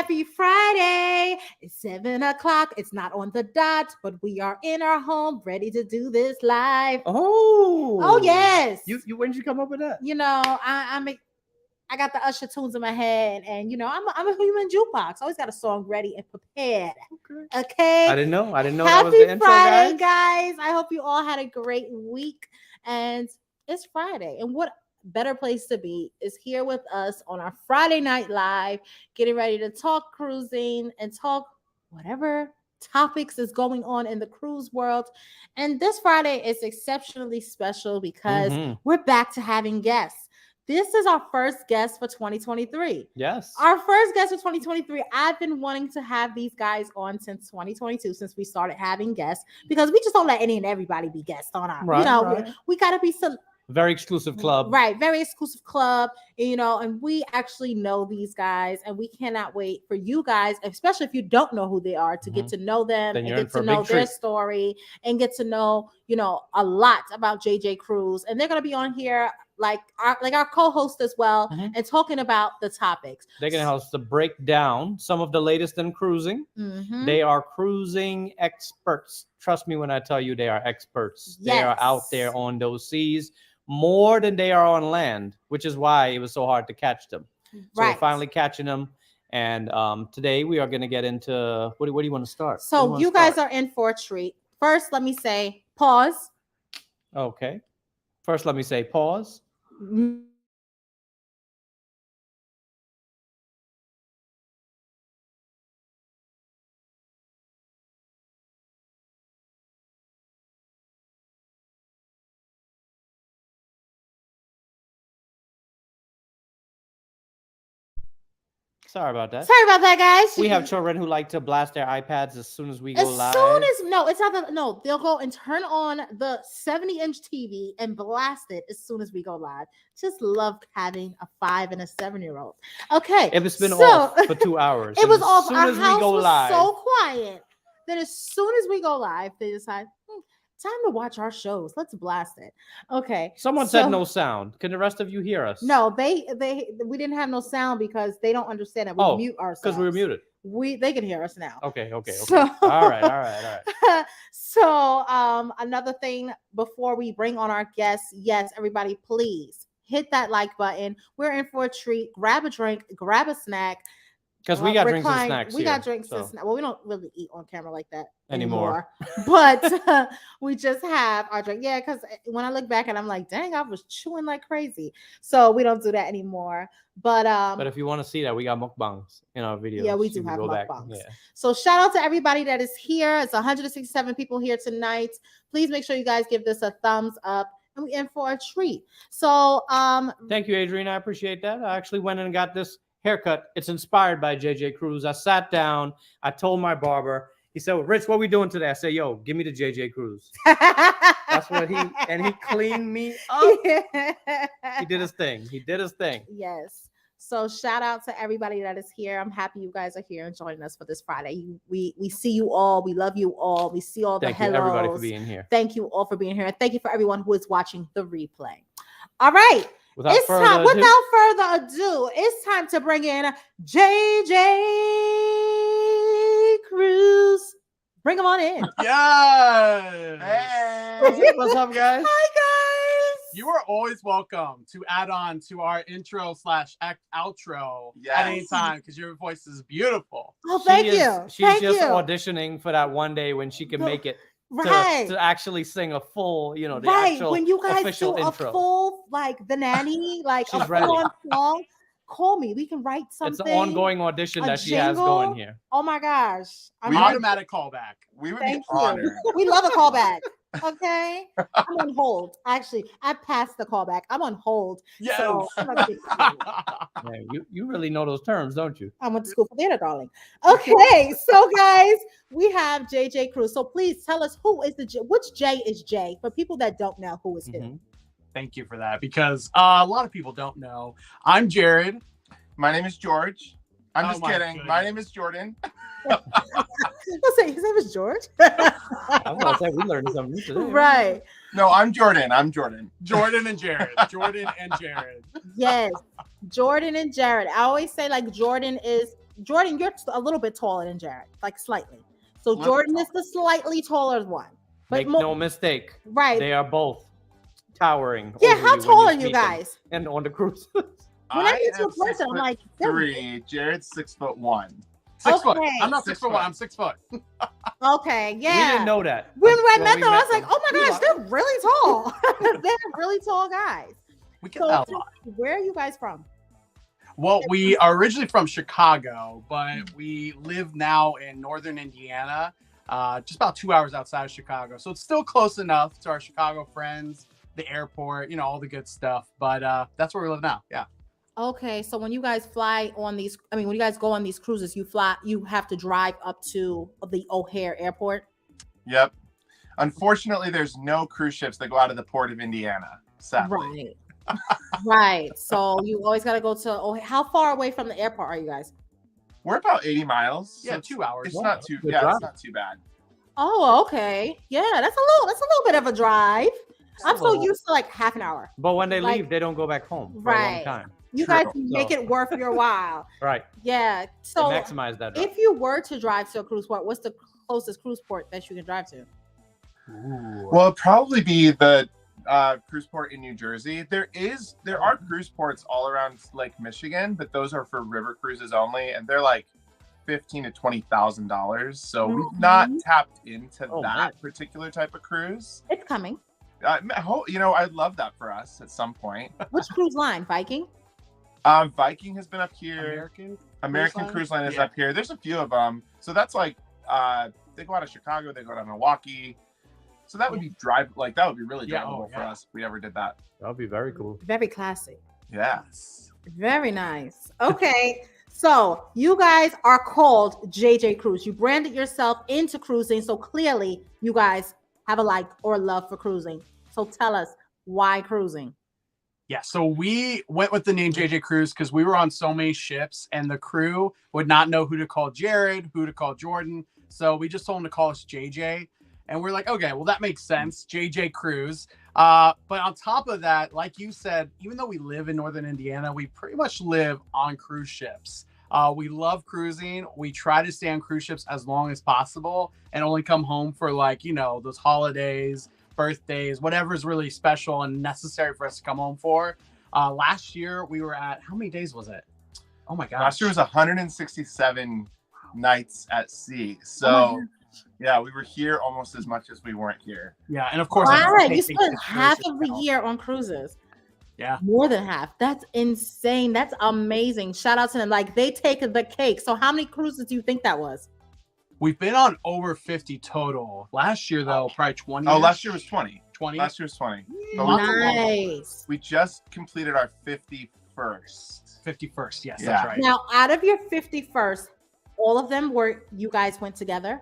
Happy Friday. It's 7 o'clock. It's not on the dot, but we are in our home ready to do this live. Oh, yes. You when did you come up with that? You know, I got the Usher tunes in my head, and you know, I'm a human jukebox. Always got a song ready and prepared. Okay. I didn't know Happy that was the intro, Friday, guys. I hope you all had a great week, and it's Friday. And what better place to be is here with us on our Friday night live, getting ready to talk cruising and talk whatever topics is going on in the cruise world. And this Friday is exceptionally special because we're back to having guests. This is our first guest for 2023. Yes. Our first guest for 2023. I've been wanting to have these guys on since 2022, since we started having guests, because we just don't let any and everybody be guests on our, we got to be some very exclusive club. Right. Very exclusive club, you know, and we actually know these guys, and we cannot wait for you guys, especially if you don't know who they are, to get to know them and get to know their story and get to know, you know, a lot about JJ Cruise. And they're going to be on here like our co-host as well, and talking about the topics. They're going to help us to break down some of the latest in cruising. They are cruising experts. Trust me when I tell you they are experts. They are out there on those seas more than they are on land, which is why it was so hard to catch them. So we're finally catching them. And today we are going to get into, what do you want to start? So you guys are in for a treat. First, let me say pause. Okay. First, let me say pause. Sorry about that. Sorry about that, guys. We have children who like to blast their iPads as soon as we go live. They'll go and turn on the 70-inch TV and blast it as soon as we go live. Just love having a 5 and a 7-year-old. Okay. It's been off for 2 hours. It was off. Our house was so quiet. Then as soon as we go live, they decide, time to watch our shows. Let's blast it. Okay. Someone said no sound. Can the rest of you hear us? No, we didn't have no sound because they don't understand that we mute ourselves. Because we were muted. They can hear us now. Okay. So, all right. So another thing before we bring on our guests, yes, everybody, please hit that like button. We're in for a treat. Grab a drink, grab a snack. Because we got drinks and snacks. We got drinks and snacks. Well, we don't really eat on camera like that anymore. But we just have our drink. Yeah, because when I look back and I'm like, dang, I was chewing like crazy. So we don't do that anymore. But if you want to see that, we got mukbangs in our videos. Yeah, we do have mukbangs. Yeah. So shout out to everybody that is here. It's 167 people here tonight. Please make sure you guys give this a thumbs up. And we in for a treat. So thank you, Adrienne. I appreciate that. I actually went and got this haircut. It's inspired by JJ Cruise. I sat down. I told my barber. He said, well, Rich, what are we doing today? I said, yo, give me the JJ Cruise. That's what he cleaned me up. He did his thing. Yes. So shout out to everybody that is here. I'm happy you guys are here and joining us for this Friday. We see you all. We love you all. We see all the hellos. Thank you, everybody, for being here. Thank you all for being here. And thank you for everyone who is watching the replay. All right. Without further ado, it's time to bring in JJ Cruise. Bring him on in. Yes. Hey. What's up, guys? Hi, guys. You are always welcome to add on to our intro / outro at any time because your voice is beautiful. Oh, thank you. She's just auditioning for that one day when she can make it. Right. To actually sing a full, the actual when you guys official do intro. A full, like the nanny, like a full-on song, call me. We can write something. It's an ongoing audition that she has going here. Oh my gosh. Automatic callback. We would be honored. We love a callback. Okay. I'm on hold. Actually, I passed the callback. I'm on hold. Yes. So you really know those terms, don't you? I went to school for theater, darling. Okay, so guys, we have JJ Cruise. So please tell us which J is J for people that don't know who is who. Thank you for that because a lot of people don't know. I'm Jared. My name is George. I'm just kidding. Goodness. My name is Jordan. I'll say his name is George. I was gonna say we learned something new today. Right. No, I'm Jordan. Jordan and Jared. Jordan and Jared. Yes. Jordan and Jared. I always say like Jordan is Jordan, you're a little bit taller than Jared, like slightly. So Jordan is the slightly taller one. But Make no mistake. Right. They are both towering. Yeah, how tall are you guys? And on the cruise. When I meet you in person, I'm like 3. Jared's 6'1". 6 foot. I'm not 6'1". I'm 6 foot. Okay, yeah. We didn't know that. When I met them, I was like, oh my gosh, they're really tall. They're really tall guys. We get that a lot. Where are you guys from? Well, we are originally from Chicago, but we live now in northern Indiana, just about 2 hours outside of Chicago. So it's still close enough to our Chicago friends, the airport, you know, all the good stuff. But that's where we live now. Yeah. Okay, so when you guys fly on these, when you guys go on these cruises, you have to drive up to the O'Hare Airport? Yep. Unfortunately, there's no cruise ships that go out of the port of Indiana, sadly. Right. Right. So you always got to go to O'Hare. How far away from the airport are you guys? We're about 80 miles. Yeah, 2 hours. It's not too it's not too bad. Oh, okay. Yeah, that's a little bit of a drive. I'm so used to like half an hour. But when they leave, they don't go back home for a long time. You guys make it worth your while. Right. Yeah. So they maximize that. If you were to drive to a cruise port, what's the closest cruise port that you can drive to? Ooh. Well, it'd probably be the cruise port in New Jersey. There are cruise ports all around Lake Michigan, but those are for river cruises only, and they're like $15,000 to $20,000. So we've not tapped into that particular type of cruise. It's coming. I'd love that for us at some point. Which cruise line? Viking? Viking has been up here. American Cruise Line is up here. There's a few of them. So that's like they go out of Chicago, they go out of Milwaukee. So that would be that would be really drivable for us if we ever did that. That would be very cool. Very classy. Yes. Very nice. Okay. So you guys are called JJ Cruise. You branded yourself into cruising. So clearly you guys have a like or love for cruising. So tell us, why cruising? Yeah, so we went with the name JJ Cruise because we were on so many ships and the crew would not know who to call Jared, who to call Jordan. So we just told them to call us JJ. And we're like, okay, well, that makes sense. JJ Cruise. But on top of that, like you said, even though we live in northern Indiana, we pretty much live on cruise ships. We love cruising. We try to stay on cruise ships as long as possible and only come home for those holidays, birthdays, whatever is really special and necessary for us to come home for. Last year we were at, how many days was it? Oh my gosh. Last year was 167 nights at sea. So yeah, we were here almost as much as we weren't here. Yeah, and of course, you spent half of the year on cruises. Yeah, more than half. That's insane. That's amazing. Shout out to them. They take the cake. So how many cruises do you think that was? We've been on over 50 total. Last year, though, probably 20. Oh, last year was 20. 20? Last year was 20. Nice. We just completed our 51st. 51st, yes, that's right. Now, out of your 51st, all of them you guys went together?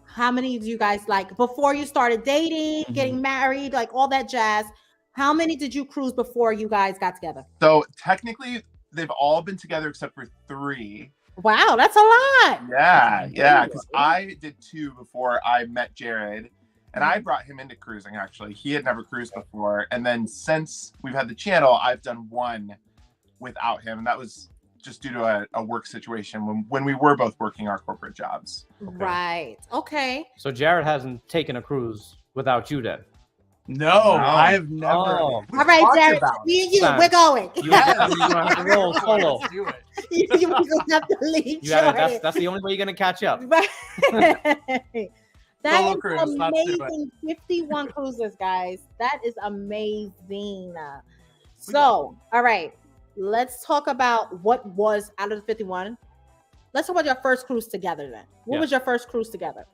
How many do you guys before you started dating, getting married, all that jazz? How many did you cruise before you guys got together? So technically, they've all been together except for 3. Wow, that's a lot. Yeah, because I did 2 before I met Jared, and I brought him into cruising, actually. He had never cruised before, and then since we've had the channel, I've done 1 without him, and that was just due to a work situation when we were both working our corporate jobs. Okay. Right. Okay. So Jared hasn't taken a cruise without you then? No, I've never. All right, Jared, me and you, we're going. You have to roll solo. Let's do it. You have to leave. That's the only way you're going to catch up. Right. That is amazing. 51 cruises, guys. That is amazing. So, all right. Let's talk about what was out of the 51. Let's talk about your first cruise together then. What was your first cruise together?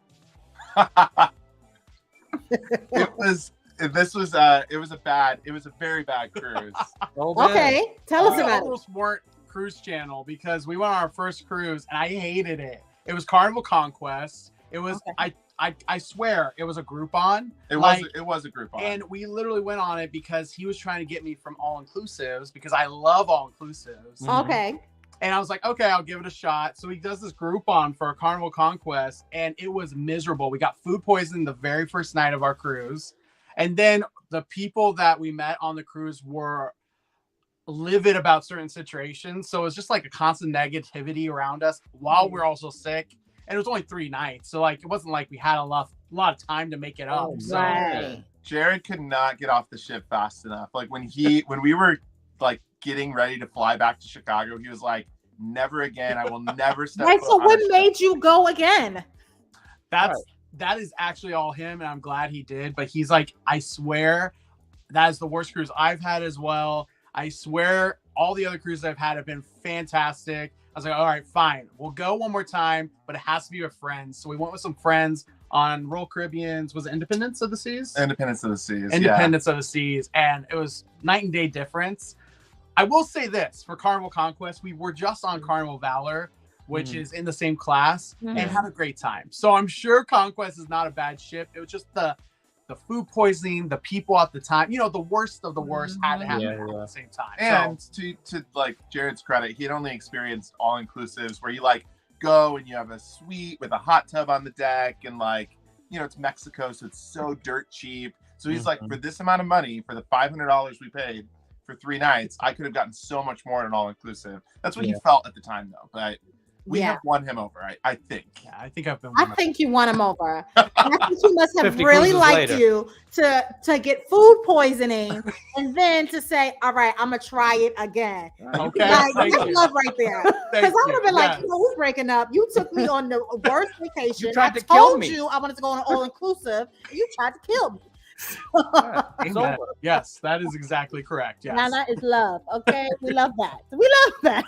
It was a very bad cruise. Okay. Tell us about it. We almost weren't cruise channel because we went on our first cruise and I hated it. It was Carnival Conquest. It was I swear it was a Groupon. It was a Groupon. And we literally went on it because he was trying to get me from all inclusives because I love all inclusives. Okay. And I was like, okay, I'll give it a shot. So he does this Groupon for a Carnival Conquest and it was miserable. We got food poisoning the very first night of our cruise. And then the people that we met on the cruise were livid about certain situations. So it's just like a constant negativity around us while we're also sick. And it was only 3 nights. So like, it wasn't like we had a lot of time to make it up. So Right. Jared could not get off the ship fast enough. Like when we were like getting ready to fly back to Chicago, he was like, never again. I will never step Right. foot So on what a ship. made you go again? that is actually all him. And I'm glad he did. But he's like, I swear that is the worst cruise I've had as well. I swear all the other cruises I've had have been fantastic. I was like, all right, fine. We'll go one more time, but it has to be with friends. So we went with some friends on Royal Caribbean's, was it Independence of the Seas? Independence of the Seas. Independence of the Seas. And it was night and day difference. I will say this, for Carnival Conquest, we were just on Carnival Valor, which is in the same class, and had a great time. So I'm sure Conquest is not a bad ship. It was just the food poisoning, the people at the time, the worst of the worst had to happen at the same time. And to like Jared's credit, he had only experienced all inclusives where you like go and you have a suite with a hot tub on the deck, and like, it's Mexico, so it's so dirt cheap. So he's like, for this amount of money, for the $500 we paid for 3 nights, I could have gotten so much more in an all inclusive. That's what he felt at the time, though. But we have won him over, I think. Yeah, I think I've been. I think you won him over. I think he must have 50 really cruises liked later. you to get food poisoning and then to say, all right, I'm gonna try it again. Okay. Like, Thank that's you. love right there. Because I Thank would have been you. like, Yes. we're breaking up. You took me on the worst vacation. You tried I to kill told me. you I wanted to go on an all inclusive. You tried to kill me. Amen. Yes, that is exactly correct. Yes. Nana is love. Okay, we love that. We love that.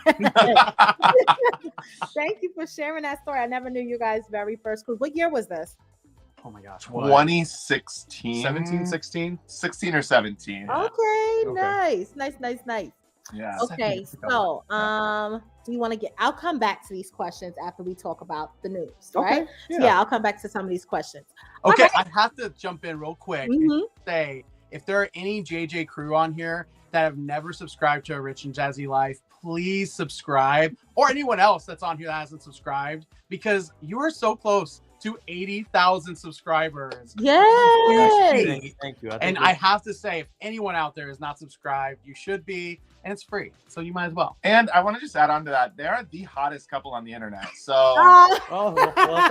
Thank you for sharing that story. I never knew you guys' very first cruise. What year was this? Oh my gosh. 2016. 17, 16? 16 or 17. Okay, nice. Yeah. Okay, so do you want to I'll come back to these questions after we talk about the news, right? Yeah. So I'll come back to some of these questions. Okay, All I have to jump in real quick Mhm. and say, if there are any JJ crew on here that have never subscribed to A Rich and Jazzy Life, please subscribe, or anyone else that's on here that hasn't subscribed, because you are so close to 80,000 subscribers. Yes. Thank you. And I have to say, if anyone out there is not subscribed, you should be, and it's free, so you might as well. And I want to just add on to that. They are the hottest couple on the internet. So Oh, well,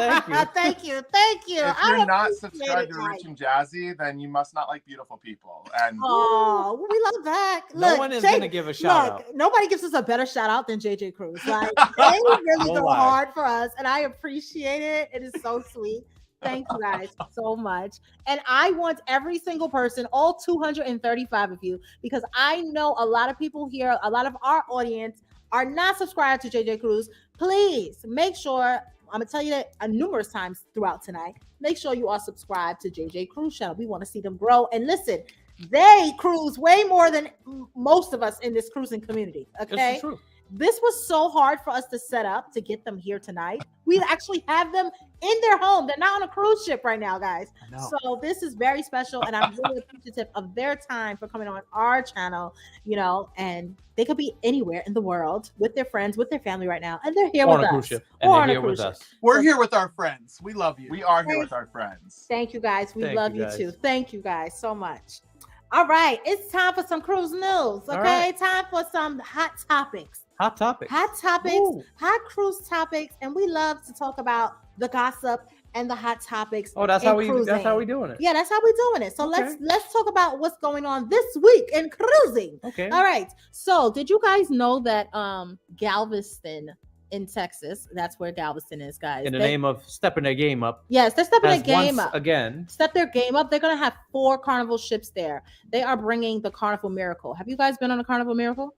thank you. Thank you. if I you're not appreciate subscribed it, to guys. Rich and Jazzy, then you must not like beautiful people. And Oh, we love that. No Look, one is Jay- going to give a shout Look, out. nobody gives us a better shout out than JJ Cruz. Like, they really No go lie. hard for us, and I appreciate it. It is so sweet. Thank you guys so much. And I want every single person, all 235 of you, because I know a lot of people here, a lot of our audience are not subscribed to JJ Cruz. Please make sure, I'm going to tell you that numerous times throughout tonight, make sure you are subscribed to JJ Cruz channel. We want to see them grow. And listen, they cruise way more than most of us in this cruising community. Okay. This is true. This was so hard for us to set up to get them here tonight. We actually have them in their home. They're not on a cruise ship right now, guys. I know. So this is very special, and I'm really appreciative of their time for coming on our channel, and they could be anywhere in the world with their friends, with their family right now, and they're here On with a cruise us. ship. Or And on they're a here cruise with ship. us. We're here with our friends. We love you. we are here with our friends. Thank you, guys. We Thank love you, you guys. too. Thank you guys so much. All right, it's time for some cruise news. Okay, right. time for some hot topics. Hot topic. Hot topics, Ooh. hot cruise topics, and we love to talk about the gossip and the hot topics. Oh, that's in how we cruising. doing it. Yeah, that's how we're doing it. So Okay. let's talk about what's going on this week in cruising. Okay. All right. So did you guys know that Galveston in Texas, that's where Galveston is, guys. In the name of stepping their game up. Yes, they're stepping their Has game once up. again. Step their game up. They're gonna have 4 Carnival ships there. They are bringing the Carnival Miracle. Have you guys been on a Carnival Miracle?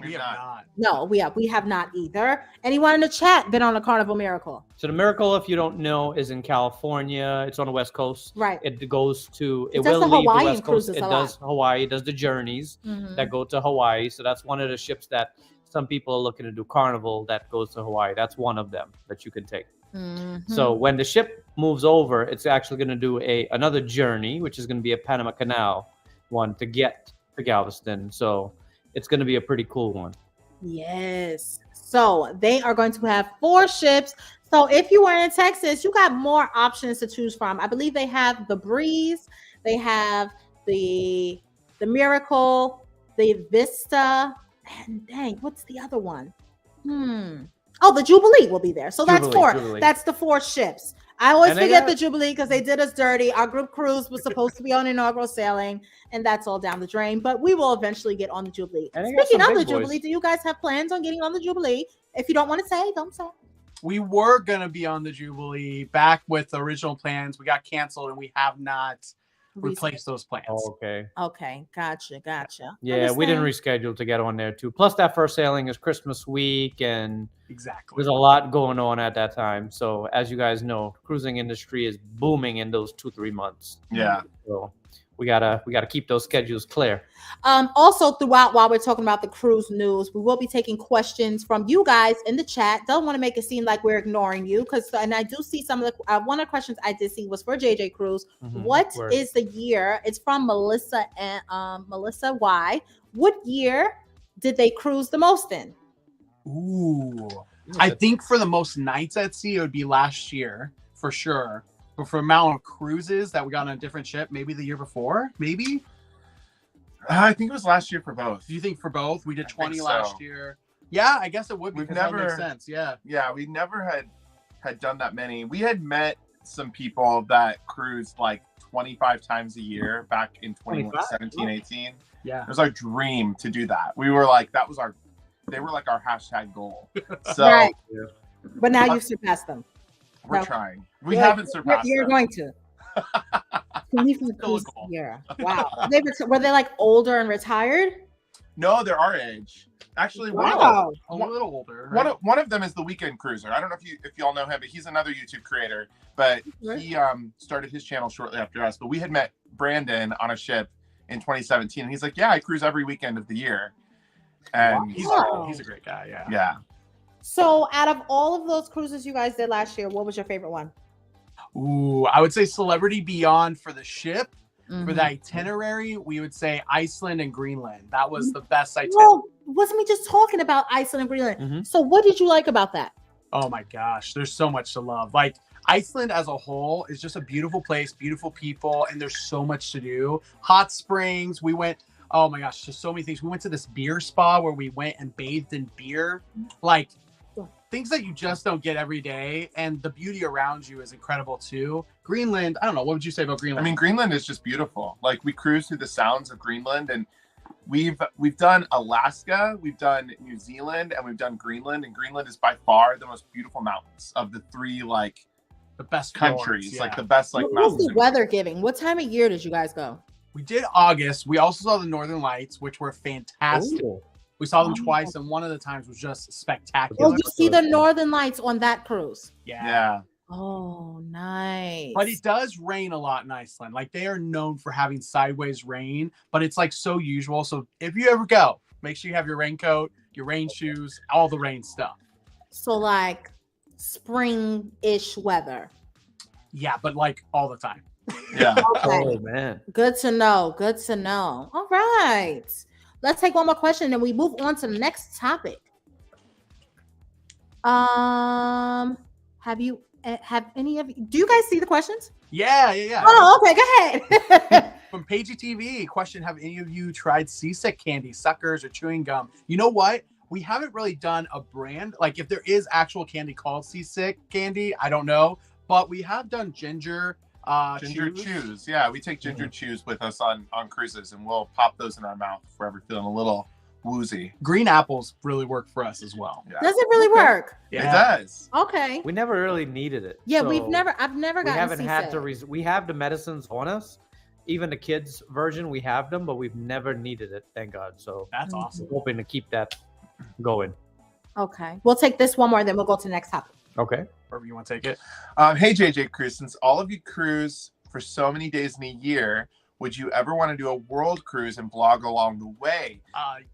We have not. No, we have not either. Anyone in the chat been on a Carnival Miracle? So the Miracle, if you don't know, is in California. It's on the West Coast. Right. It goes to. It It does will the leave the Hawaiian West Coast. cruises It a does Hawaii. It does the journeys Mhm. that go to Hawaii. So that's one of the ships that some people are looking to do Carnival that goes to Hawaii. That's one of them that you can take. Mhm. So when the ship moves over, it's actually going to do another journey, which is going to be a Panama Canal one to get to Galveston. So it's going to be a pretty cool one. Yes. So they are going to have 4 ships. So if you are in Texas, you got more options to choose from. I believe they have the Breeze, they have the Miracle, they have the Carnival Miracle, and they have the Panama Canal. the Vista, and dang, what's the other one? Oh, the Jubilee will be there. So that's four. Jubilee. That's the 4 ships. I always forget the Jubilee because they did us dirty. Our group cruise was supposed to be on inaugural sailing, and that's all down the drain. But we will eventually get on the Jubilee. Speaking of the Jubilee, do you guys have plans on getting on the Jubilee? If you don't want to say, don't say. We were going to be on the Jubilee back with the original plans. We got canceled, and we have not replace those plans. Oh, okay, gotcha. Yeah, we didn't reschedule to get on there too. Plus, that first sailing is Christmas week, and there's a lot going on at that time. So, as you guys know, cruising industry is booming in those 2-3 months. Yeah. So we gotta keep those schedules clear. Also, throughout, while we're talking about the cruise news, we will be taking questions from you guys in the chat. Don't want to make it seem like we're ignoring you, and I do see some of the one of the questions I did see was for JJ Cruise. What is the year? It's from Melissa and Melissa Y. What year did they cruise the most in? Ooh, I think for the most nights at sea, it would be last year for sure. But for amount of cruises that we got on a different ship, maybe the year before, maybe. I think it was last year for both. Do you think for both? We did 20 last year. Yeah, I guess it would be. That makes sense. Yeah. Yeah, we never had done that many. We had met some people that cruised like 25 times a year back in 2017, 18. Yeah. It was our dream to do that. We were like, they were like our hashtag goal. So, right. But now you've surpassed them. We're trying. We haven't surpassed You're going to. 25 cruises a year. Wow. Were they like older and retired? No, they're our age. Actually, a little older. Right? One of them is the Weekend Cruiser. I don't know if y'all know him, but he's another YouTube creator. But he started his channel shortly after us. But we had met Brandon on a ship in 2017, and he's like, "Yeah, I cruise every weekend of the year." And he's a great guy. Yeah. Yeah. So, out of all of those cruises you guys did last year, what was your favorite one? Ooh, I would say Celebrity Beyond for the ship. For the itinerary, we would say Iceland and Greenland. That was the best itinerary. Well, wasn't we just talking about Iceland and Greenland? So what did you like about that? Oh my gosh, there's so much to love. Like Iceland as a whole is just a beautiful place, beautiful people, and there's so much to do. Hot springs, we went, oh my gosh, just so many things. We went to this beer spa where we went and bathed in beer. Like things that you just don't get every day, and the beauty around you is incredible too. Greenland, I don't know, what would you say about Greenland? I mean, Greenland is just beautiful. Like we cruised through the sounds of Greenland, and we've done Alaska, we've done New Zealand, and we've done Greenland. And Greenland is by far the most beautiful mountains of the 3 like the best countries, fjords, like the best like what mountains. was the weather giving? What time of year did you guys go? We did August. We also saw the Northern Lights, which were fantastic. Ooh. We saw them twice, and one of the times was just spectacular. Oh, you see the Northern Lights on that cruise? Yeah. Oh, nice. But it does rain a lot in Iceland. Like they are known for having sideways rain, but it's like so usual. So if you ever go, make sure you have your raincoat, your rain shoes, all the rain stuff. So like spring-ish weather. Yeah, but like all the time. Yeah. Okay. Oh man. Good to know. Good to know. All right. Let's take one more question and then we move on to the next topic. Have any of you, do you guys see the questions? Yeah. Oh, okay, go ahead. From Pagey TV, question: have any of you tried seasick candy, suckers, or chewing gum? You know what? We haven't really done a brand. Like if there is actual candy called seasick candy, I don't know. But we have done ginger chews. Yeah, we take ginger chews with us on cruises, and we'll pop those in our mouth if we're ever feeling a little woozy. Green apples really work for us as well. Yeah. Does it really work? Yeah. It does. Okay. We never really needed it. Yeah, so I've never gotten we haven't had seasick. to we have the medicines on us. Even the kids version, we have them, but we've never needed it, thank God. So that's awesome. Hoping to keep that going. Okay. We'll take this one more, then we'll go to the next topic. Okay. Wherever you want to take it. Hey, JJ Cruise, since all of you cruise for so many days in a year, would you ever want to do a world cruise and vlog along the way?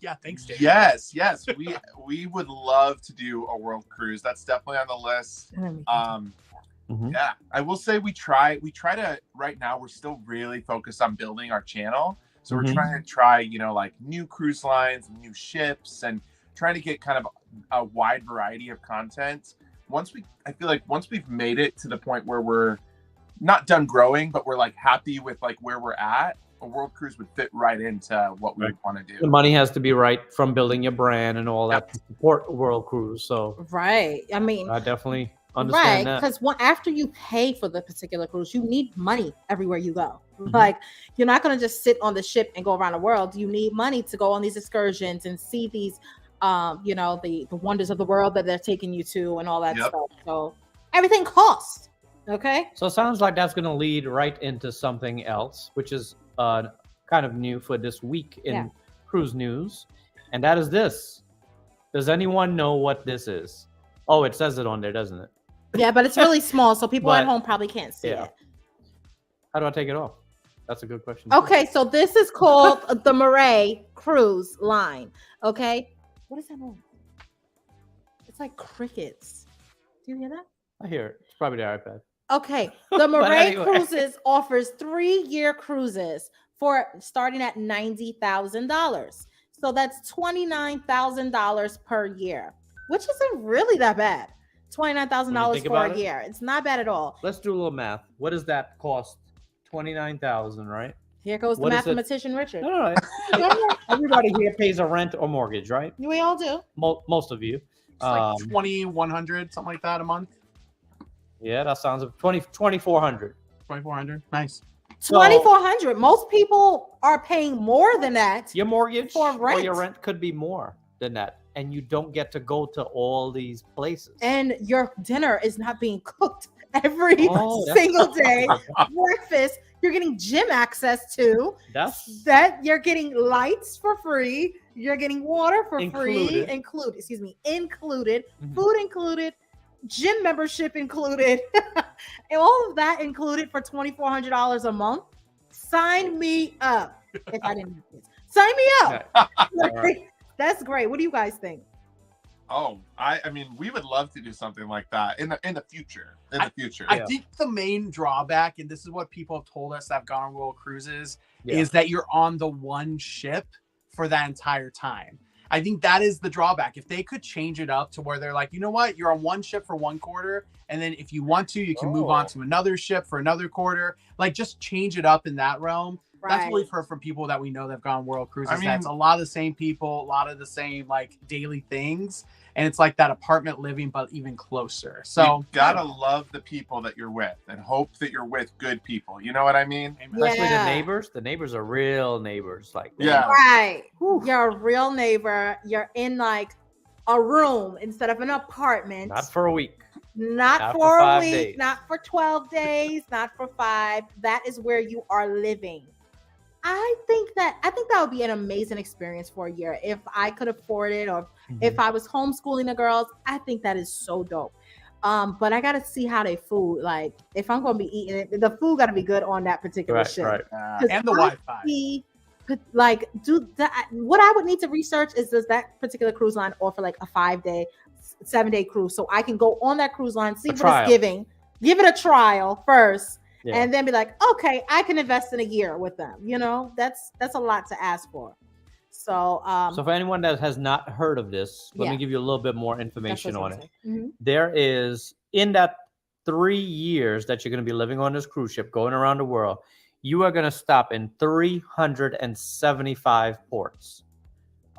Yeah, thanks, Dave. Yes. We would love to do a world cruise. That's definitely on the list. Yeah, I will say we try to, right now we're still really focused on building our channel. So we're trying to try, like new cruise lines, new ships, and trying to get kind of a wide variety of content. I feel like once we've made it to the point where we're not done growing, but we're like happy with like where we're at, a world cruise would fit right into what we would want to The do. money has to be right from building your brand and all that to support a world cruise. So Right. I mean, I definitely right, understand that. because after you pay for the particular cruise, you need money everywhere you go. Like, you're not going to just sit on the ship and go around the world. You need money to go on these excursions and see these, the wonders of the world that they're taking you to and all that Yep. stuff. So everything costs. Okay. So it sounds like that's going to lead right into something else, which is kind of new for this week in cruise news. And that is this. Does anyone know what this is? Oh, it says it on there, doesn't it? Yeah, but it's really small, so people at But- home probably can't see yeah. it. How do I take it off? That's a good question. Okay, so this is called the Murray Cruise Line. Okay, what is that noise? It's like crickets. Do you hear that? I hear it. It's probably the iPad. Okay, the Murray anyway. Cruises offers 3-year cruises for starting at $90,000. So that's $29,000 per year, which isn't really that bad. $29,000 think for about a it. year. It's not bad at all. Let's do a little math. What does that cost? 29,000, right? Here goes the What is it? mathematician Richard. No. Everybody here pays a rent or mortgage, right? We all do. Most of you. It's like 2,100, something like that a month. Yeah, that sounds 2,400. 2,400. Nice. 2,400. Most people are paying more than that. Your mortgage For or your rent. rent could be more than that, and you don't get to go to all these places. And your dinner is not being cooked every Oh, that's- single day. Breakfast, you're getting gym access to. That's That you're getting lights for free. You're getting water for free. Included. Included. Mhm. Food included. Gym membership included. And all of that included for $2,400 a month. Sign me up. If I didn't have kids. Sign me up. All right. That's great. What do you guys think? Oh, I mean, we would love to do something like that in the future. I think the main drawback, and this is what people have told us that have gone on world cruises, Yeah. is that you're on the one ship for that entire time. I think that is the drawback. If they could change it up to where they're like, you know what, you're on one ship for one quarter, and then if you want to, you can move on to another ship for another quarter. Like, just change it up in that realm. That's what we've heard from people that we know that have gone on world cruises. I mean- That's a lot of the same people, a lot of the same like daily things, and it's like that apartment living, but even closer. So you gotta love the people that you're with and hope that you're with good people. You know what I mean? Especially Yeah. the neighbors. The neighbors are real neighbors. Like Yeah. Right. You're a real neighbor. You're in like a room instead of an apartment. not for a week. Not not for for a 5 week, days. not for 12 days, not for 5. That is where you are living. I think that would be an amazing experience for a year if I could afford it, or if I was homeschooling the girls. I think that is so dope. But I gotta see how they food. Like, if I'm gonna be eating it, the food gotta be good on that particular Right, ship. right. 'Cause and the I Wi-Fi. see, like, do that. What I would need to research is, does that particular cruise line offer like a 5-day, 7-day cruise, so I can go on that cruise line, see what trial. it's giving, give it a trial first, Yeah. and then be like, okay, I can invest in a year with them. You know, that's a lot to ask for. So, So for anyone that has not heard of this, let Yeah. me give you a little bit more that's information what on I'm it. saying. Mhm. There is, in that 3 years that you're going to be living on this cruise ship, going around the world, you are going to stop in 375 ports,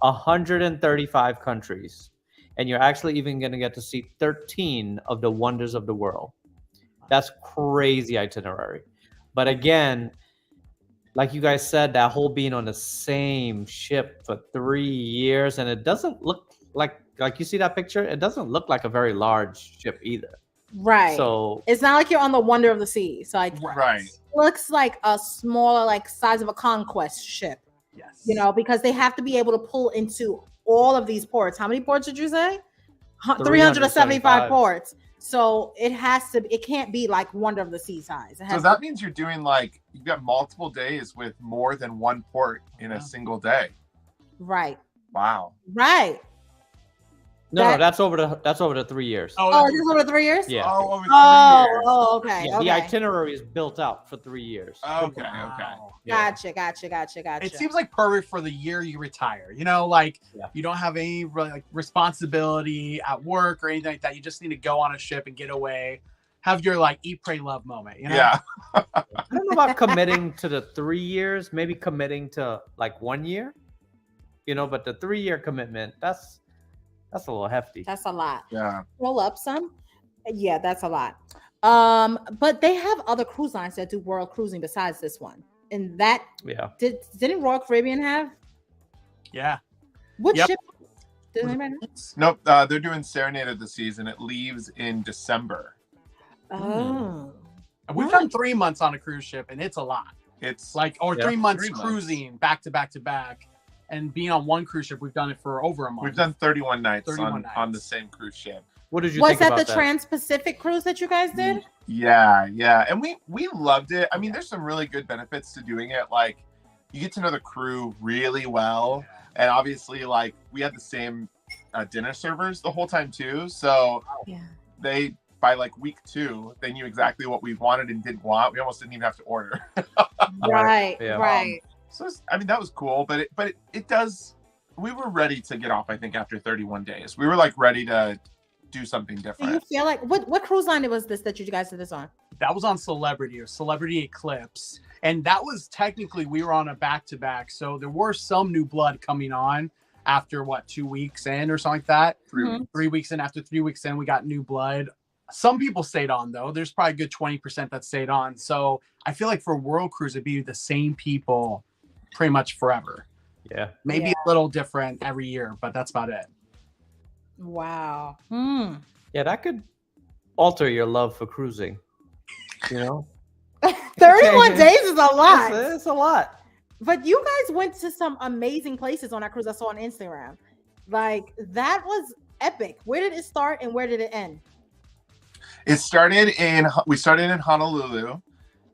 135 countries, and you're actually even going to get to see 13 of the wonders of the world. That's crazy itinerary. But again, like you guys said, that whole being on the same ship for 3 years, and it doesn't look like you see that picture, it doesn't look like a very large ship either. Right. So It's not like you're on the Wonder of the Sea. So like, Right. looks like a smaller, like size of a conquest ship. Yes. You know, because they have to be able to pull into all of these ports. How many ports did you say? 375 ports. So it can't be like Wonder of the Sea size. It has So that means you're doing like you've got multiple days with more than one port in a single day. right. Wow. Right. no, that's over the 3 years. Oh, is this over 3 years? Yeah. Oh, over 3 years. Oh, okay. Yeah, okay. the itinerary is built out for 3 years. Okay. Wow. Yeah. Gotcha. It seems like perfect for the year you retire. You know, like Yeah. you don't have any like responsibility at work or anything like that. You just need to go on a ship and get away, have your like eat, pray, love moment. You know? Yeah. I don't know about committing to the 3 years, maybe committing to like 1 year, but the 3-year commitment, that's a little hefty. That's a lot. Yeah. Roll up some. Yeah, that's a lot. But they have other cruise lines that do world cruising besides this one. And that didn't Royal Caribbean have? Yeah. What ship? Does anybody know? Nope. They're doing Serenade of the Seas, and it leaves in December. Oh. And we've done 3 months on a cruise ship, and it's a lot. It's like 3 months 3 months. Cruising back to back to back, and being on one cruise ship, we've done it for over a month. We've done 31 nights, 31 nights. on the same cruise ship. What did you Was think that about the Trans-Pacific cruise that you guys did? Yeah. And we loved it. I mean, there's some really good benefits to doing it. Like, you get to know the crew really well. And obviously, like, we had the same dinner servers the whole time, too. So they, by like week 2, they knew exactly what we wanted and didn't want. We almost didn't even have to order. Right. So, I mean, that was cool. But it does, we were ready to get off, I think, after 31 days. We were, like, ready to do something different. Do you feel like what cruise line was this that you guys did this on? That was on Celebrity Eclipse, and that was technically we were on a back-to-back, so there were some new blood coming on after 2 weeks in or something like that. 3 weeks in. After 3 weeks in, we got new blood. Some people stayed on though. There's probably a good 20% that stayed on. So I feel like for World Cruise it'd be the same people pretty much forever. Yeah, maybe a little different every year, but that's about it. Wow. Yeah, that could alter your love for cruising. 31 days is a lot. It's a lot. But you guys went to some amazing places on that cruise I saw on Instagram. Like, that was epic. Where did it start and where did it end? We started in Honolulu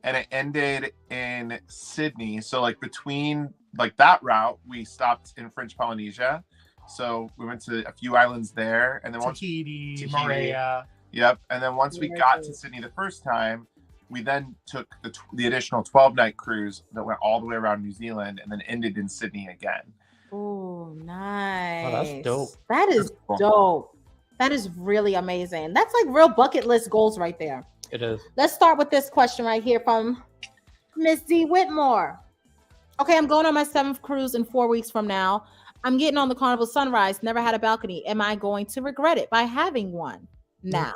and it ended in Sydney. So like between like that route, we stopped in French Polynesia. So we went to a few islands there, and then Tahiti, Moorea. Yep. And then once we got to Sydney the first time, we then took the additional 12-night cruise that went all the way around New Zealand and then ended in Sydney again. Oh, nice. Oh, that's dope. That is dope. That is really amazing. That's like real bucket list goals right there. It is. Let's start with this question right here from Miss D. Whitmore. Okay, I'm going on my 7th cruise in 4 weeks from now. I'm getting on the Carnival Sunrise. Never had a balcony. Am I going to regret it by having one now?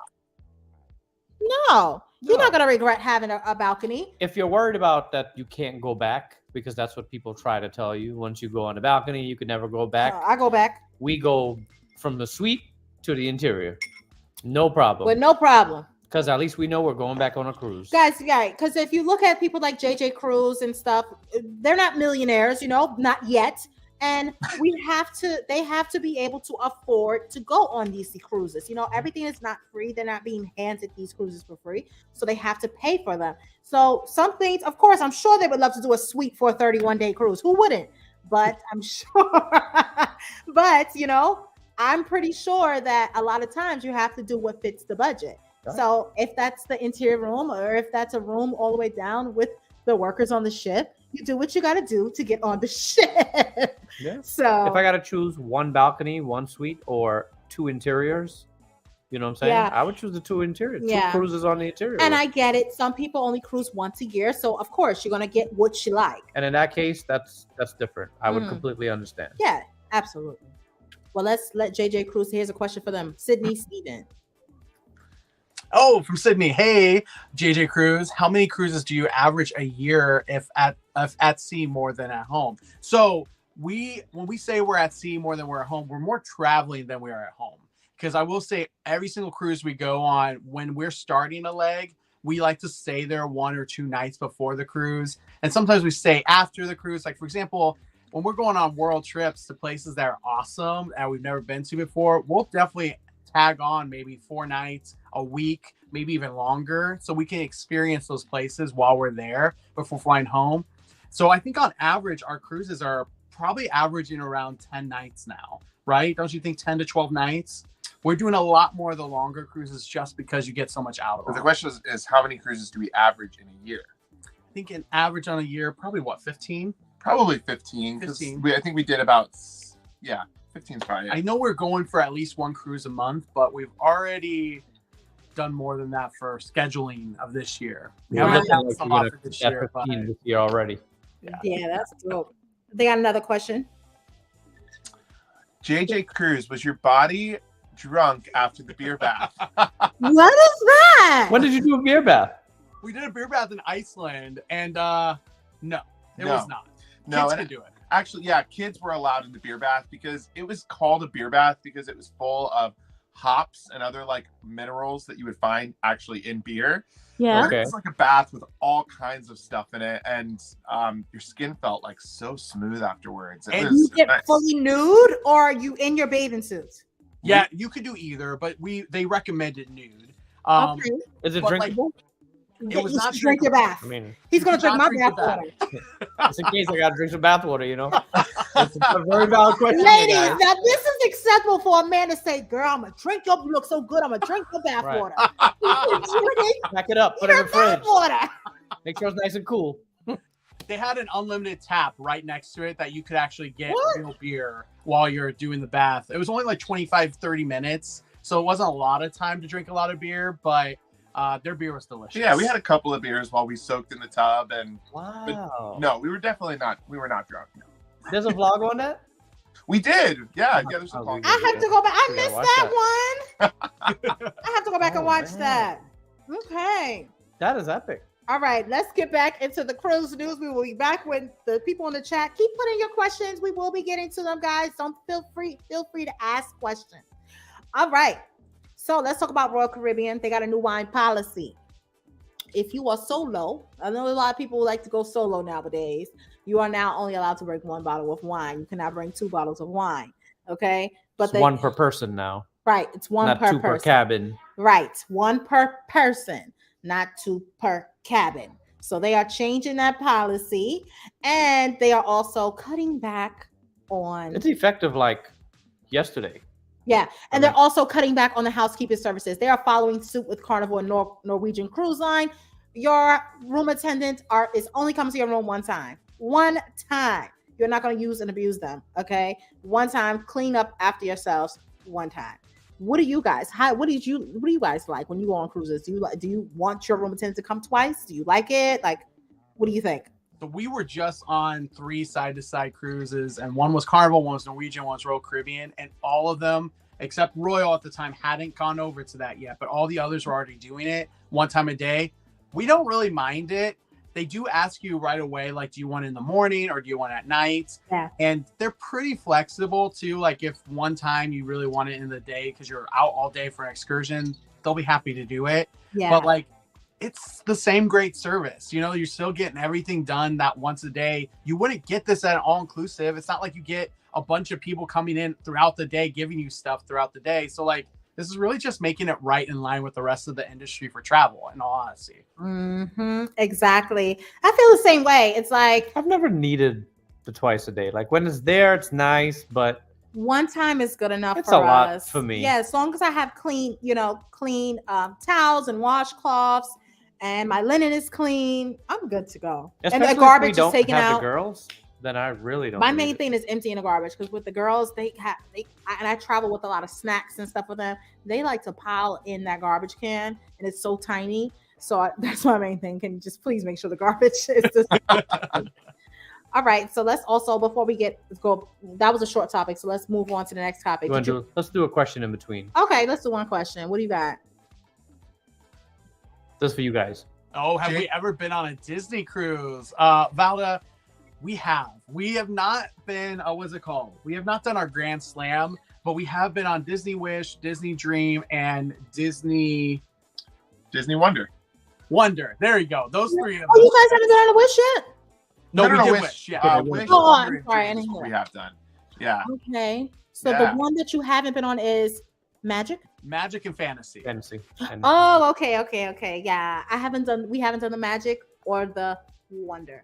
No. You're not going to regret having a balcony. If you're worried about that, you can't go back, because that's what people try to tell you. Once you go on the balcony, you can never go back. I go back. We go from the suite to the interior. No problem. With no problem. Because at least we know we're going back on a cruise. Guys, because if you look at people like JJ Cruise and stuff, they're not millionaires, not yet. And they have to be able to afford to go on these cruises. Everything is not free. They're not being handed these cruises for free. So they have to pay for them. So some things, of course, I'm sure they would love to do a suite for a 31-day cruise. Who wouldn't? But I'm sure. But, I'm pretty sure that a lot of times you have to do what fits the budget. Right. So if that's the interior room, or if that's a room all the way down with the workers on the ship, you do what you got to do to get on the ship. Yeah. So if I got to choose one balcony, one suite, or 2 interiors, you know what I'm saying? Yeah. I would choose the 2 interiors. Yeah. 2 cruises on the interior. And I get it. Some people only cruise once a year. So of course you're going to get what you like. And in that case, that's different. I would completely understand. Yeah, absolutely. Well, let's let JJ Cruise. Here's a question for them. Sydney Steven. Oh, from Sydney. Hey, JJ Cruise. How many cruises do you average a year if at sea more than at home? So when we say we're at sea more than we're at home, we're more traveling than we are at home. Because I will say every single cruise we go on, when we're starting a leg, we like to stay there 1 or 2 nights before the cruise. And sometimes we stay after the cruise. Like, for example, when we're going on world trips to places that are awesome and we've never been to before, we'll definitely tag on maybe 4 nights, a week, maybe even longer, so we can experience those places while we're there before flying home. So I think on average, our cruises are probably averaging around 10 nights now, right? Don't you think 10 to 12 nights? We're doing a lot more of the longer cruises just because you get so much out of But them. the question is how many cruises do we average in a year? I think an average on a year, probably 15? Probably 15. 15. I think we did about, 15 probably. I know we're going for at least 1 cruise a month, but we've already done more than that for scheduling of this year. We Yeah, haven't Right. done some off for this year, but 15 this year already. Yeah, that's dope. They got another question. JJ Cruz, was your body drunk after the beer bath? What is that? When did you do a beer bath? we did a beer bath in Iceland, and no, it No. was not. No, Kids and could do it. actually, yeah, kids were allowed in the beer bath because it was called a beer bath because it was full of hops and other like minerals that you would find actually in beer. Yeah. But it's like a bath with all kinds of stuff in it, and your skin felt like so smooth afterwards. It And You was get nice. fully nude, or are you in your bathing suits? Yeah, you could do either, but they recommended nude. Okay. Is it but, like, drinkable? It was You not should drink your bath. I mean, He's gonna You drink my cannot drink bath the water. just in case I gotta drink some bathwater, you know. It's a very valid question, Ladies, guys. now this is acceptable for a man to say, "Girl, I'm gonna drink your. You look so good. I'm gonna drink your bath Right. water." Drink Back it up, put it in your the fridge. bath water. Make sure it's nice and cool. They had an unlimited tap right next to it that you could actually get What? real beer while you're doing the bath. It was only like 25-30 minutes, so it wasn't a lot of time to drink a lot of beer, but their beer was delicious. Yeah, we had a couple of beers while we soaked in the tub, and Wow. no, we were definitely not. We were not drunk. No. There's a vlog on that? We did. Yeah, there's a Oh, long we I did. have to go back. I We missed gotta that one. I have to go back and Oh, watch man. that. Okay. That is epic. All right, let's get back into the cruise news. We will be back with the people in the chat. Keep putting your questions. We will be getting to them, guys. Don't feel free to ask questions. All right. So let's talk about Royal Caribbean. They got a new wine policy. If you are solo, I know a lot of people like to go solo nowadays. You are now only allowed to bring one bottle of wine. You cannot bring 2 bottles of wine. Okay. It's one per person now. Right. It's one Not per 2 per person. cabin. Right. 1 per person, not 2 per cabin. So they are changing that policy, and they are also cutting back on It's effective like yesterday. and they're also cutting back on the housekeeping services. They are following suit with Carnival and Norwegian Cruise Line. Your room attendant is only comes to your room one time. One time. You're not going to use and abuse them. Okay. One time, clean up after yourselves. One time. What do you guys? What do you guys like when you go on cruises? Do you want your room attendant to come twice? Do you like it? Like, what do you think? So we were just on 3 side-to-side cruises, and one was Carnival, one was Norwegian, one was Royal Caribbean, and all of them, except Royal at the time, hadn't gone over to that yet, but all the others were already doing it one time a day. We don't really mind it. They do ask you right away, like, do you want it in the morning or do you want it at night? Yeah. And they're pretty flexible too. Like if one time you really want it in the day because you're out all day for an excursion, they'll be happy to do it. Yeah. But like, it's the same great service. You know, you're still getting everything done that once a day. You wouldn't get this at an all-inclusive. It's not like you get a bunch of people coming in throughout the day, giving you stuff throughout the day. So like, this is really just making it right in line with the rest of the industry for travel, in all honesty. Exactly. I feel the same way. It's like I've never needed the twice a day. Like when it's there, it's nice, but one time is good enough it's for a lot us. for me. Yeah, as long as I have clean towels and washcloths and my linen is clean, I'm good to go. Especially and the garbage if we don't is taken have out. The girls, then I really don't. My need main it. thing is emptying the garbage because with the girls, I travel with a lot of snacks and stuff with them. They like to pile in that garbage can, and it's so tiny. So that's my main thing. Can you just please make sure the garbage is just all right. So let's also before we go. That was a short topic, so let's move on to the next topic. Let's do a question in between. Okay, let's do one question. What do you got? This for you guys. Oh, have we ever been on a Disney cruise? Valda, we have. We have not been, what's it called? We have not done our Grand Slam, but we have been on Disney Wish, Disney Dream, and Disney Wonder. There you go. Those 3 of them. Oh, you guys haven't done on the Wish yet? No, we did Wish. Wish. Yeah. Wish, Oh, Wonder, I'm and sorry, I Dream is didn't what hear we have done. Yeah. Okay. So Yeah. the one that you haven't been on is Magic? Magic and Fantasy. Fantasy. Oh, okay. Yeah. We haven't done the Magic or the Wonder.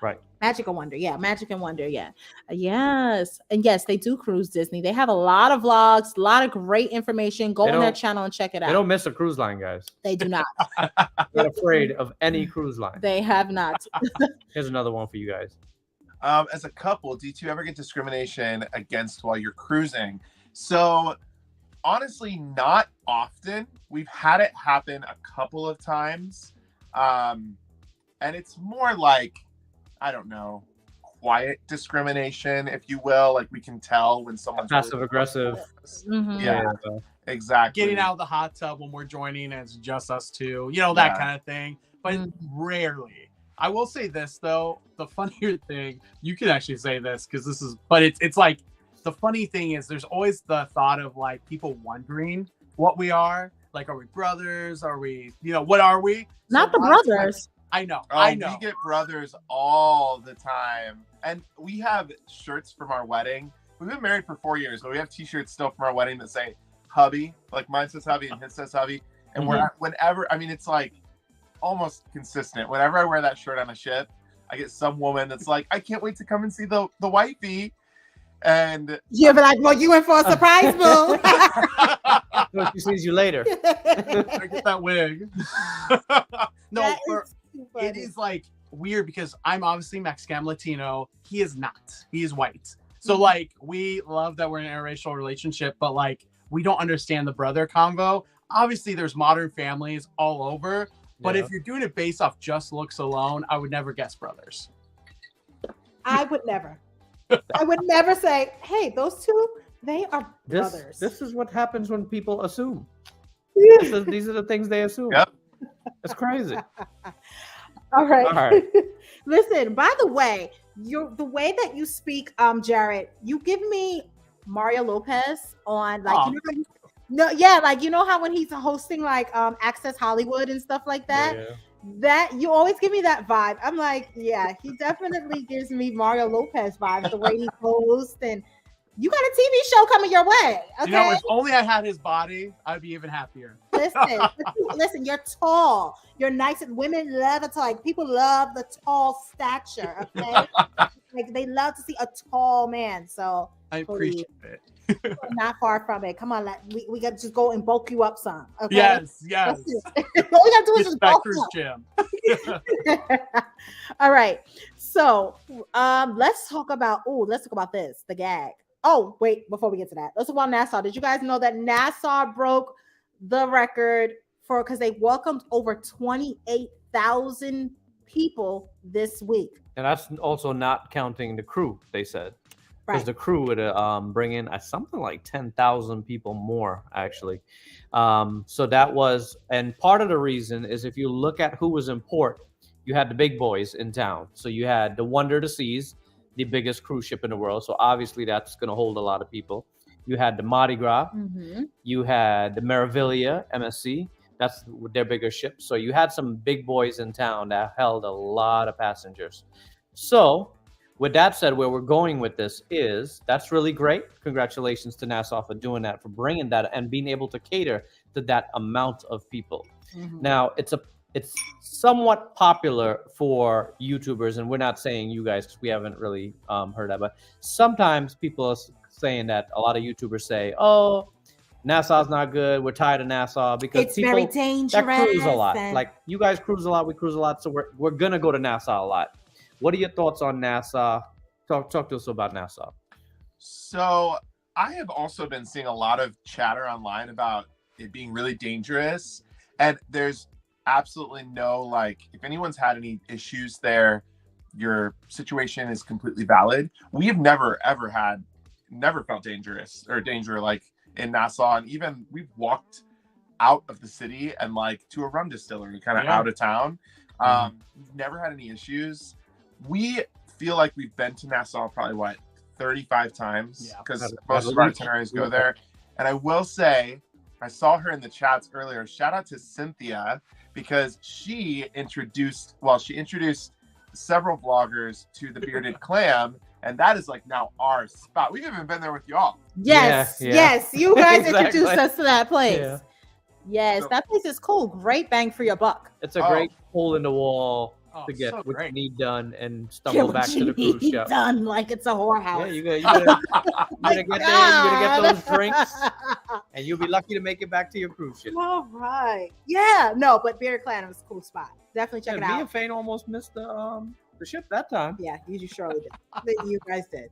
Right. Magic and Wonder. Yeah. Magic and Wonder. Yeah. Yes. And yes, they do cruise Disney. They have a lot of vlogs, a lot of great information. Go on their channel and check it out. They don't miss a cruise line, guys. They do not. Not afraid of any cruise line. They have not. Here's another one for you guys. As a couple, do you two ever get discrimination against while you're cruising? So honestly, not often. We've had it happen a couple of times. And it's more like, I don't know, quiet discrimination, if you will. Like, we can tell when someone's passive really aggressive. Yeah, exactly. Getting out of the hot tub when we're joining and it's just us two, you know, that kind of thing. But rarely. I will say this though, the funnier thing, you can actually say this because this is, but it's like, the funny thing is there's always the thought of like people wondering what we are. Like, are we brothers? Are we, you know, what are we? Not the brothers. I know. Oh, I know. We get brothers all the time. And we have shirts from our wedding. We've been married for 4 years, but we have t-shirts still from our wedding that say hubby. Like, mine says hubby and his says hubby. And whenever, I mean, it's like almost consistent. Whenever I wear that shirt on a ship, I get some woman that's like, I can't wait to come and see the wifey. And you'll be like, well, you went for a surprise, boo. So she sees you later. I get that wig. No, it is like weird because I'm obviously Mexican Latino. He is not. He is white. So like, we love that we're in an interracial relationship, but like, we don't understand the brother convo. Obviously, there's modern families all over, but if you're doing it based off just looks alone, I would never guess brothers. I would never. I would never say, hey, those two, they are brothers. This is what happens when people assume. These are the things they assume. Yep. It's crazy. All right. Listen, by the way, the way that you speak, Jared, you give me Mario Lopez on like, like, you know how when he's hosting like Access Hollywood and stuff like that? Yeah. That you always give me that vibe. I'm like, yeah, he definitely gives me Mario Lopez vibes, the way he hosts, and you got a TV show coming your way. Okay, you know, if only I had his body, I'd be even happier. Listen, you're tall, you're nice, and women love it. Like, people love the tall stature. Okay, like they love to see a tall man. So I appreciate it. Not far from it. Come on, we got to just go and bulk you up some. Okay? Yes. All we got to do is just bulk Cruise up. All right. So let's talk about this, the gag. Oh, wait, before we get to that, let's talk about Nassau. Did you guys know that Nassau broke the record because they welcomed over 28,000 people this week? And that's also not counting the crew, they said. Because the crew would bring in something like 10,000 people more, actually. So that was, and part of the reason is if you look at who was in port, you had the big boys in town. So you had the Wonder of the Seas, the biggest cruise ship in the world. So obviously that's going to hold a lot of people. You had the Mardi Gras. You had the Meraviglia, MSC. That's their bigger ship. So you had some big boys in town that held a lot of passengers. So with that said, where we're going with this is that's really great. Congratulations to Nassau for doing that, for bringing that and being able to cater to that amount of people. Now, it's somewhat popular for YouTubers, and we're not saying you guys because we haven't really heard that, but sometimes people are saying that a lot of YouTubers say, oh, Nassau's not good. We're tired of Nassau because it's people very dangerous that cruise a lot. Like, you guys cruise a lot, we cruise a lot, so we're going to go to Nassau a lot. What are your thoughts on Nassau? Talk to us about Nassau. So I have also been seeing a lot of chatter online about it being really dangerous. And there's absolutely no, like, if anyone's had any issues there, your situation is completely valid. We have never felt dangerous or danger like in Nassau. And even we've walked out of the city and like to a rum distillery kind of out of town. We've never had any issues. We feel like we've been to Nassau probably 35 times because most of our itineraries go there. And I will say, I saw her in the chats earlier. Shout out to Cynthia because she introduced several vloggers to the Bearded Clam, and that is like now our spot. We've even been there with y'all. Yes, you guys introduced us to that place. Yeah. Yes, that place is cool. Great bang for your buck. It's a great hole in the wall to get what you need done and stumble back to the cruise ship. Done like it's a whorehouse. Yeah, you gotta get there. You gotta get those drinks, and you'll be lucky to make it back to your cruise ship. All right. Yeah. No, but Bearded Clam is a cool spot. Definitely check it out. Me and Fane almost missed the ship that time. Yeah, you surely did. You guys did.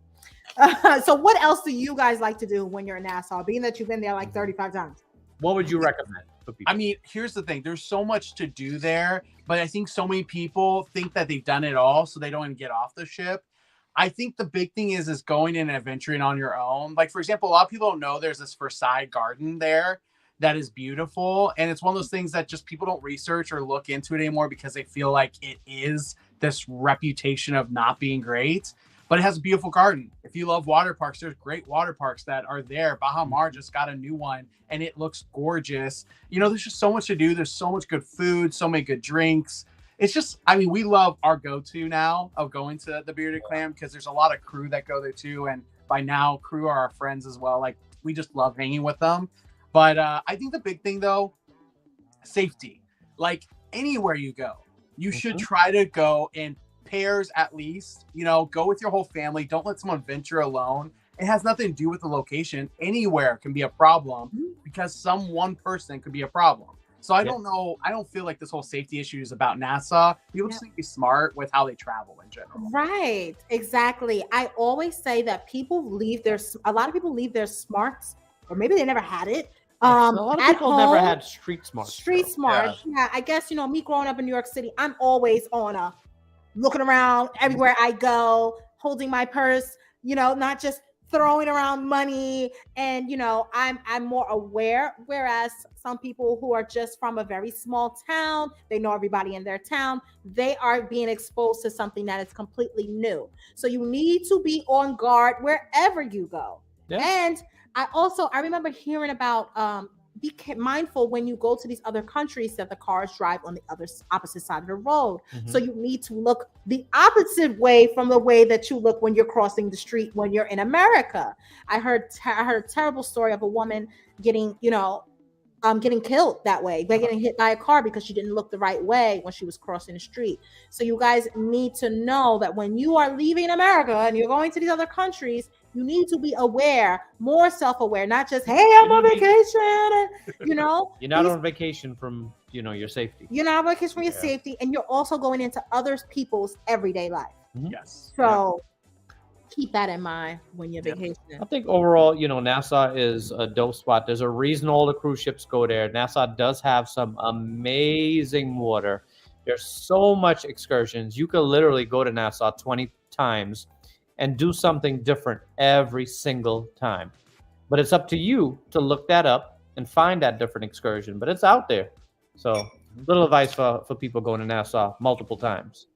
So what else do you guys like to do when you're in Nassau, being that you've been there like 35 times? What would you recommend for people? I mean, here's the thing. There's so much to do there, but I think so many people think that they've done it all, so they don't even get off the ship. I think the big thing is going in and adventuring on your own. Like, for example, a lot of people don't know there's this Versailles garden there that is beautiful. And it's one of those things that just people don't research or look into it anymore because they feel like it is this reputation of not being great. But it has a beautiful garden. If you love water parks, there's great water parks that are there. Baha Mar just got a new one and it looks gorgeous. You know, there's just so much to do. There's so much good food, so many good drinks. It's just, I mean, we love our go-to now of going to the Bearded Clam because there's a lot of crew that go there too. And by now, crew are our friends as well. Like, we just love hanging with them. But I think the big thing, though, safety. Like, anywhere you go, you should try to go in pairs at least. You know, go with your whole family. Don't let someone venture alone. It has nothing to do with the location. Anywhere can be a problem because some one person could be a problem. So I don't know. I don't feel like this whole safety issue is about Nassau. People just need to be smart with how they travel in general. Right. Exactly. I always say that a lot of people leave their smarts, or maybe they never had it. A lot of people never had street smarts. Street smarts. Yeah. I guess, you know, me growing up in New York City, I'm always on looking around everywhere I go, holding my purse, you know, not just throwing around money. And, you know, I'm more aware, whereas some people who are just from a very small town, they know everybody in their town, they are being exposed to something that is completely new. So you need to be on guard wherever you go. Yeah. And I remember hearing about be mindful when you go to these other countries that the cars drive on the opposite side of the road. So you need to look the opposite way from the way that you look when you're crossing the street when you're in America. I heard a terrible story of a woman getting killed that way by getting hit by a car because she didn't look the right way when she was crossing the street. So you guys need to know that when you are leaving America and you're going to these other countries, you need to be aware, more self-aware, not just, hey, I'm on vacation. You know, you're not on vacation from, you know, your safety. You're not on vacation from your safety, and you're also going into other people's everyday life. Yes. So keep that in mind when you're vacationing. I think overall, you know, Nassau is a dope spot. There's a reason all the cruise ships go there. Nassau does have some amazing water. There's so much excursions. You could literally go to Nassau 20 times and do something different every single time. But it's up to you to look that up and find that different excursion. But it's out there. So little advice for people going to Nassau multiple times.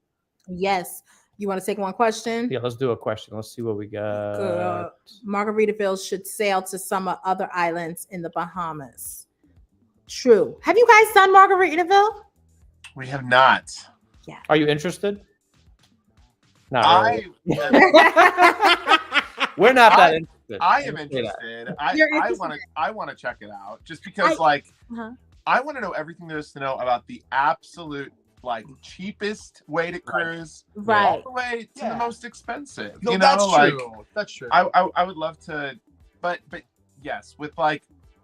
Yes. You want to take one question? Yeah, let's do a question. Let's see what we got. Margaritaville should sail to some other islands in the Bahamas. True. Have you guys done Margaritaville? We have not. Yeah. Are you interested? Not really. We're not that interested. I am interested. I want to check it out just because I want to know everything there is to know about the absolute cheapest way to cruise, all the way to the most expensive. No, that's true. That's true. I would love to, but yes, with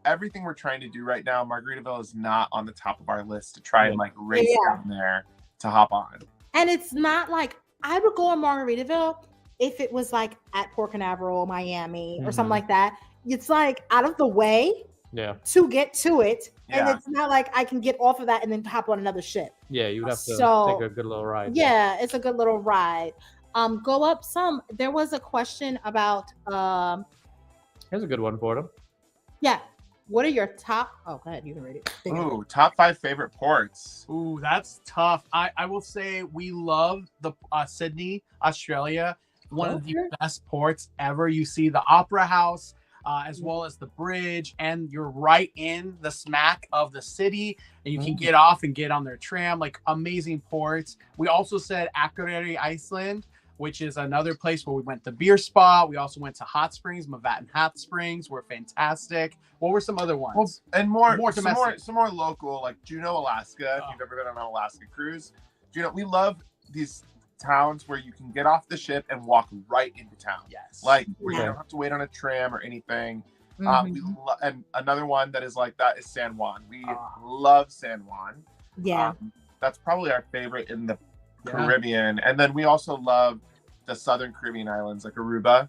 everything we're trying to do right now, Margaritaville is not on the top of our list to try and race down there to hop on. And it's not like I would go on Margaritaville if it was at Port Canaveral, Miami, or something like that. It's out of the way to get to it. And it's not like I can get off of that and then hop on another ship. Yeah, you would have to take a good little ride. Yeah, it's a good little ride. Go up some. There was a question about here's a good one for them. Yeah. What are your top? Oh, go ahead. You can read it. Ooh, top 5 favorite ports. Ooh, that's tough. I will say we love the Sydney, Australia. One of the best ports ever. You see the Opera House, as well as the bridge, and you're right in the smack of the city, and you can get off and get on their tram. Amazing ports. We also said Akureyri, Iceland, which is another place where we went to beer spa. We also went to hot springs. Mavatten Hot Springs were fantastic. What were some other ones? Well, and more domestic. Some more local, like Juneau, Alaska. If you've ever been on an Alaska cruise, we love these towns where you can get off the ship and walk right into town. Yes. Where you don't have to wait on a tram or anything. And another one that is like that is San Juan. We love San Juan. Yeah. That's probably our favorite in the Caribbean. And then we also love the southern Caribbean islands like Aruba.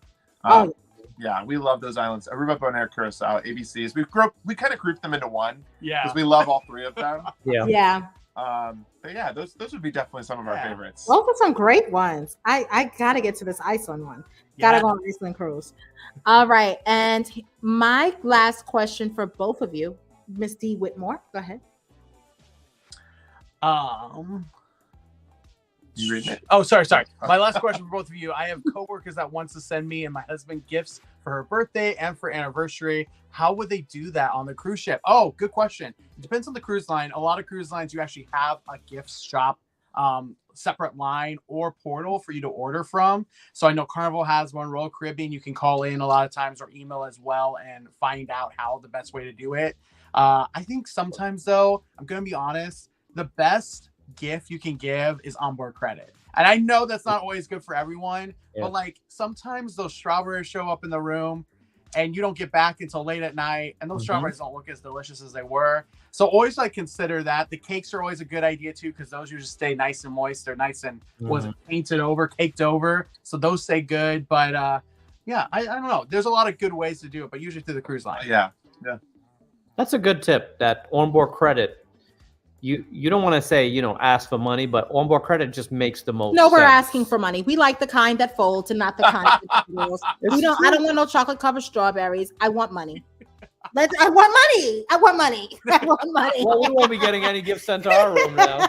Yeah, we love those islands. Aruba, Bonaire, Curacao, ABCs. We kind of grouped them into one. Yeah. Because we love all three of them. Yeah. But yeah, those would be definitely some of our favorites. Those are some great ones. I gotta get to this Iceland one. Gotta go on Iceland cruise. All right. And my last question for both of you, Miss D. Whitmore, go ahead. You reading it? Oh, sorry. My last question for both of you. I have coworkers that wants to send me and my husband gifts for her birthday and for anniversary. How would they do that on the cruise ship? Oh, good question. It depends on the cruise line. A lot of cruise lines, you actually have a gift shop, separate line or portal for you to order from. So I know Carnival has one, Royal Caribbean. You can call in a lot of times or email as well and find out how the best way to do it. I think sometimes, though, I'm going to be honest, the best gift you can give is onboard credit. And I know that's not always good for everyone, but like sometimes those strawberries show up in the room and you don't get back until late at night, and those strawberries don't look as delicious as they were. So always like consider that. The cakes are always a good idea too, because those usually stay nice and moist. They're nice and painted over, caked over. So those stay good. But I don't know. There's a lot of good ways to do it, but usually through the cruise line. Yeah. That's a good tip. That onboard credit. You don't want to say, ask for money, but onboard credit just makes the most sense. We're asking for money. We like the kind that folds and not the kind that rolls. I don't want no chocolate covered strawberries. I want money. I want money. Well, we won't be getting any gifts sent to our room now.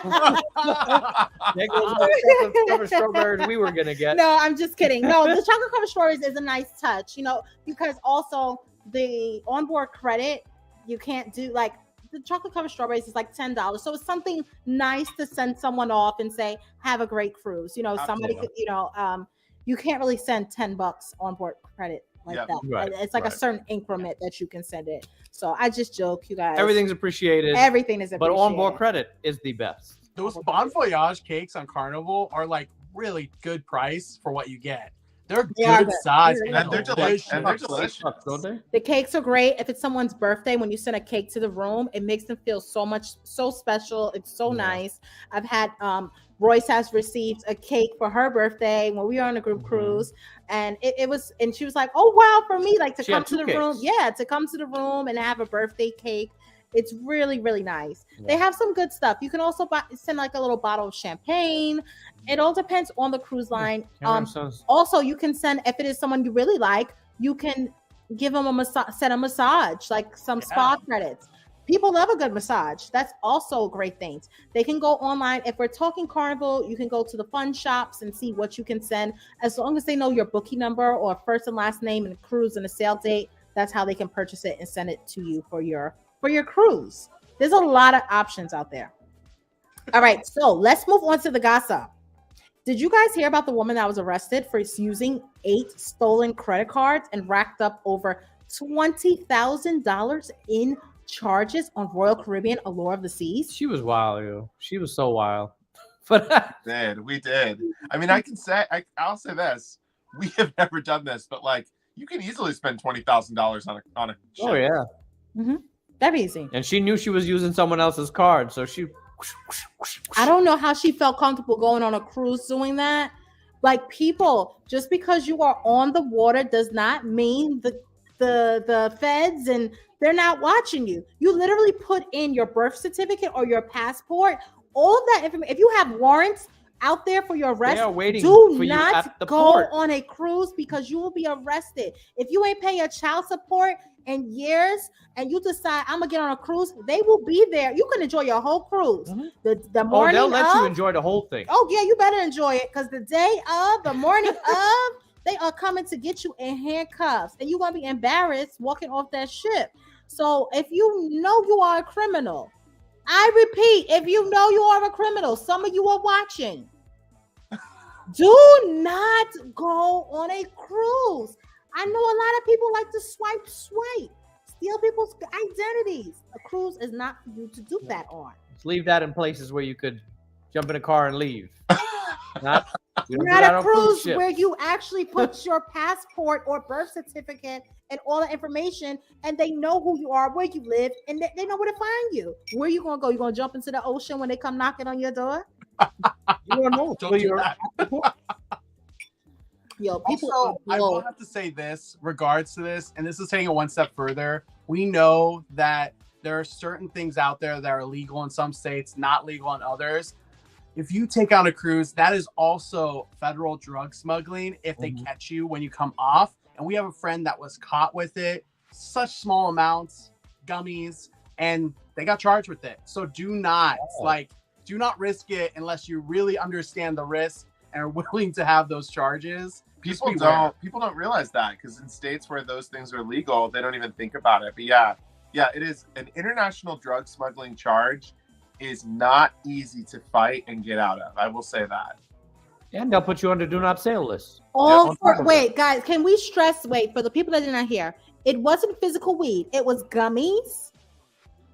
There goes the chocolate covered strawberries we were gonna get. No, I'm just kidding. No, the chocolate covered strawberries is a nice touch, because also the onboard credit, you can't do like the chocolate covered strawberries is like $10. So it's something nice to send someone off and say, have a great cruise. Somebody could, you can't really send $10 onboard credit like that. Right, it's like a certain increment that you can send it. So I just joke, you guys. Everything's appreciated. Everything is appreciated. But onboard credit is the best. Those Bon Voyage cakes on Carnival are like really good price for what you get. They're good size and they're delicious. The cakes are great. If it's someone's birthday, when you send a cake to the room, it makes them feel so special. It's so nice. I've had Royce has received a cake for her birthday when we were on a group cruise, and it was, and she was like, "Oh wow!" For me, like to come to the room, to come to the room and have a birthday cake. It's really, really nice. Yeah. They have some good stuff. You can also send like a little bottle of champagne. It all depends on the cruise line. Also, you can send, if it is someone you really like, you can give them send a massage, like some spa credits. People love a good massage. That's also a great thing. They can go online. If we're talking Carnival, you can go to the fun shops and see what you can send. As long as they know your booking number or first and last name and cruise and a sail date, that's how they can purchase it and send it to you for your cruise. There's a lot of options out there. All right, so let's move on to the gossip. Did you guys hear about the woman that was arrested for using 8 stolen credit cards and racked up over $20,000 in charges on Royal Caribbean Allure of the Seas? She was wild, yo. She was so wild. We did. I mean, I'll say this. We have never done this, but like you can easily spend $20,000 on a ship. Oh yeah. Mm-hmm. That'd be easy. And she knew she was using someone else's card, so she. I don't know how she felt comfortable going on a cruise doing that. Like, people, just because you are on the water does not mean the feds and they're not watching you. You literally put in your birth certificate or your passport, all of that information. If you have warrants out there for your arrest, do not go on a cruise because you will be arrested. If you ain't pay your child support in years and you decide I'm gonna get on a cruise, they will be there. You can enjoy your whole cruise. The morning they'll let you enjoy the whole thing. Oh yeah, you better enjoy it because the morning of, they are coming to get you in handcuffs and you're gonna be embarrassed walking off that ship. So if you know you are a criminal, I repeat, if you know you are a criminal, some of you are watching, do not go on a cruise. I know a lot of people like to swipe, steal people's identities. A cruise is not for you to do that on. Let's leave that in places where you could jump in a car and leave. Not a cruise where you actually put your passport or birth certificate and all the information, and they know who you are, where you live, and they know where to find you. Where you gonna go? You gonna jump into the ocean when they come knocking on your door? You don't know. Don't do that. Yo, people. Also, I will have to say this, regards to this, and this is taking it one step further. We know that there are certain things out there that are legal in some states, not legal in others. If you take out a cruise, that is also federal drug smuggling if they catch you when you come off. And we have a friend that was caught with it, such small amounts, gummies, and they got charged with it. So do not risk it unless you really understand the risk and are willing to have those charges. People don't realize that, because in states where those things are legal, they don't even think about it. But yeah, it is an international drug smuggling charge is not easy to fight and get out of. I will say that. And they'll put you on the do not sail list. Wait, guys, can we stress? Wait, for the people that did not hear, it wasn't physical weed. It was gummies.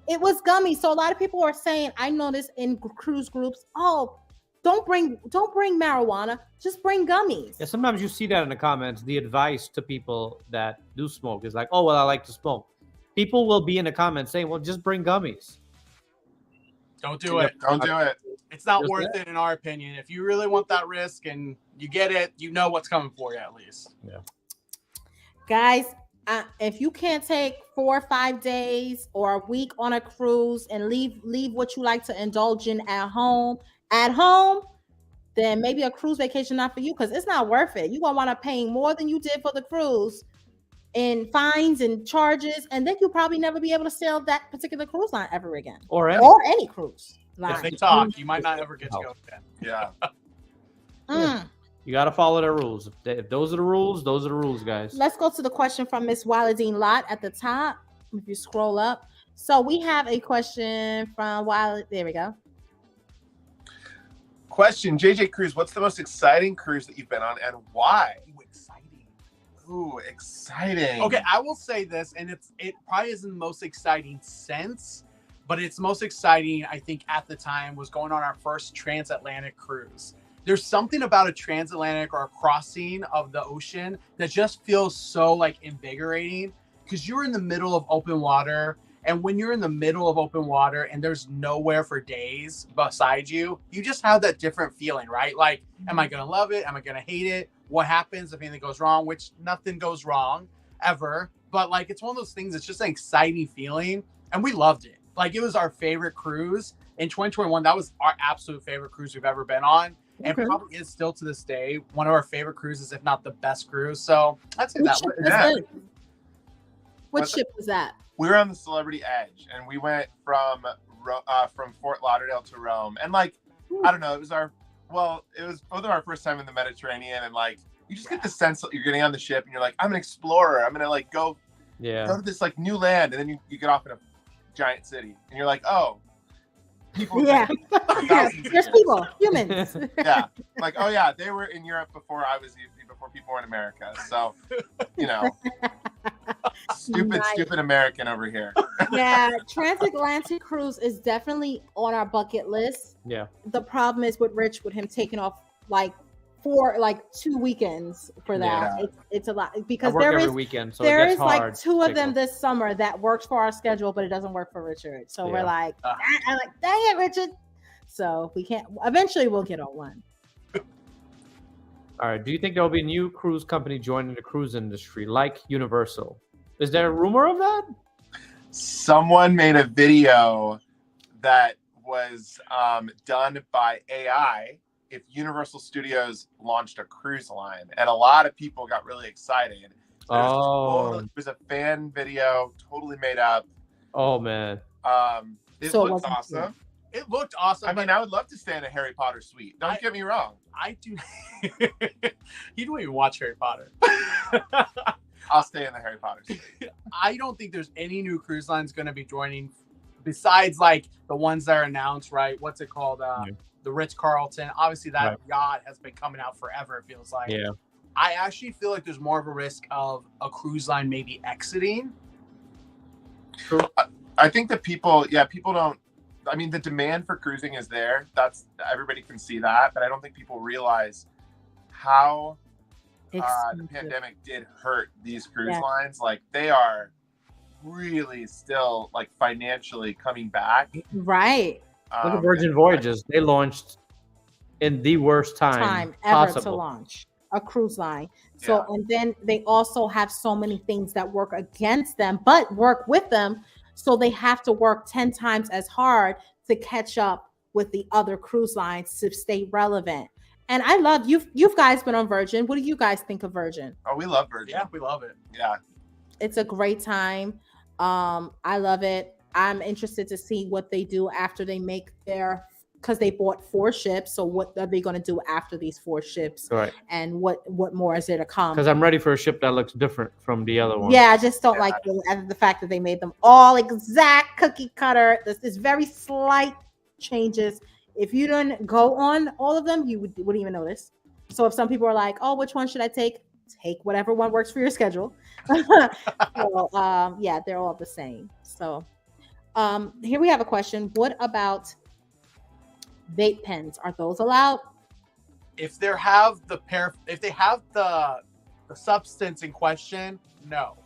It was gummies. So a lot of people are saying, I noticed in cruise groups, don't bring marijuana, just bring gummies. Yeah, sometimes you see that in the comments. The advice to people that do smoke is like, oh, well, I like to smoke. People will be in the comments saying, well, just bring gummies. Don't do it. Don't do it. It's not worth it, in our opinion. If you really want that risk and you get it, you know what's coming for you at least. Yeah. Guys, if you can't take 4 or 5 days or a week on a cruise and leave what you like to indulge in at home, then maybe a cruise vacation not for you, because it's not worth it. You're gonna want to pay more than you did for the cruise in fines and charges, and then you'll probably never be able to sail that particular cruise line ever again, or any cruise line. If they talk, you might not ever get to go again. Yeah. You got to follow the rules. If those are the rules, those are the rules, guys. Let's go to the question from Miss Wiladine Lott at the top. If you scroll up, so we have a question from Wiley. There we go. Question, JJ Cruise, what's the most exciting cruise that you've been on and why? Ooh, exciting. Okay, I will say this, and it probably isn't the most exciting sense, but it's most exciting, I think, at the time was going on our first transatlantic cruise. There's something about a transatlantic or a crossing of the ocean that just feels so like invigorating, because you're in the middle of open water. And when you're in the middle of open water and there's nowhere for days beside you, you just have that different feeling, right? Like, am I going to love it? Am I going to hate it? What happens if anything goes wrong? Which nothing goes wrong ever. But like, it's one of those things, it's just an exciting feeling. And we loved it. Like, it was our favorite cruise in 2021. That was our absolute favorite cruise we've ever been on. And probably is still to this day one of our favorite cruises, if not the best cruise. So I'd say What ship was that? We were on the Celebrity Edge, and we went from Fort Lauderdale to Rome. And like, I don't know, it was both of our first time in the Mediterranean, and like, you just get the sense that you're getting on the ship and you're like, I'm an explorer. I'm gonna like go to this like new land, and then you get off in a giant city, and you're like, oh, people. Yeah, there's people, humans. Yeah, like, oh yeah, they were in Europe before people were in America. So, you know. Stupid American over here. Yeah, transatlantic cruise is definitely on our bucket list. Yeah. The problem is with him taking off like 2 weekends for that. Yeah. It's a lot, because every weekend, so there it gets is hard like 2 of them this summer that works for our schedule, but it doesn't work for Richard. So we're like, I'm like, dang it, Richard. So we can't. Eventually, we'll get on one. All right. Do you think there will be a new cruise company joining the cruise industry, like Universal? Is there a rumor of that? Someone made a video that was done by AI if Universal Studios launched a cruise line, and a lot of people got really excited. It was a fan video, totally made up. Oh man. It looked awesome. It looked awesome. I mean, I would love to stay in a Harry Potter suite. Don't get me wrong. I do. You don't even watch Harry Potter. I'll stay in the Harry Potter suite. I don't think there's any new cruise lines going to be joining, besides like the ones that are announced, right? What's it called? The Ritz-Carlton. Obviously, that yacht has been coming out forever, it feels like. Yeah. I actually feel like there's more of a risk of a cruise line maybe exiting. True. I think that people don't. I mean, the demand for cruising is there. Everybody can see that, but I don't think people realize how the pandemic did hurt these cruise lines. Like, they are really still like financially coming back. Right. Look at Virgin Voyages. They launched in the worst time ever possible. to launch. a cruise line. So, and then they also have so many things that work against them, but work with them. So they have to work 10 times as hard to catch up with the other cruise lines to stay relevant. And I love you guys been on Virgin. What do you guys think of Virgin? Oh, we love Virgin. Yeah, we love it. Yeah. It's a great time. I love it. I'm interested to see what they do after they make their, because they bought 4 ships. So what are they going to do after these 4 ships? Right. And what more is there to come? Because I'm ready for a ship that looks different from the other one. Yeah, I just don't like the fact that they made them all exact cookie cutter. There's very slight changes. If you don't go on all of them, you wouldn't even notice. So if some people are like, oh, which one should I take? Take whatever one works for your schedule. So, yeah, they're all the same. So here we have a question. What about vape pens? Are those allowed? If they have the substance in question, no.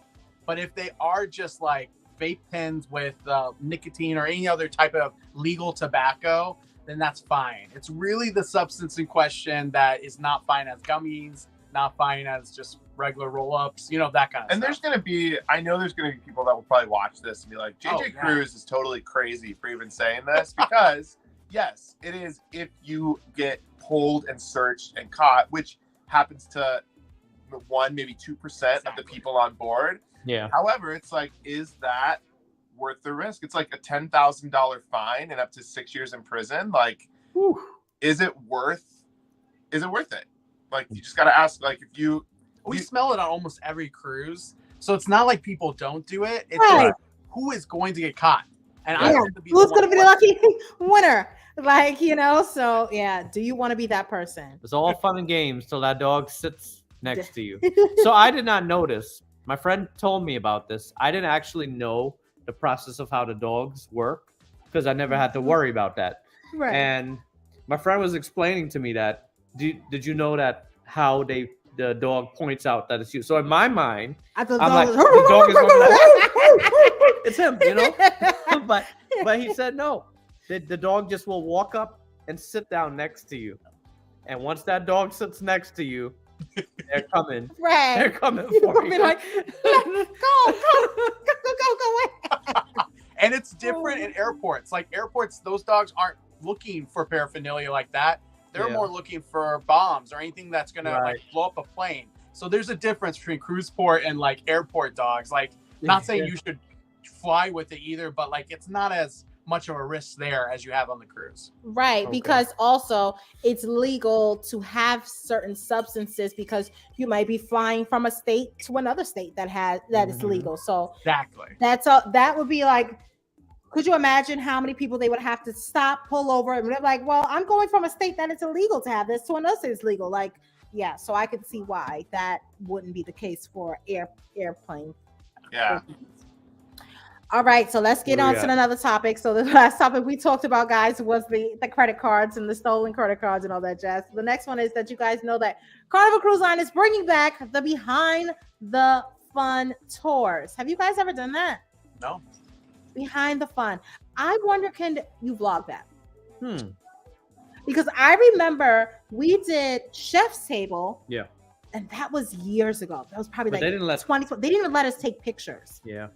But if they are just like vape pens with nicotine or any other type of legal tobacco, then that's fine. It's really the substance in question that is not fine as gummies, not fine as just regular roll-ups, that kind of stuff. And there's going to be, I know there's going to be people that will probably watch this and be like, JJ Cruz is totally crazy for even saying this, because yes, it is if you get pulled and searched and caught, which happens to 1, maybe 2% of the people on board. Yeah. However, it's like, is that worth the risk? It's like a $10,000 fine and up to 6 years in prison. Like, is it worth it? Like, you just got to ask, like, if we smell it on almost every cruise. So it's not like people don't do it. It's like, who is going to get caught? And I want to be who's going to be the lucky winner? Like, so yeah. Do you want to be that person? It's all fun and games till that dog sits next to you. So I did not notice. My friend told me about this. I didn't actually know the process of how the dogs work because I never had to worry about that. Right. And my friend was explaining to me that, did you know that how the dog points out that it's you? So in my mind, I'm like, the dog is going it's him, but he said no. The dog just will walk up and sit down next to you. And once that dog sits next to you, they're coming. Right. They're coming for you. Be like, go away. And it's different in airports. Like airports, those dogs aren't looking for paraphernalia like that. They're more looking for bombs or anything that's gonna like blow up a plane. So there's a difference between cruise port and like airport dogs. Like, not saying you should fly with it either, but like it's not as much of a risk there as you have on the cruise. Right, because also it's legal to have certain substances because you might be flying from a state to another state that is legal. So exactly, that would be like, could you imagine how many people they would have to stop, pull over, and they're like, well, I'm going from a state that it's illegal to have this to another state it's legal. Like, yeah, so I could see why that wouldn't be the case for airplane. Yeah. All right, so let's get on to another topic. So the last topic we talked about, guys, was the credit cards and the stolen credit cards and all that jazz. The next one is that you guys know that Carnival Cruise Line is bringing back the Behind the Fun tours. Have you guys ever done that? No. Behind the Fun. I wonder, can you vlog that? Because I remember we did Chef's Table. Yeah. And that was years ago. That was probably they didn't 20. They didn't even let us take pictures. Yeah.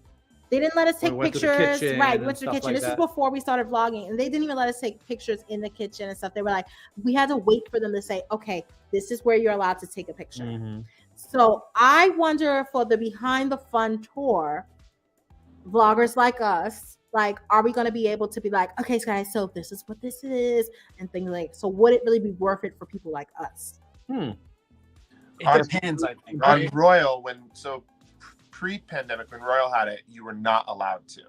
They didn't let us take pictures. Right. We went to the kitchen. Like this is before we started vlogging. And they didn't even let us take pictures in the kitchen and stuff. They were like, we had to wait for them to say, okay, this is where you're allowed to take a picture. Mm-hmm. So I wonder, for the Behind the Fun tour, vloggers like us, like, are we going to be able to be like, okay, guys, so this is what this is, and things like, so would it really be worth it for people like us? It depends, I think. On Royal, pre-pandemic, when Royal had it, you were not allowed to.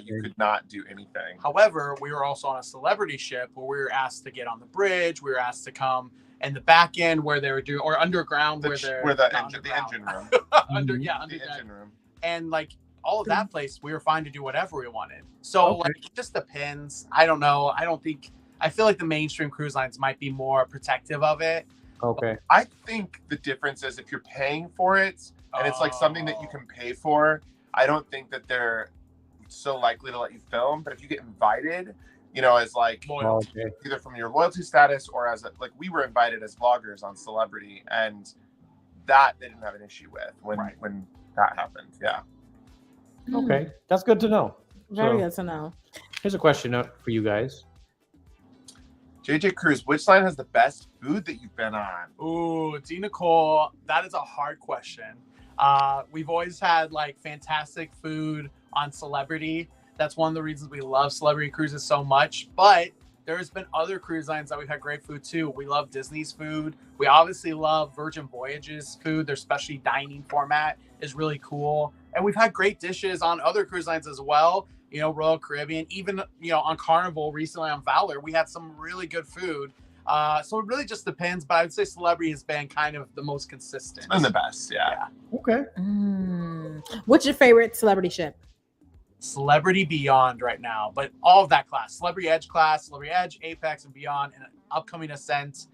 You could not do anything. However, we were also on a celebrity ship where we were asked to get on the bridge. We were asked to come in the back end where they were doing, or underground the engine room. The engine room. And like all of that place, we were fine to do whatever we wanted. So like, it just depends. I don't know. I feel like the mainstream cruise lines might be more protective of it. Okay. I think the difference is if you're paying for it and it's like something that you can pay for, I don't think that they're so likely to let you film. But if you get invited, you know, as like Okay. either from your loyalty status or as like we were invited as vloggers on Celebrity, and that they didn't have an issue with when that happened. Yeah. Okay, that's good to know. Very good to know. Here's a question for you guys. JJ Cruz, which line has the best food that you've been on? Ooh, D. Nicole, that is a hard question. We've always had like fantastic food on Celebrity. That's one of the reasons we love Celebrity Cruises so much. But there's been other cruise lines that we've had great food too. We love Disney's food. We obviously love Virgin Voyages food. Their specialty dining format is really cool. And we've had great dishes on other cruise lines as well. You know, Royal Caribbean, even, you know, on Carnival recently on Valor, we had some really good food. So it really just depends, but I would say Celebrity has been kind of the most consistent. And the best, yeah. Okay. What's your favorite celebrity ship? Celebrity Beyond right now, but all of that class, Celebrity Edge class, Celebrity Edge, Apex, and Beyond, and upcoming Ascent.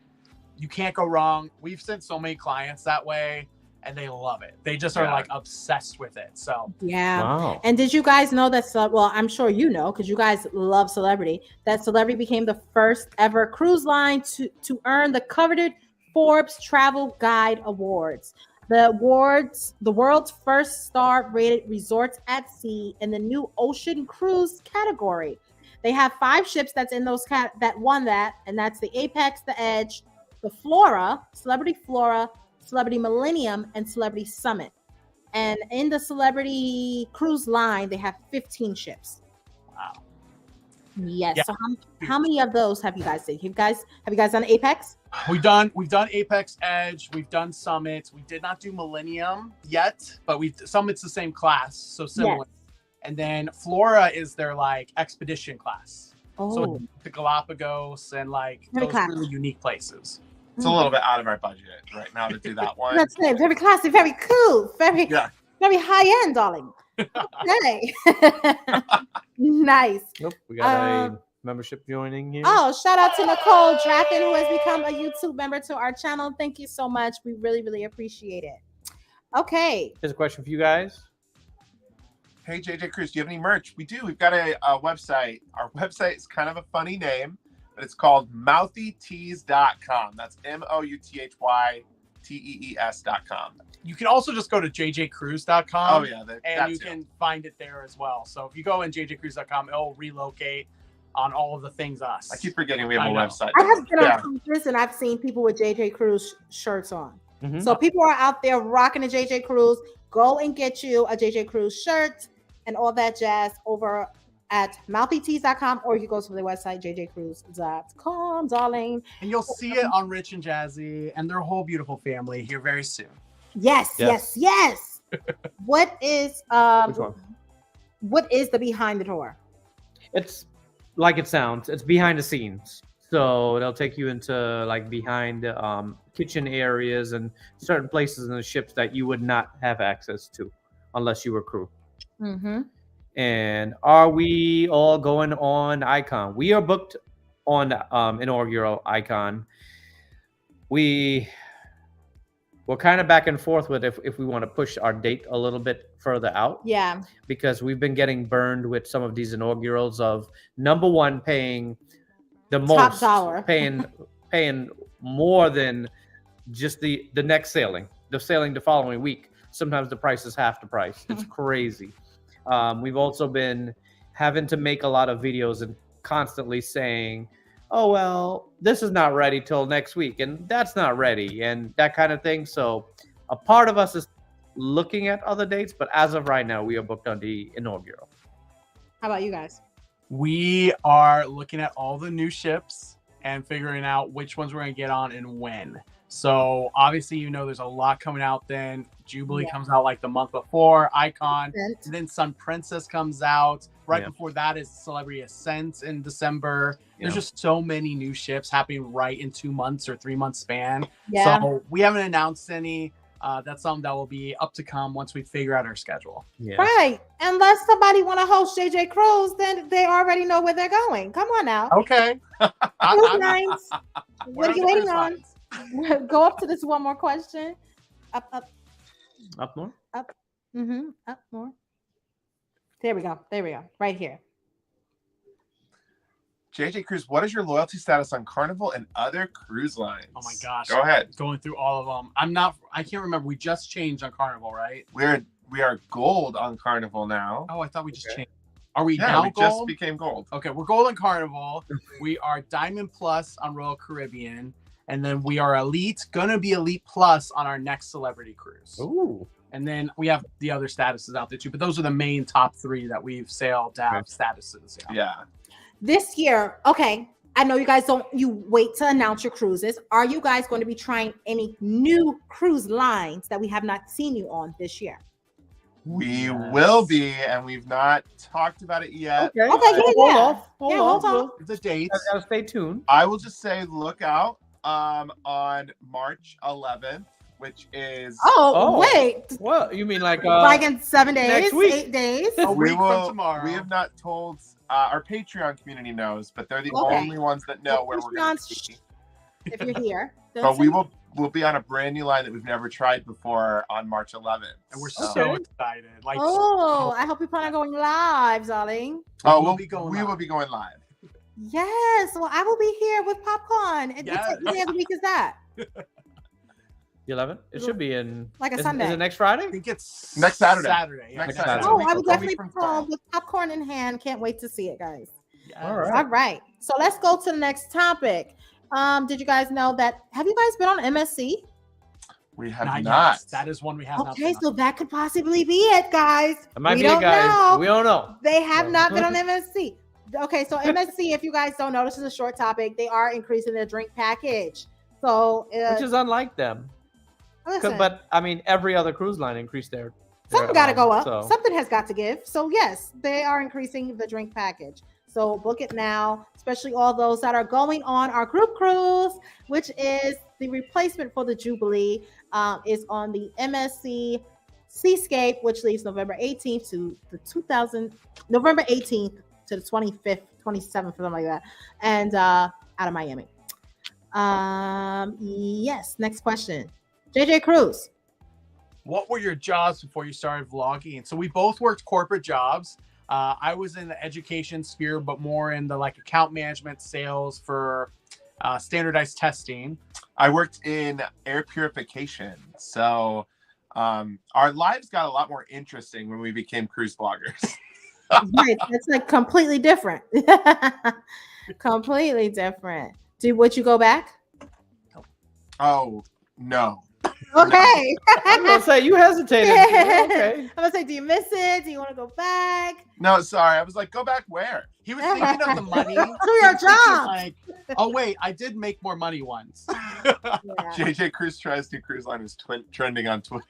You can't go wrong. We've sent so many clients that way, and they love it. They just are like obsessed with it. So yeah. Wow. And did you guys know that? Well, I'm sure you know because you guys love Celebrity. That Celebrity became the first ever cruise line to earn the coveted Forbes Travel Guide Awards. The world's first star-rated resorts at sea in the new ocean cruise category. They have 5 ships that's in those that won that, and that's the Apex, the Edge, the Flora, Celebrity Millennium, and Celebrity Summit. And in the Celebrity cruise line, they have 15 ships. Wow. Yes. Yeah. So how many of those have you guys seen? Have you guys done Apex? We've done Apex Edge, we've done Summit. We did not do Millennium yet, but Summit's the same class, so similar. Yes. And then Flora is their like expedition class. Oh. So the Galapagos and like those really unique places. It's a little bit out of our budget right now to do that one. That's it. Very classy, very cool, very high end, darling. Okay. Nice. Nope, we got a membership joining here. Oh, shout out to Nicole Draken, who has become a YouTube member to our channel. Thank you so much. We really, really appreciate it. Okay. Here's a question for you guys. Hey, JJ Cruz, do you have any merch? We do. We've got a website. Our website is kind of a funny name, but it's called mouthytees.com. That's MOUTHYTEES.com. You can also just go to jjcruise.com. Oh, yeah. And you can find it there as well. So if you go in jjcruise.com, it'll relocate on all of the things us. I keep forgetting we have a website. I have been on cruises and I've seen people with JJ Cruise shirts on. Mm-hmm. So people are out there rocking a JJ Cruise. Go and get you a JJ Cruise shirt and all that jazz over at mouthytees.com, or you go to the website jjcruise.com, darling. And you'll see it on Rich and Jazzy and their whole beautiful family here very soon. Yes. What is the behind the door? It's like it sounds. It's behind the scenes. So they'll take you into like behind kitchen areas and certain places in the ships that you would not have access to unless you were crew. Mm-hmm. And are we all going on Icon? We are booked on inaugural Icon. We're kind of back and forth with if we want to push our date a little bit further out. Yeah. Because we've been getting burned with some of these inaugurals of number one paying the top most, dollar, paying more than just the next sailing, the sailing the following week. Sometimes the price is half the price. It's crazy. We've also been having to make a lot of videos and constantly saying, oh, well, this is not ready till next week, and that's not ready, and that kind of thing. So a part of us is looking at other dates, but as of right now, we are booked on the inaugural. How about you guys? We are looking at all the new ships and figuring out which ones we're going to get on and when. So obviously, you know, there's a lot coming out then. Jubilee comes out like the month before, Icon. And then Sun Princess comes out. Right before that is Celebrity Ascent in December. There's just so many new ships happening right in 2 months or 3 month span. Yeah. So we haven't announced any. That's something that will be up to come once we figure out our schedule. Yeah. Right. Unless somebody want to host JJ Cruise, then they already know where they're going. Come on now. Okay. What are you waiting on? Go up to this one more question. Up more. Up. Up more. There we go. Right here. JJ Cruise, what is your loyalty status on Carnival and other cruise lines? Oh my gosh. Go ahead. Going through all of them. I can't remember. We just changed on Carnival, right? We are gold on Carnival now. Oh, I thought we just changed. Are we Yeah, now we gold? just became gold. Okay, we're gold on Carnival. We are Diamond Plus on Royal Caribbean. And then we are Elite, gonna be Elite Plus on our next celebrity cruise. Ooh. And then we have the other statuses out there too. But those are the main top 3 that we've sailed to have statuses. Yeah. This year, okay, I know you guys you wait to announce your cruises. Are you guys going to be trying any new cruise lines that we have not seen you on this year? We will be, and we've not talked about it yet. Okay, Hold on. The dates. I gotta stay tuned. I will just say look out on March 11th, which is wait. What? You mean like in 7 days, next week? 8 days? A week from tomorrow. We have not told our Patreon community knows, but they're the only ones that know where we're going to be. If you're here. But we'll be on a brand new line that we've never tried before on March 11th. And we're so excited. Like, I hope you plan on going live, darling. Oh, we'll be going we live. will be going live. Yes. Well, I will be here with popcorn. And Yes. what day of the week is that? The 11th? It should be in Like a is Sunday. it next Friday? I think it's Next Saturday. Yeah. Next Saturday. Oh, week- I will a definitely week be from tomorrow. home with popcorn in hand. Can't wait to see it, guys. Yes. All right. All right. So let's go to the next topic. Did you guys know that? Have you guys been on MSC? We have Not not. yet. That is one we have not. Okay, been on. so that could possibly be it, guys. It might We be it, don't guys. know. We don't know. They have not been on MSC. Okay, so MSC, if you guys don't know, this is a short topic. They are increasing their drink package. So, Which is unlike them. listen, But I mean, every other cruise line increased their something got to go up. So. Something has got to give. So, yes, they are increasing the drink package. So, book it now, especially all those that are going on our group cruise, which is the replacement for the Jubilee, is on the MSC Seascape, which leaves November 18th to the November 18th to the 25th, 27th, something like that, and out of Miami. Yes. Next question, JJ Cruz. What were your jobs before you started vlogging? So we both worked corporate jobs. I was in the education sphere, but more in the like account management, sales for standardized testing. I worked in air purification. So our lives got a lot more interesting when we became cruise bloggers. Right, that's like completely different. Completely different. Would you go back? Oh, no. Okay. I'm gonna say you hesitated. Okay. I'm gonna say, do you miss it? Do you want to go back? No, sorry. I was like, go back where? He was thinking of the money. To your job. Like, oh wait, I did make more money once. Yeah. JJ Cruise tries new cruise line is trending on Twitter.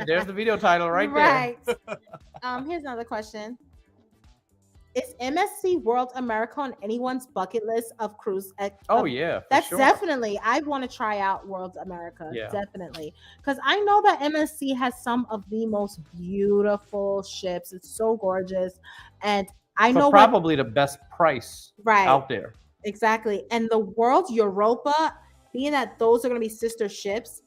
There's the video title right there. Right. Here's another question. Is MSC World America on anyone's bucket list of cruise? Oh yeah, for That's sure. definitely. I want to try out World America. Yeah. Definitely, because I know that MSC has some of the most beautiful ships. It's so gorgeous, and I know probably the best price right out there. Exactly, and the World Europa, being that those are going to be sister ships,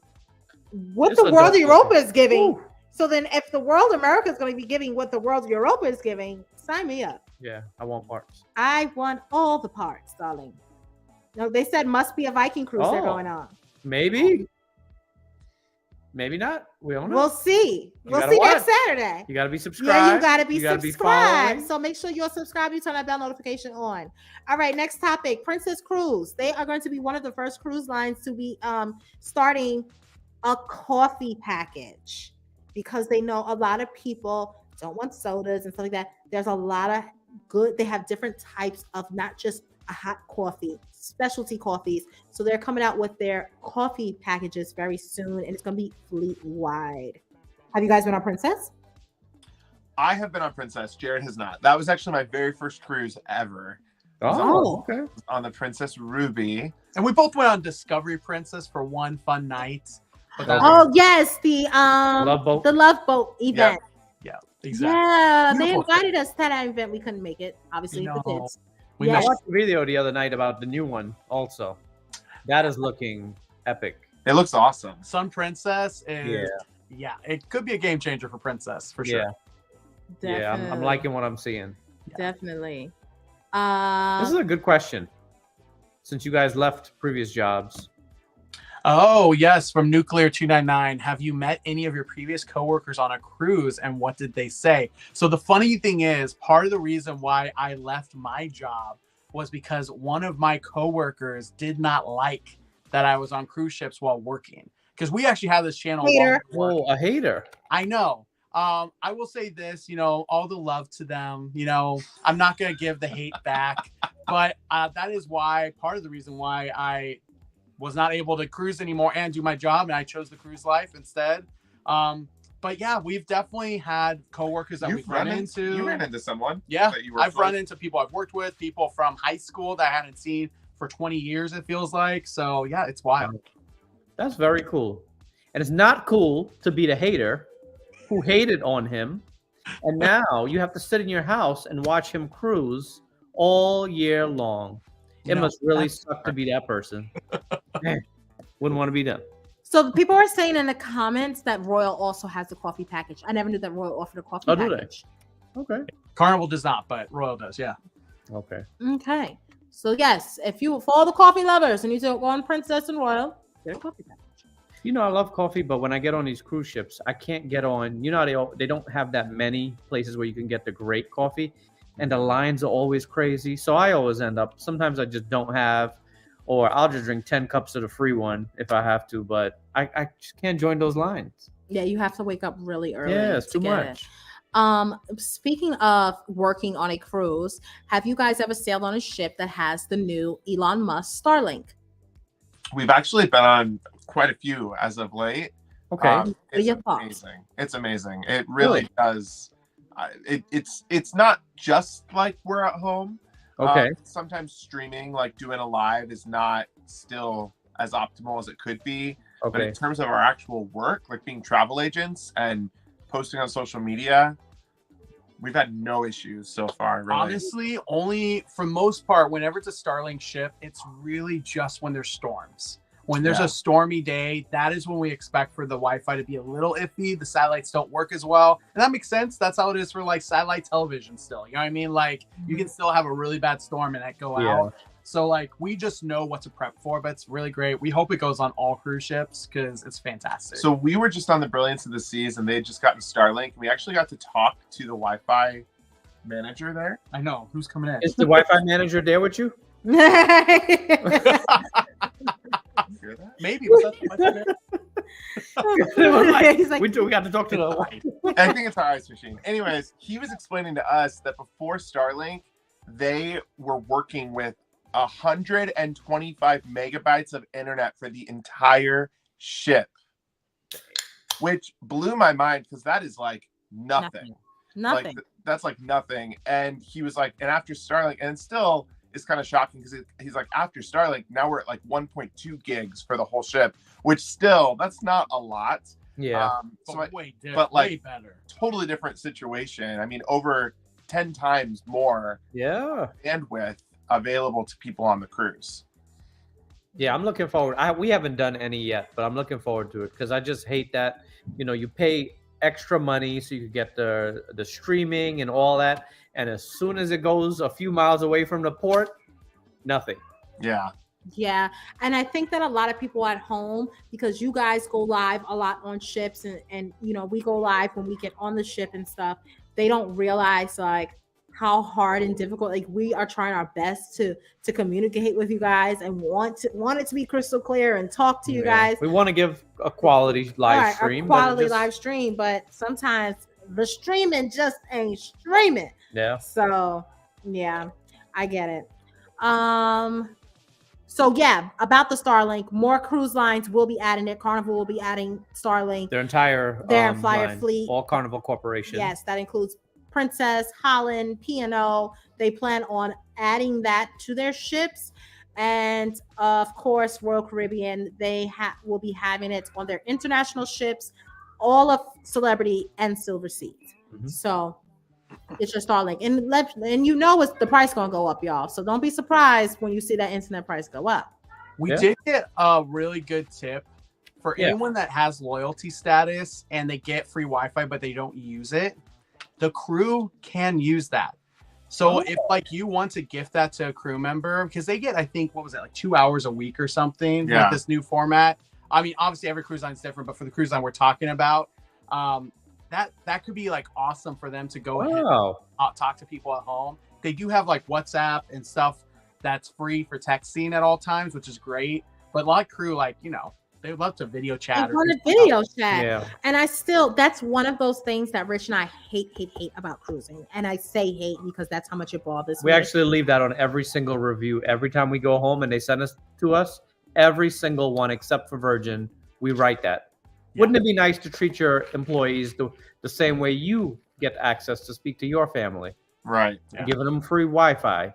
what It's the a World dope Europa looking. is giving. Ooh. So then, if the World America is going to be giving what the World Europa is giving, sign me up. Yeah, I want parts. I want all the parts, darling. No, they said must be a Viking cruise they're Oh. going on. Maybe. Maybe not. We don't know. We'll see. We'll gotta see next watch. Saturday. You gotta be subscribed. Yeah, you gotta be You gotta subscribed. following. So make sure you're subscribed. You turn that bell notification on. All right, next topic: Princess Cruise. They are going to be one of the first cruise lines to be starting a coffee package because they know a lot of people don't want sodas and stuff like that. There's a lot of good. They have different types of not just a hot coffee, specialty coffees. So they're coming out with their coffee packages very soon, and it's going to be fleet wide. Have you guys been on Princess? I have been on Princess. Jared has not. That was actually my very first cruise ever. Oh, okay. On the Princess Ruby. And we both went on Discovery Princess for one fun night. But that Oh yes, the Love boat. the Love Boat event. yeah, exactly. Yeah, they Beautiful. invited us to that event. We couldn't make it, obviously, I the know. kids. We Yes. I missed- watched a video the other night about the new one also. That is looking epic. It looks awesome. Sun Princess is yeah, it could be a game changer for Princess for sure. Yeah. Yeah, I'm liking what I'm seeing. Definitely. This is a good question. Since you guys left previous jobs. Oh, yes, from Nuclear 299. Have you met any of your previous coworkers on a cruise, and what did they say? So the funny thing is, part of the reason why I left my job was because one of my coworkers did not like that I was on cruise ships while working. Because we actually have this channel. Hater. Oh, a hater. I know. I will say this, all the love to them. I'm not going to give the hate back, but that is why part of the reason why I was not able to cruise anymore and do my job, and I chose the cruise life instead. But yeah, we've definitely had coworkers that we've run into. You ran into someone. Yeah, I've run into people I've worked with, people from high school that I hadn't seen for 20 years, it feels like. So yeah, it's wild. That's very cool. And it's not cool to be the hater who hated on him. And now you have to sit in your house and watch him cruise all year long. It must really suck to be that person. Man, wouldn't want to be them. So people are saying in the comments that Royal also has a coffee package. I never knew that Royal offered a coffee package. Do they? Okay. Carnival does not, but Royal does, yeah. Okay. Okay. So yes, for all the coffee lovers and you go on Princess and Royal, get a coffee package. I love coffee, but when I get on these cruise ships, I can't get on. They don't have that many places where you can get the great coffee. And the lines are always crazy. So I always end up, sometimes I just don't have, or I'll just drink 10 cups of the free one if I have to, but I just can't join those lines. Yeah, you have to wake up really early. Yeah, it's too much. Speaking of working on a cruise, have you guys ever sailed on a ship that has the new Elon Musk Starlink? We've actually been on quite a few as of late. Okay. It's amazing. It's amazing. It really does. It's not just like we're at home. Okay. Sometimes streaming, like doing a live, is not still as optimal as it could be. Okay. But in terms of our actual work, like being travel agents and posting on social media, we've had no issues so far. Really. Honestly, only for most part, whenever it's a Starlink ship, it's really just when there's storms. When there's a stormy day, that is when we expect for the Wi-Fi to be a little iffy. The satellites don't work as well. And that makes sense. That's how it is for like satellite television still. You know what I mean? Like you can still have a really bad storm and that go out. So like we just know what to prep for, but it's really great. We hope it goes on all cruise ships because it's fantastic. So we were just on the Brilliance of the Seas and they had just gotten Starlink. We actually got to talk to the Wi-Fi manager there. I know. Who's coming in? Is the Wi-Fi manager there with you? Hear that? Maybe. Was that He's like, we got to talk to the wife. I think it's our ice machine. Anyways, he was explaining to us that before Starlink, they were working with 125 megabytes of internet for the entire ship, which blew my mind because that is like nothing. Nothing. Like, that's like nothing. And he was like, and after Starlink, and still it's kind of shocking because he's like, after Starlink, now we're at like 1.2 gigs for the whole ship, which still, that's not a lot. Yeah. But way better. Totally different situation. I mean, over 10 times more bandwidth available to people on the cruise. Yeah, I'm looking forward. We haven't done any yet, but I'm looking forward to it because I just hate that, you pay extra money so you can get the streaming and all that. And as soon as it goes a few miles away from the port, nothing. Yeah. Yeah. And I think that a lot of people at home, because you guys go live a lot on ships and we go live when we get on the ship and stuff, they don't realize like how hard and difficult, like we are trying our best to communicate with you guys and want it to be crystal clear and talk to you guys. We want to give a quality live stream. Live stream, but sometimes the streaming just ain't streaming. Yeah. So yeah, I get it. So yeah, about the Starlink, more cruise lines will be adding it. Carnival will be adding Starlink. Their entire flyer fleet. All Carnival Corporation. Yes, that includes Princess, Holland, P&O. They plan on adding that to their ships. And of course, Royal Caribbean, they will be having it on their international ships, all of Celebrity and Silver Seas. Mm-hmm. So it's your Starlink. And it's the price going to go up, y'all. So don't be surprised when you see that internet price go up. We did get a really good tip for anyone that has loyalty status and they get free Wi-Fi, but they don't use it. The crew can use that. So if like you want to gift that to a crew member, because they get, I think, what was it, like 2 hours a week or something with this new format. I mean, obviously every cruise line is different, but for the cruise line we're talking about, that could be like awesome for them to go ahead and talk to people at home. They do have like WhatsApp and stuff that's free for texting at all times, which is great. But a lot of crew, like, you know, they love to video chat. Yeah. And that's one of those things that Rich and I hate about cruising. And I say hate because that's how much it bothers me. We actually leave that on every single review. Every time we go home and they send us to us, every single one except for Virgin, we write that. Yeah. Wouldn't it be nice to treat your employees the same way you get access to speak to your family? Right. Yeah. Giving them free Wi-Fi.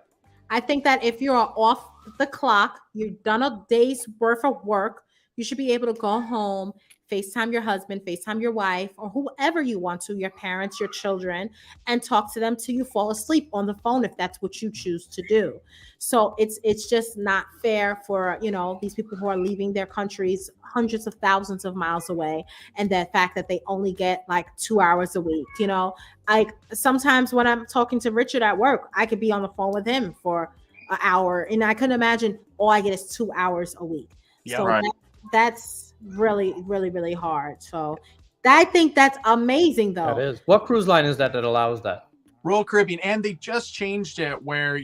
I think that if you're off the clock, you've done a day's worth of work, you should be able to go home, FaceTime your husband, FaceTime your wife, or whoever you want to, your parents, your children, and talk to them till you fall asleep on the phone if that's what you choose to do. So it's just not fair for, you know, these people who are leaving their countries hundreds of thousands of miles away, and the fact that they only get like 2 hours a week. You know, like sometimes when I'm talking to Richard at work, I could be on the phone with him for an hour, and I couldn't imagine all I get is 2 hours a week. Yeah, so right. That's really, really, really hard. So I think that's amazing, though. That is. What cruise line is that allows that? Royal Caribbean, and they just changed it where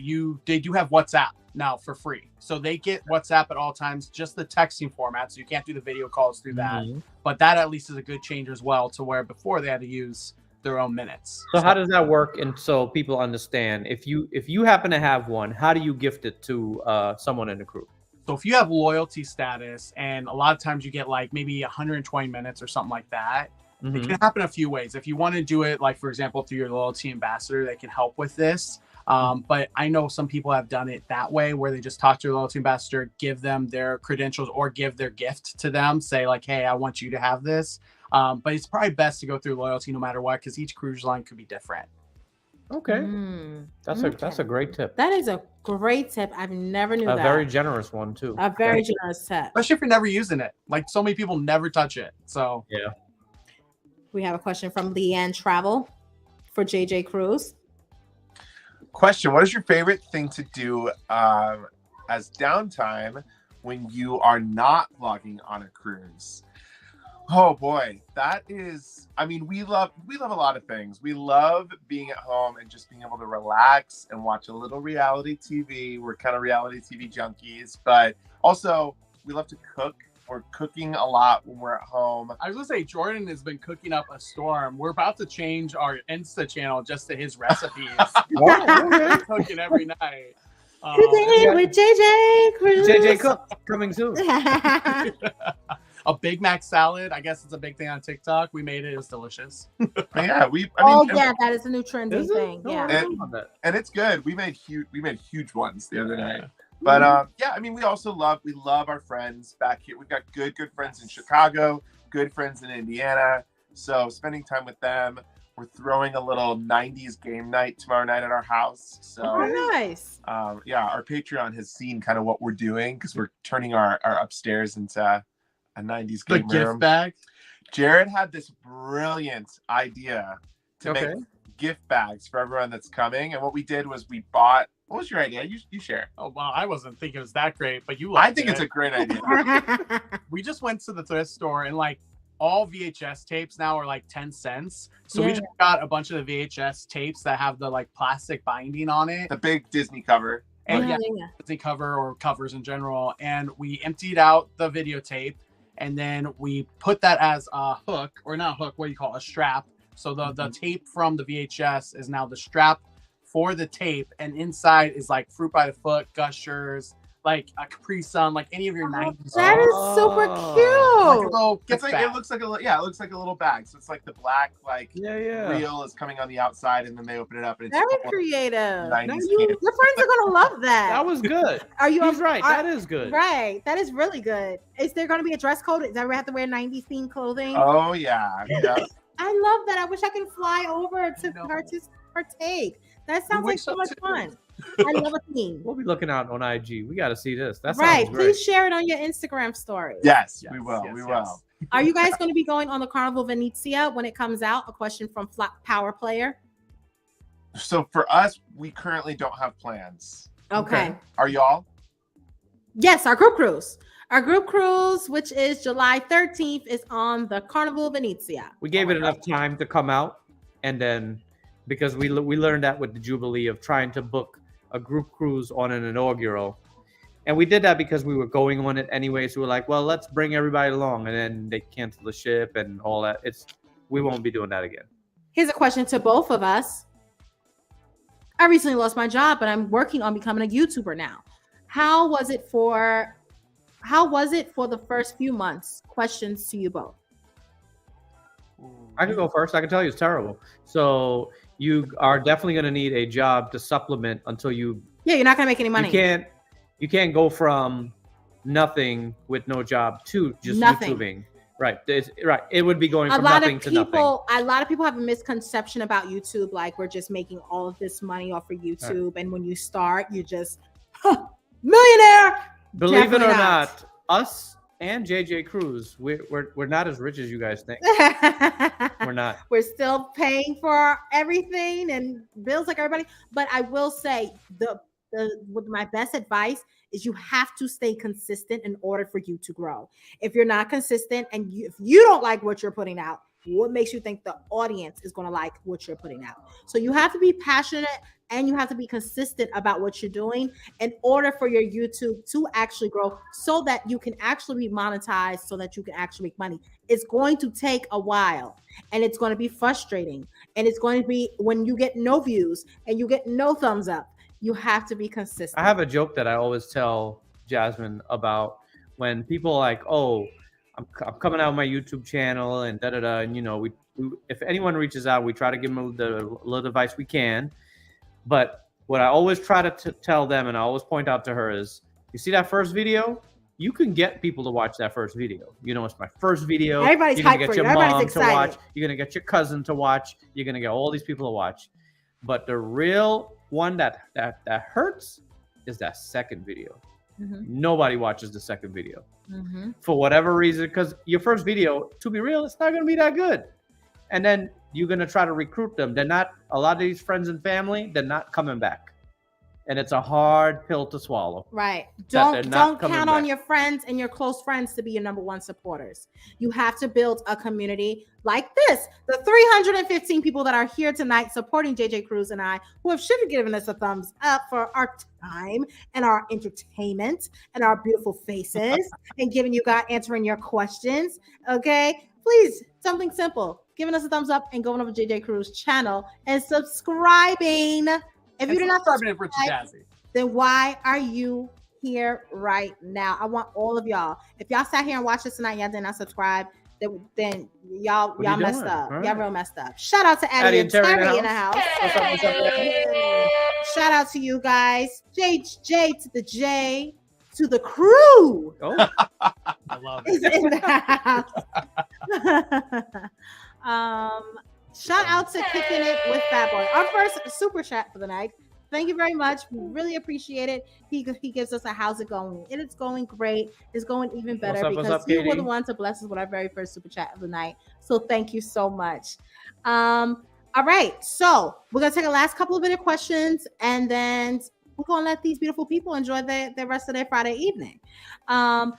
they do have WhatsApp now for free. So they get WhatsApp at all times, just the texting format. So you can't do the video calls through that. But that at least is a good change as well, to where before they had to use their own minutes. So how does that work? And so people understand, if you happen to have one, how do you gift it to someone in the crew? So if you have loyalty status, and a lot of times you get like maybe 120 minutes or something like that, it can happen a few ways. If you want to do it, like, for example, through your loyalty ambassador, they can help with this. But I know some people have done it that way, where they just talk to your loyalty ambassador, give them their credentials, or give their gift to them, say like, hey, I want you to have this. But it's probably best to go through loyalty no matter what, because each cruise line could be different. Okay. That's a great tip. That is a great tip. I've never knew that. A very generous one too. A very generous tip. Especially if you're never using it. Like, so many people never touch it. So yeah. We have a question from Leanne Travel for JJ Cruise. Question: what is your favorite thing to do as downtime when you are not vlogging on a cruise? Oh boy, that is, I mean, we love a lot of things. We love being at home and just being able to relax and watch a little reality TV. We're kind of reality TV junkies, but also we love to cook. We're cooking a lot when we're at home. I was gonna say, Jordan has been cooking up a storm. We're about to change our Insta channel just to his recipes. We're cooking every night. Today with JJ Cruise. JJ Cook coming soon. A Big Mac salad. I guess it's a big thing on TikTok. We made it. It was delicious. Yeah, that is a new trendy thing. Yeah, and it's good. We made huge ones the other night. But yeah, I mean, we love our friends back here. We've got good friends in Chicago, good friends in Indiana. So spending time with them. We're throwing a little 90s game night tomorrow night at our house. So nice. Yeah, our Patreon has seen kind of what we're doing, because we're turning our upstairs into a 90s game room. Gift bag. Jared had this brilliant idea to make gift bags for everyone that's coming. And what we did was we bought. What was your idea? You share. Oh, wow. I wasn't thinking it was that great, but you I think it's a great idea. We just went to the thrift store, and like all VHS tapes now are like 10 cents. So we just got a bunch of the VHS tapes that have the like plastic binding on it. The big Disney cover. And Disney cover, or covers in general. And we emptied out the videotape, and then we put that as a hook, or not hook, what do you call it? A strap. So the tape from the VHS is now the strap for the tape, and inside is like Fruit by the Foot, Gushers, like a Capri Sun, like any of your 90s. That is super cute. It looks like a little bag. So it's like the black reel is coming on the outside, and then they open it up, and it's very creative. Your friends are gonna love that. That was good. He's right. That is good. Right. That is really good. Is there gonna be a dress code? Does everyone have to wear 90s themed clothing? Oh yeah. I love that. I wish I could fly over to partake. That sounds like so much fun. I love a theme. We'll be looking out on IG. We got to see this. That's right. Please share it on your Instagram story. Yes, we will. We will. Are you guys going to be going on the Carnival Venezia when it comes out? A question from Power Player. So for us, we currently don't have plans. Okay. Are y'all? Yes, our group cruise. Our group cruise, which is July 13th, is on the Carnival Venezia. We gave it enough time to come out, and then because we learned that with the Jubilee of trying to book a group cruise on an inaugural, and we did that because we were going on it anyway. So we're like, well, let's bring everybody along, and then they cancel the ship and all that. We won't be doing that again. Here's a question to both of us. I recently lost my job, but I'm working on becoming a YouTuber now. How was it for the first few months? Questions to you both. I can go first. I can tell you it's terrible. So you are definitely going to need a job to supplement until you. Yeah, you're not going to make any money. You can't go from nothing with no job to just nothing. YouTubing. Right. Right. It would be going from nothing to nothing. A lot of people have a misconception about YouTube. Like, we're just making all of this money off of YouTube. Right. And when you start, you're just millionaire. Believe it or not, us and JJ Cruz, we're not as rich as you guys think. We're not. We're still paying for everything and bills like everybody. But I will say my best advice is you have to stay consistent in order for you to grow. If you're not consistent and if you don't like what you're putting out, what makes you think the audience is going to like what you're putting out? So you have to be passionate and you have to be consistent about what you're doing in order for your YouTube to actually grow so that you can actually be monetized, so that you can actually make money. It's going to take a while and it's going to be frustrating. And it's going to be when you get no views and you get no thumbs up. You have to be consistent. I have a joke that I always tell Jasmine about when people are like, oh, I'm coming out with my YouTube channel and da-da-da. And, you know, we if anyone reaches out, we try to give them the little advice we can. But what I always try to tell them, and I always point out to her, is you see that first video? You can get people to watch that first video. You know, it's my first video. Everybody's You're going to hyped get for your you. mom Everybody's to excited. watch. You're going to get your cousin to watch. You're going to get all these people to watch. But the real one that hurts is that second video. Mm-hmm. Nobody watches the second video for whatever reason, because your first video, to be real, it's not going to be that good. And then you're going to try to recruit them. They're not, a lot of these friends and family, they're not coming back. And it's a hard pill to swallow. Right. Don't count on your friends and your close friends to be your number one supporters. You have to build a community like this. The 315 people that are here tonight supporting JJ Cruz and I, who should have given us a thumbs up for our time and our entertainment and our beautiful faces and giving you guys answering your questions. Okay. Please, something simple. Giving us a thumbs up and going over to JJ Cruz channel and subscribing. If you did not subscribe, then why are you here right now? I want all of y'all. If y'all sat here and watched this tonight, y'all did not subscribe, then y'all messed up. Right. Y'all real messed up. Shout out to Addie and Terry in the house. What's up? Shout out to you guys. J to the J to the crew. Oh, I love it. Is in the house. Shout out to Kicking It with Fat Boy, our first super chat for the night. Thank you very much. We really appreciate it. He gives us a how's it going? And it's going great. It's going even better because you were the one to bless us with our very first super chat of the night. So thank you so much. All right. So we're going to take a last couple of minute questions and then we're going to let these beautiful people enjoy the rest of their Friday evening. Go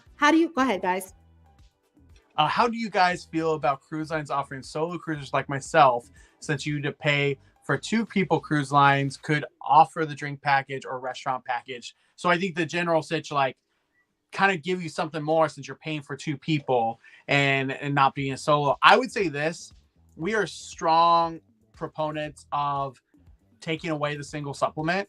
ahead, guys. How do you guys feel about cruise lines offering solo cruisers like myself, since you to pay for 2 people cruise lines could offer the drink package or restaurant package? So I think the general sitch, like, kind of give you something more since you're paying for 2 people and not being a solo. I would say this, we are strong proponents of taking away the single supplement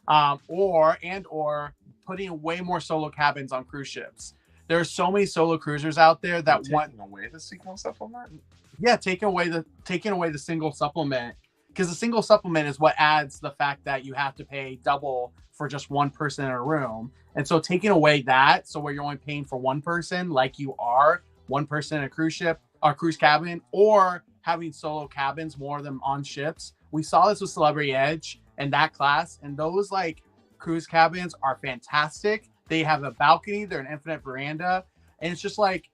or putting way more solo cabins on cruise ships. There are so many solo cruisers out there that want away the single supplement. Yeah, taking away the single supplement, because the single supplement is what adds the fact that you have to pay double for just one person in a room. And so taking away that, so where you're only paying for one person, like you are one person in a cruise ship or cruise cabin, or having solo cabins, more of them on ships. We saw this with Celebrity Edge and that class, and those like cruise cabins are fantastic. They have a balcony, they're an infinite veranda, and it's just like,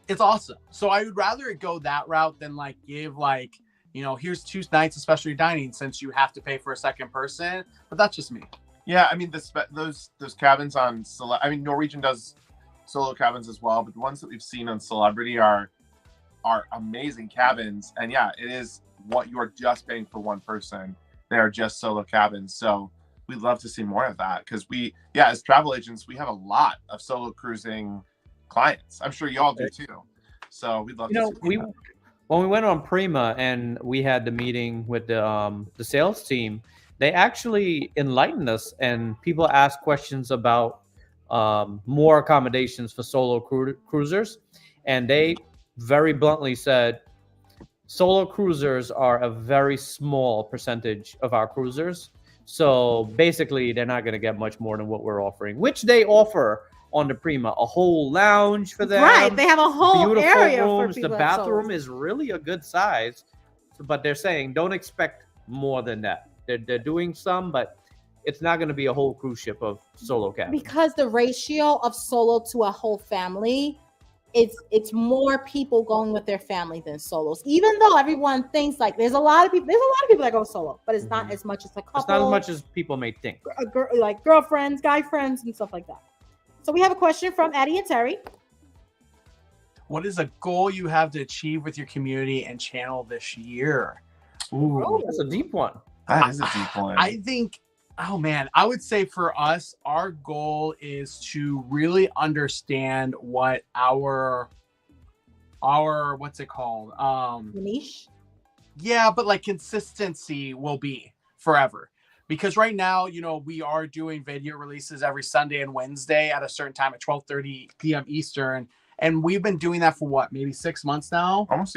it's awesome. So I would rather go that route than like give like here's 2 nights of specialty dining since you have to pay for a second person. But that's just me. Yeah, I mean, those cabins on Norwegian does solo cabins as well, but the ones that we've seen on Celebrity are amazing cabins. And yeah, it is what you are just paying for one person. They are just solo cabins. So we'd love to see more of that because as travel agents, we have a lot of solo cruising clients. I'm sure you all do too. So we'd love to see that. When we went on Prima and we had the meeting with the sales team, they actually enlightened us, and people asked questions about more accommodations for solo cruisers, and they very bluntly said solo cruisers are a very small percentage of our cruisers. So basically, they're not going to get much more than what we're offering, which they offer on the Prima, a whole lounge for them. Right, they have a whole beautiful area rooms. for The people bathroom is really a good size, but they're saying don't expect more than that. They're doing some, but it's not going to be a whole cruise ship of solo cabins. Because the ratio of solo to a whole family, it's more people going with their family than solos. Even though everyone thinks like there's a lot of people that go solo, but it's not as much as a couple. It's not as much as people may think. Like girlfriends, guy friends, and stuff like that. So we have a question from Addie and Terry. What is a goal you have to achieve with your community and channel this year? Ooh, that's a deep one. That is a deep one. I think, I would say for us, our goal is to really understand what our what's it called? Niche? Yeah, but like consistency will be forever. Because right now, we are doing video releases every Sunday and Wednesday at a certain time at 12:30 p.m. Eastern. And we've been doing that for maybe 6 months now? Almost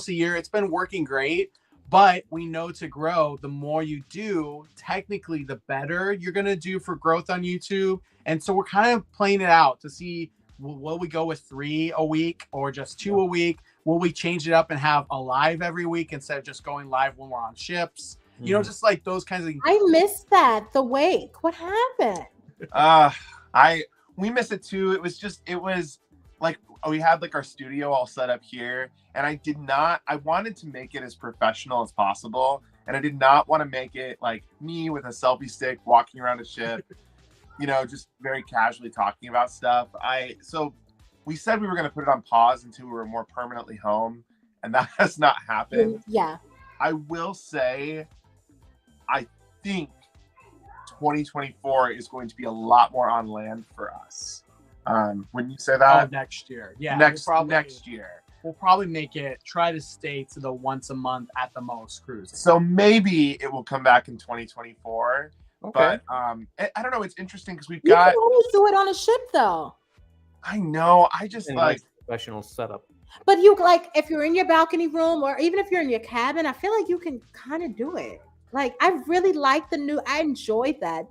a year. It's been working great. But we know to grow, the more you do, technically, the better you're going to do for growth on YouTube. And so we're kind of playing it out to see, will we go with 3 a week or just 2 a week? Will we change it up and have a live every week instead of just going live when we're on ships? Just like those kinds of things. I missed that. The wake. What happened? We missed it too. It was like we had like our studio all set up here, and I wanted to make it as professional as possible, and I did not want to make it like me with a selfie stick walking around a ship, just very casually talking about stuff. So we said we were going to put it on pause until we were more permanently home, and that has not happened. Yeah. I will say, I think 2024 is going to be a lot more on land for us. Wouldn't you say that? Next year. Yeah. Next year. We'll probably try to stay to the once a month at the most cruise. So maybe it will come back in 2024. Okay. But I don't know. It's interesting because You can always do it on a ship though. I know. I just like professional setup. But you if you're in your balcony room or even if you're in your cabin, I feel like you can kind of do it. Like I really like I enjoyed that.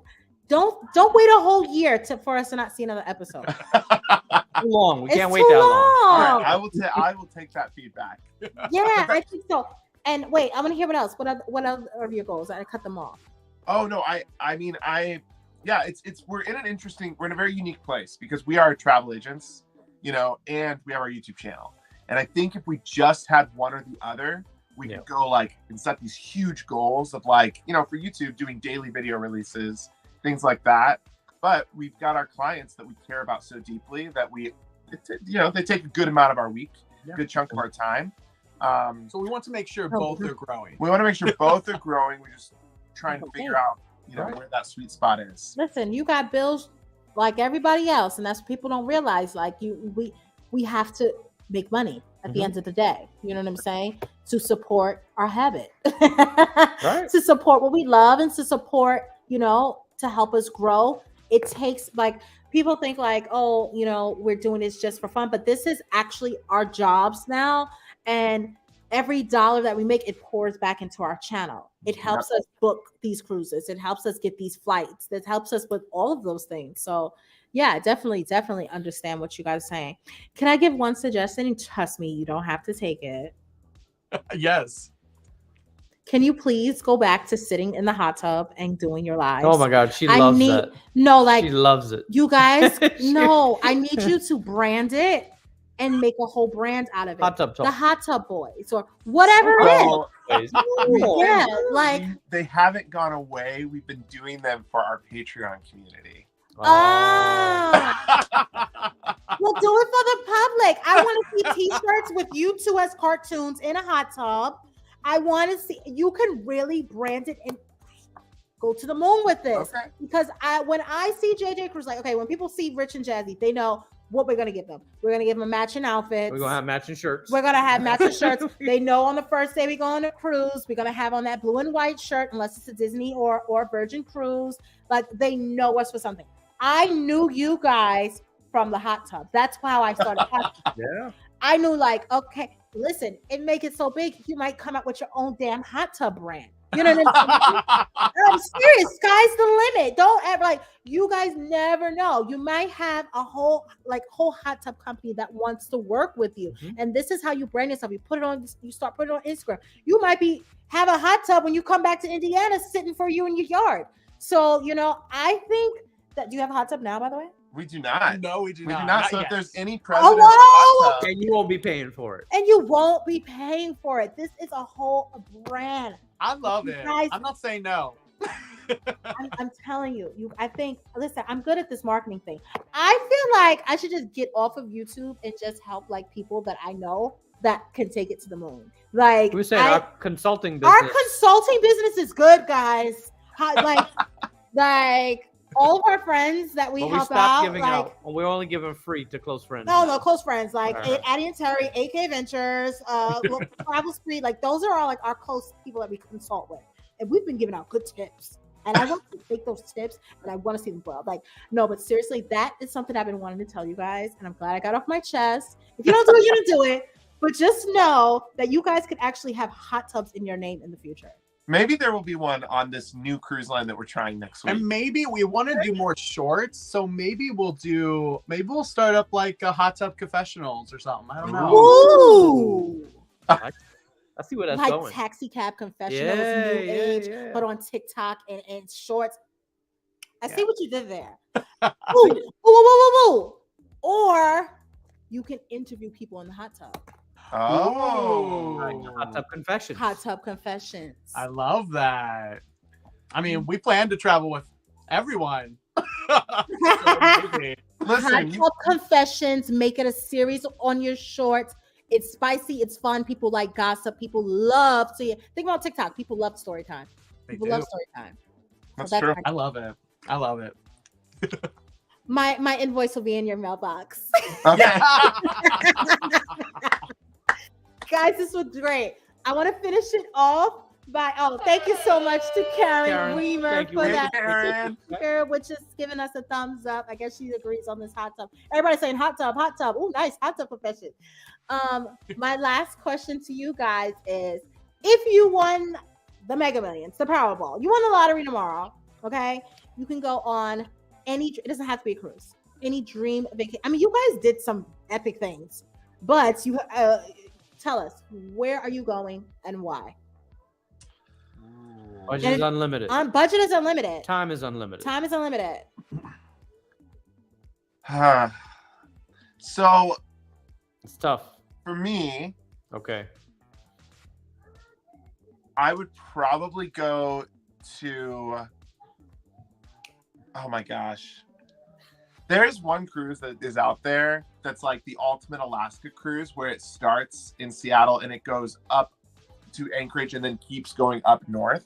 Don't wait a whole year for us to not see another episode. Too long. We can't wait too that long. Right, I will take that feedback. Yeah, I think so. And wait, I want to hear what else. What other of your goals? I cut them off. Oh no, we're in a very unique place because we are travel agents, and we have our YouTube channel. And I think if we just had one or the other, we could go and set these huge goals of for YouTube doing daily video releases, things like that. But we've got our clients that we care about so deeply that they take a good amount of our week, good chunk of our time. So we want to make sure both are growing. We want to make sure both are growing. We're just trying to figure out, where that sweet spot is. Listen, you got bills like everybody else, and that's what people don't realize. We have to make money at the end of the day. You know what I'm saying? To support our habit, right? To support what we love and to support, to help us grow. It takes people think we're doing this just for fun, but this is actually our jobs now. And every dollar that we make, it pours back into our channel. It helps us book these cruises. It helps us get these flights. That helps us with all of those things. So yeah, definitely understand what you guys are saying. Can I give one suggestion? And trust me, you don't have to take it. Yes. Can you please go back to sitting in the hot tub and doing your lives? Oh my God, she loves that. No, she loves it. You guys, no, I need you to brand it and make a whole brand out of it. Hot tub talk. The Hot Tub Boys or whatever it is. place. Yeah, like they haven't gone away. We've been doing them for our Patreon community. oh. Well, do it for the public. I want to see T-shirts with you two as cartoons in a hot tub. I want to see. You can really brand it and go to the moon with this. Okay. Because when I see JJ Cruz, like, okay, when people see Rich and Jazzy, they know what we're gonna give them. We're gonna give them matching outfits. We're gonna have matching shirts. We're gonna have matching shirts. They know on the first day we go on a cruise, we're gonna have on that blue and white shirt, unless it's a Disney or Virgin cruise. Like they know us for something. I knew you guys from the hot tub. That's how I started. Yeah. I knew, like, okay, listen, it make it so big, you might come up with your own damn hot tub brand. You know what I'm saying? I'm serious. Sky's the limit. Don't ever, like, you guys never know. You might have a whole hot tub company that wants to work with you. Mm-hmm. And this is how you brand yourself. You put it on, you start putting it on Instagram. You might have a hot tub when you come back to Indiana sitting for you in your yard. So, you know, I think that, do you have a hot tub now, by the way? We do not. No, we do not. Not so yet. if there's any president, and you won't be paying for it. And you won't be paying for it. This is a whole brand. I love it. Guys, I'm not saying no. I'm telling you. I think. Listen, I'm good at this marketing thing. I feel like I should just get off of YouTube and just help like people that I know that can take it to the moon. Like we said, our consulting business. Our consulting business is good, guys. Like. All of our friends that we help out, giving out. We're only giving free to close friends. No, close friends like Addie and Terry, AK Ventures, Travel Street. Like those are all like our close people that we consult with, and we've been giving out good tips. And I want to take those tips, and I want to see them grow. Like no, but seriously, that is something I've been wanting to tell you guys, and I'm glad I got off my chest. If you don't do it, you don't do it. But just know that you guys could actually have hot tubs in your name in the future. Maybe there will be one on this new cruise line that we're trying next week. And maybe we want to do more shorts, so maybe we'll start up like a hot tub confessionals or something. I don't know. Ooh. I see where that's like going. Taxi cab confessionals, new age, put on TikTok and shorts. I see what you did there. Ooh. Or you can interview people in the hot tub. Oh, hot tub confessions. Hot tub confessions. I love that. I mean, we plan to travel with everyone. Listen, hot tub confessions. Make it a series on your shorts. It's spicy. It's fun. People like gossip. People love to think about TikTok. People love story time. People love story time. That's true. I love it. My invoice will be in your mailbox. Okay. Guys, this was great. I want to finish it off by thank you so much to Karen Weimer for that. Karen, which is giving us a thumbs up. I guess she agrees on this hot tub. Everybody's saying hot tub. Oh, nice hot tub confession. My last question to you guys is: if you won the Mega Millions, the Powerball, you won the lottery tomorrow. Okay, you can go on any. It doesn't have to be a cruise. Any dream vacation. I mean, you guys did some epic things, but you. Tell us, where are you going and why? Budget is unlimited. Budget is unlimited. Time is unlimited. So it's tough. For me, okay. I would probably go to, oh my gosh. There's one cruise that is out there that's like the ultimate Alaska cruise where it starts in Seattle and it goes up to Anchorage and then keeps going up north.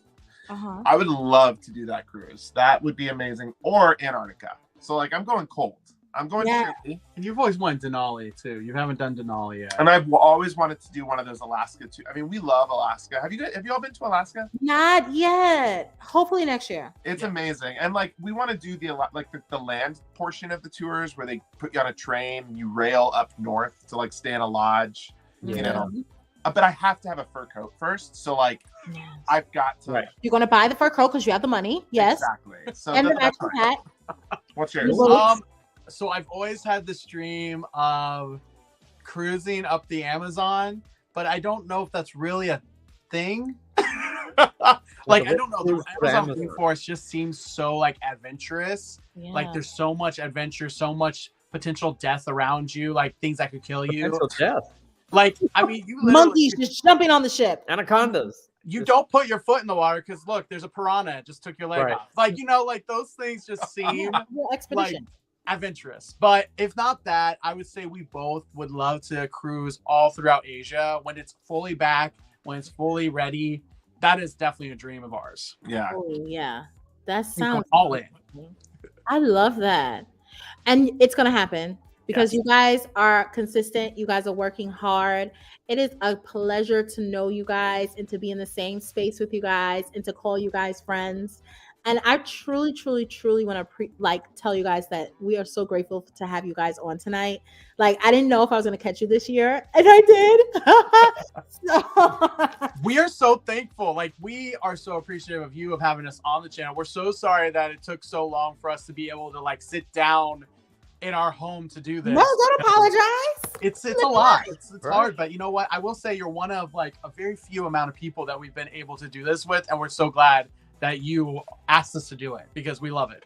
Uh-huh. I would love to do that cruise. That would be amazing. Or Antarctica. So like I'm going cold. I'm going chilly. And you've always wanted Denali too. You haven't done Denali yet. And I've always wanted to do one of those Alaska too. I mean, we love Alaska. Have you all been to Alaska? Not yet. Hopefully next year. It's amazing. And like we want to do the land portion of the tours where they put you on a train and you rail up north to like stay in a lodge. Yeah. You know. But I have to have a fur coat first. So like I've got to You're gonna buy the fur coat because you have the money. Yes. Exactly. So and the matching hat. What's yours? So I've always had this dream of cruising up the Amazon, but I don't know if that's really a thing. Like I don't know. The Amazon rainforest just seems so like adventurous. Yeah. Like there's so much adventure, so much potential death around you, like things that could kill you. Potential death. Like I mean, you monkeys just jumping on the ship. Anacondas. You don't put your foot in the water because look, there's a piranha. It just took your leg off. Like, you know, like those things just seem like adventurous. But if not that, I would say we both would love to cruise all throughout Asia when it's fully back, when it's fully ready. That is definitely a dream of ours. Yeah. Oh, yeah. That sounds all in. I love that. And it's going to happen because you guys are consistent. You guys are working hard. It is a pleasure to know you guys and to be in the same space with you guys and to call you guys friends. And I truly, truly, truly want to tell you guys that we are so grateful to have you guys on tonight. Like, I didn't know if I was going to catch you this year, and I did. We are so thankful. Like, we are so appreciative of you of having us on the channel. We're so sorry that it took so long for us to be able to like sit down in our home to do this. No, don't apologize. It's a lot. It's hard, but you know what? I will say you're one of like a very few amount of people that we've been able to do this with, and we're so glad that you asked us to do it because we love it.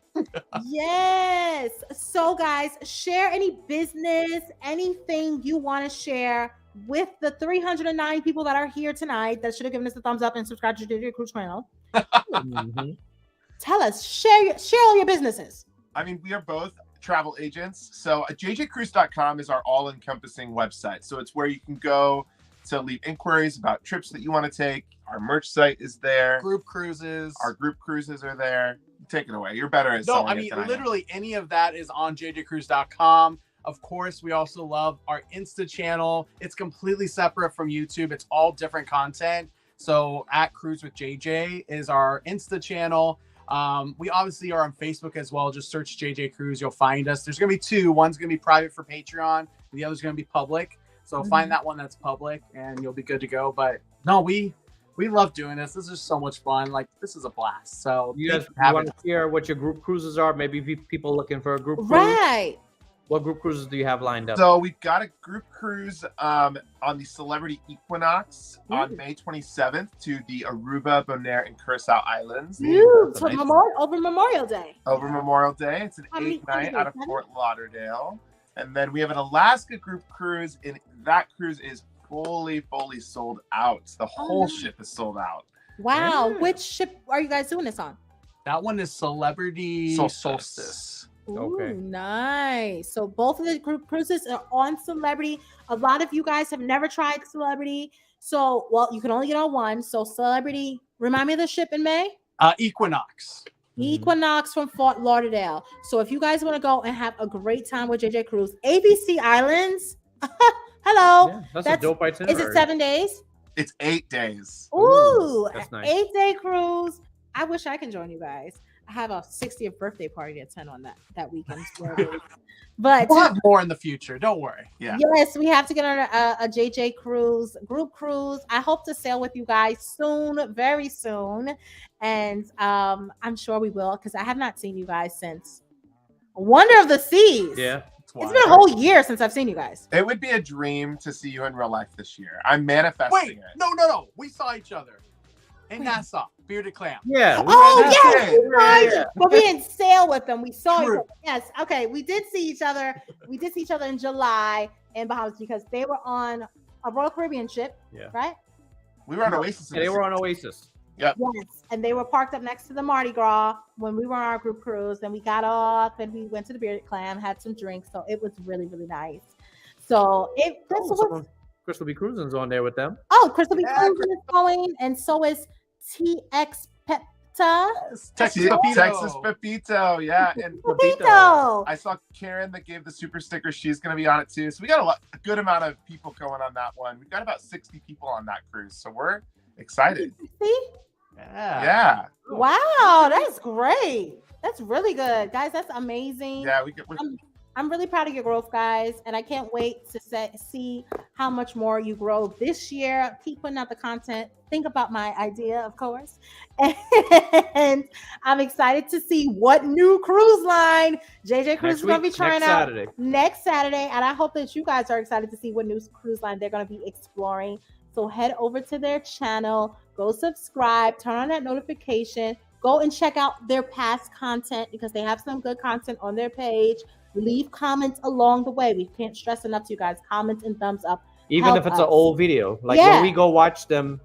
Yes. So guys, share any business, anything you want to share with the 309 people that are here tonight that should have given us a thumbs up and subscribed to JJ Cruise channel. Tell us, share all your businesses. I mean, we are both travel agents. So jjcruise.com is our all-encompassing website. So it's where you can go to leave inquiries about trips that you want to take. Our merch site is there. Group cruises. Our group cruises are there. Take it away. You're better at selling it than I am. Literally any of that is on jjcruise.com. Of course, we also love our Insta channel. It's completely separate from YouTube. It's all different content. So at Cruise with JJ is our Insta channel. We obviously are on Facebook as well. Just search JJ Cruise. You'll find us. There's going to be two. One's going to be private for Patreon. And the other's going to be public. So find that one that's public and you'll be good to go. But no, we love doing this. This is so much fun. Like, this is a blast. So you guys want to share what your group cruises are? Maybe people looking for a group cruise. Right. What group cruises do you have lined up? So we've got a group cruise on the Celebrity Equinox on May 27th to the Aruba, Bonaire, and Curacao Islands. Over Memorial Day. Over Memorial Day. It's an 8-night out of Fort Lauderdale. And then we have an Alaska group cruise, and that cruise is fully sold out. The whole ship is sold out. Wow. Yeah. Which ship are you guys doing this on? That one is Celebrity Solstice. Ooh, okay. Nice. So both of the group cruises are on Celebrity. A lot of you guys have never tried Celebrity. So, well, you can only get on one. So Celebrity, remind me of the ship in May? Equinox. Equinox from Fort Lauderdale. So if you guys want to go and have a great time with JJ Cruise, ABC Islands. Hello. Yeah, that's a dope itinerary. Is it 7 days? It's 8 days. Ooh, that's nice. 8-day cruise. I wish I can join you guys. I have a 60th birthday party to attend on that weekend. But we'll have more in the future. Don't worry. Yeah. Yes, we have to get on a JJ Cruise group cruise. I hope to sail with you guys soon, very soon. And I'm sure we will, because I have not seen you guys since Wonder of the Seas. Yeah. It's been a whole year since I've seen you guys. It would be a dream to see you in real life this year. I'm manifesting it. No. We saw each other in Nassau, Bearded Clam. Yeah. Yes. But we didn't sail with them. We saw each other. Yes. Okay. We did see each other. We did see each other in July in Bahamas because they were on a Royal Caribbean ship. Yeah. Right? We were on Oasis. Yeah, they were on Oasis. Yep. Yes, and they were parked up next to the Mardi Gras when we were on our group cruise. And we got off and we went to the Bearded Clam, had some drinks. So it was really, really nice. So Crystal B. Cruising's on there with them. Oh, Crystal B. Cruising is going, and so is TX Pepta. Texas Pepito, yeah. And Pepito. I saw Karen that gave the super sticker. She's going to be on it too. So we got a good amount of people going on that one. We've got about 60 people on that cruise. So we're excited. See? Yeah. Wow, that's great. That's really good, guys. That's amazing. Yeah, I'm really proud of your growth, guys, and I can't wait to see how much more you grow this year. Keep putting out the content. Think about my idea, of course, and I'm excited to see what new cruise line JJ Cruise is going to be trying out next Saturday, and I hope that you guys are excited to see what new cruise line they're going to be exploring. So head over to their channel, go subscribe, turn on that notification, go and check out their past content because they have some good content on their page. Leave comments along the way. We can't stress enough to you guys. Comments and thumbs up. Even if it's an old video. Like when we go watch them,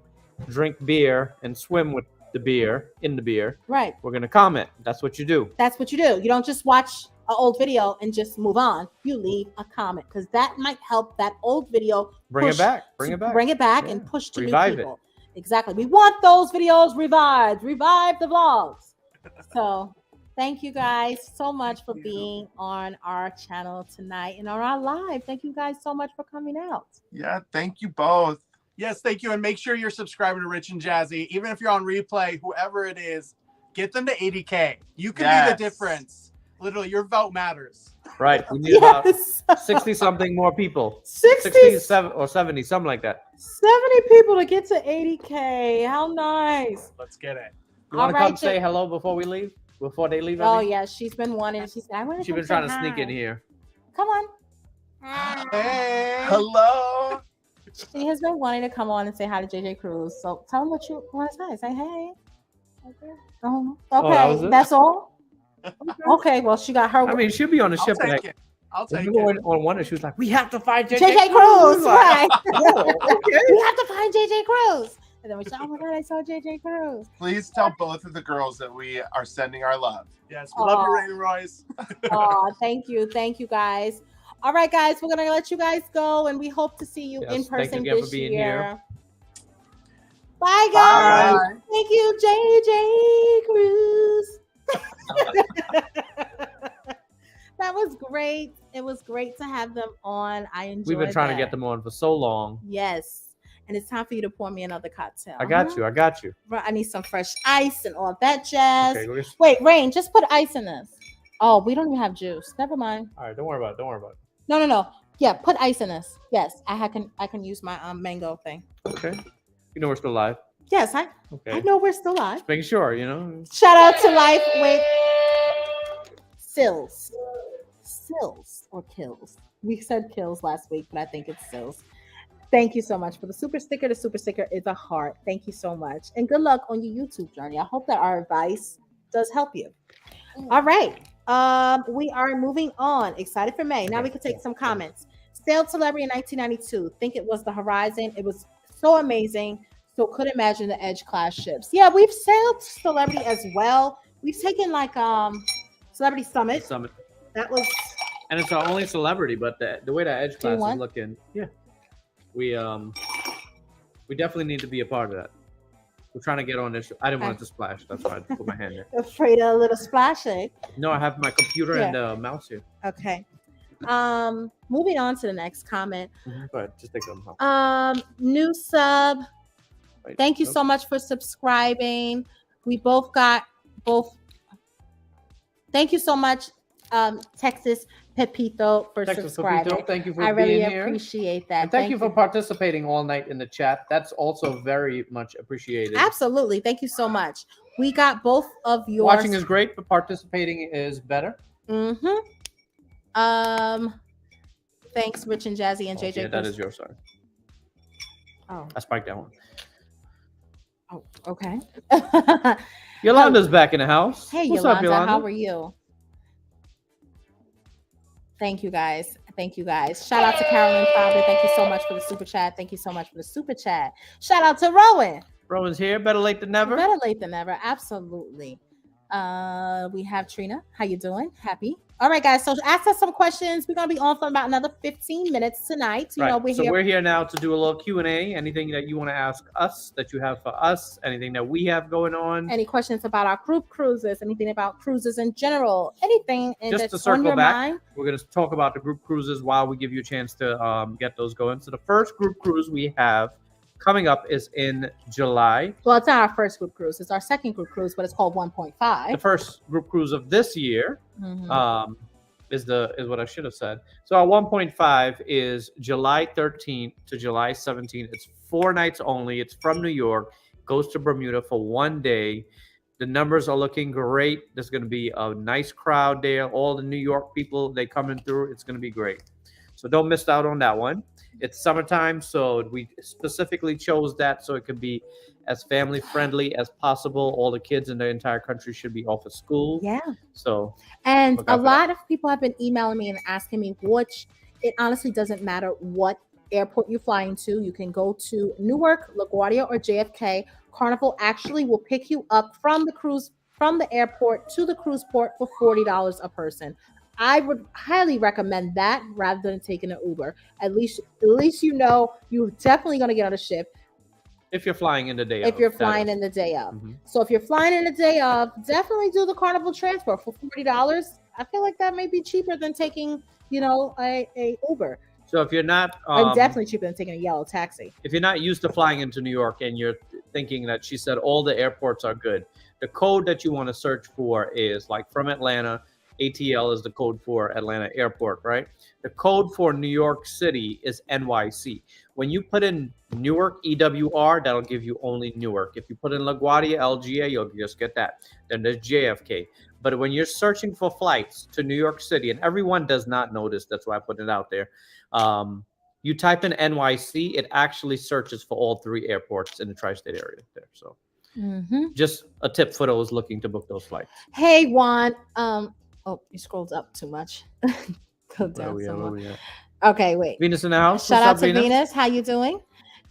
drink beer and swim with the beer in the beer, Right. we're gonna comment. That's what you do. That's what you do. You don't just watch an old video and just move on. You leave a comment because that might help that old video Bring it back. Bring it back. and push to Revive new people. Exactly. We want those videos revived. Revive the vlogs. So thank you guys so much for being on our channel tonight and on our live. Thank you guys so much for coming out. Yeah, thank you both. Yes, thank you. And make sure you're subscribing to Rich and Jazzy. Even if you're on replay, whoever it is, get them to 80K. You can be the difference. Literally, your vote matters. Right. We need about 60 something more people. 67 or 70, something like that. 70 people to get to 80K. How nice. Let's get it. You want to come say hello before we leave? Before they leave? Oh, yeah. She's been wanting. She said, I want to She's been trying to sneak in here. Come on. Hey. Hello. She has been wanting to come on and say hi to JJ Cruz. So tell them what you want to say. Say hey. Okay. Okay. That's all? Okay. Well, she got her. I mean, she'll be on the ship. I'll take it. On one, and she was like, we have to find JJ Cruz. Right. Okay. We have to find JJ Cruz. And then we said, oh my God, I saw JJ Cruz. Please tell both of the girls that we are sending our love. Yes, we love you, Rain Royce. Oh, thank you. Thank you, guys. All right, guys, we're going to let you guys go, and we hope to see you in person this year. Here. Bye, guys. Bye. Thank you, JJ Cruz. That was great. It was great to have them on. I enjoyed We've been trying to get them on for so long. Yes. And it's time for you to pour me another cocktail. I got you. I got you. I need some fresh ice and all that jazz. Okay, wait, Rain, just put ice in this. Oh, we don't even have juice. Never mind. All right, don't worry about it. Don't worry about it. No. Yeah, put ice in this. Yes, I can use my mango thing. Okay. You know we're still live. Yes, I know we're still live. Just making sure, you know. Shout out to Life with Sills or Kills. We said Kills last week, but I think it's Sills. Thank you so much for the super sticker. The super sticker is a heart. Thank you so much. And good luck on your YouTube journey. I hope that our advice does help you. All right. We are moving on. Excited for May. Now we can take some comments. Sailed Celebrity in 1992. Think it was the Horizon. It was so amazing. So could imagine the Edge class ships. Yeah, we've sailed Celebrity as well. We've taken like Celebrity Summit. That was, and it's our only Celebrity, but the way that Edge class is looking, yeah. We definitely need to be a part of that. We're trying to get on this. I didn't want it to splash. That's why I put my hand there. Afraid of a little splashing. No, I have my computer and the mouse here. Okay. Moving on to the next comment. Go ahead. Just take them. New sub. Wait, thank you so much for subscribing. We both got both. Thank you so much, Texas Pepito, for subscribing. Pepito, thank you for I being really here. Appreciate that. And thank you for participating all night in the chat. That's also very much appreciated. Absolutely. Thank you so much. We got both of yours. Watching is great, but participating is better. Mm-hmm. Thanks, Rich and Jazzy and JJ. Yeah, that is yours, sorry. Oh. I spiked that one. Oh, okay. Yolanda's back in the house. Hey, Yolanda, how are you? Thank you, guys. Thank you, guys. Shout out to Carolyn Fowler. Thank you so much for the super chat. Thank you so much for the super chat. Shout out to Rowan. Rowan's here. Better late than never. Better late than never. Absolutely. We have Trina. How you doing? Happy. All right, guys. So ask us some questions. We're gonna be on for about another 15 minutes tonight. You know, we're here now to do a little Q&A. Anything that you want to ask us, that you have for us, anything that we have going on. Any questions about our group cruises? Anything about cruises in general? Anything just to circle back, we're gonna talk about the group cruises while we give you a chance to get those going. So the first group cruise we have coming up is in July. Well, it's not our first group cruise. It's our second group cruise, but it's called 1.5. The first group cruise of this year is what I should have said. So our 1.5 is July 13th to July 17th. It's 4 nights only. It's from New York. Goes to Bermuda for 1 day. The numbers are looking great. There's going to be a nice crowd there. All the New York people, they coming through. It's going to be great. So don't miss out on that one. It's summertime, so we specifically chose that so it could be as family friendly as possible. All the kids in the entire country should be off of school. Yeah. So, and a lot of people have been emailing me and asking me which. It honestly doesn't matter what airport you fly into. You can go to Newark, LaGuardia, or JFK. Carnival actually will pick you up from the airport to the cruise port for $40 a person. I would highly recommend that rather than taking an Uber. At least you know you're definitely going to get on a ship. If you're flying in the day if you're flying in the day of. So if you're flying in the day of, definitely do the Carnival transport for $40. I feel like that may be cheaper than taking, a Uber. So if you're not, and definitely cheaper than taking a yellow taxi. If you're not used to flying into New York and you're thinking that she said all the airports are good, the code that you want to search for is like from Atlanta. ATL is the code for Atlanta Airport, right? The code for New York City is NYC. When you put in Newark, EWR, that'll give you only Newark. If you put in LaGuardia, LGA, you'll just get that. Then there's JFK. But when you're searching for flights to New York City, and everyone does not know this, that's why I put it out there. You type in NYC, it actually searches for all 3 airports in the tri-state area there. So just a tip for those looking to book those flights. Hey, Juan. Oh, you scrolled up too much. Go down some more. Okay, wait. Venus in the house. Shout out to Venus. How you doing?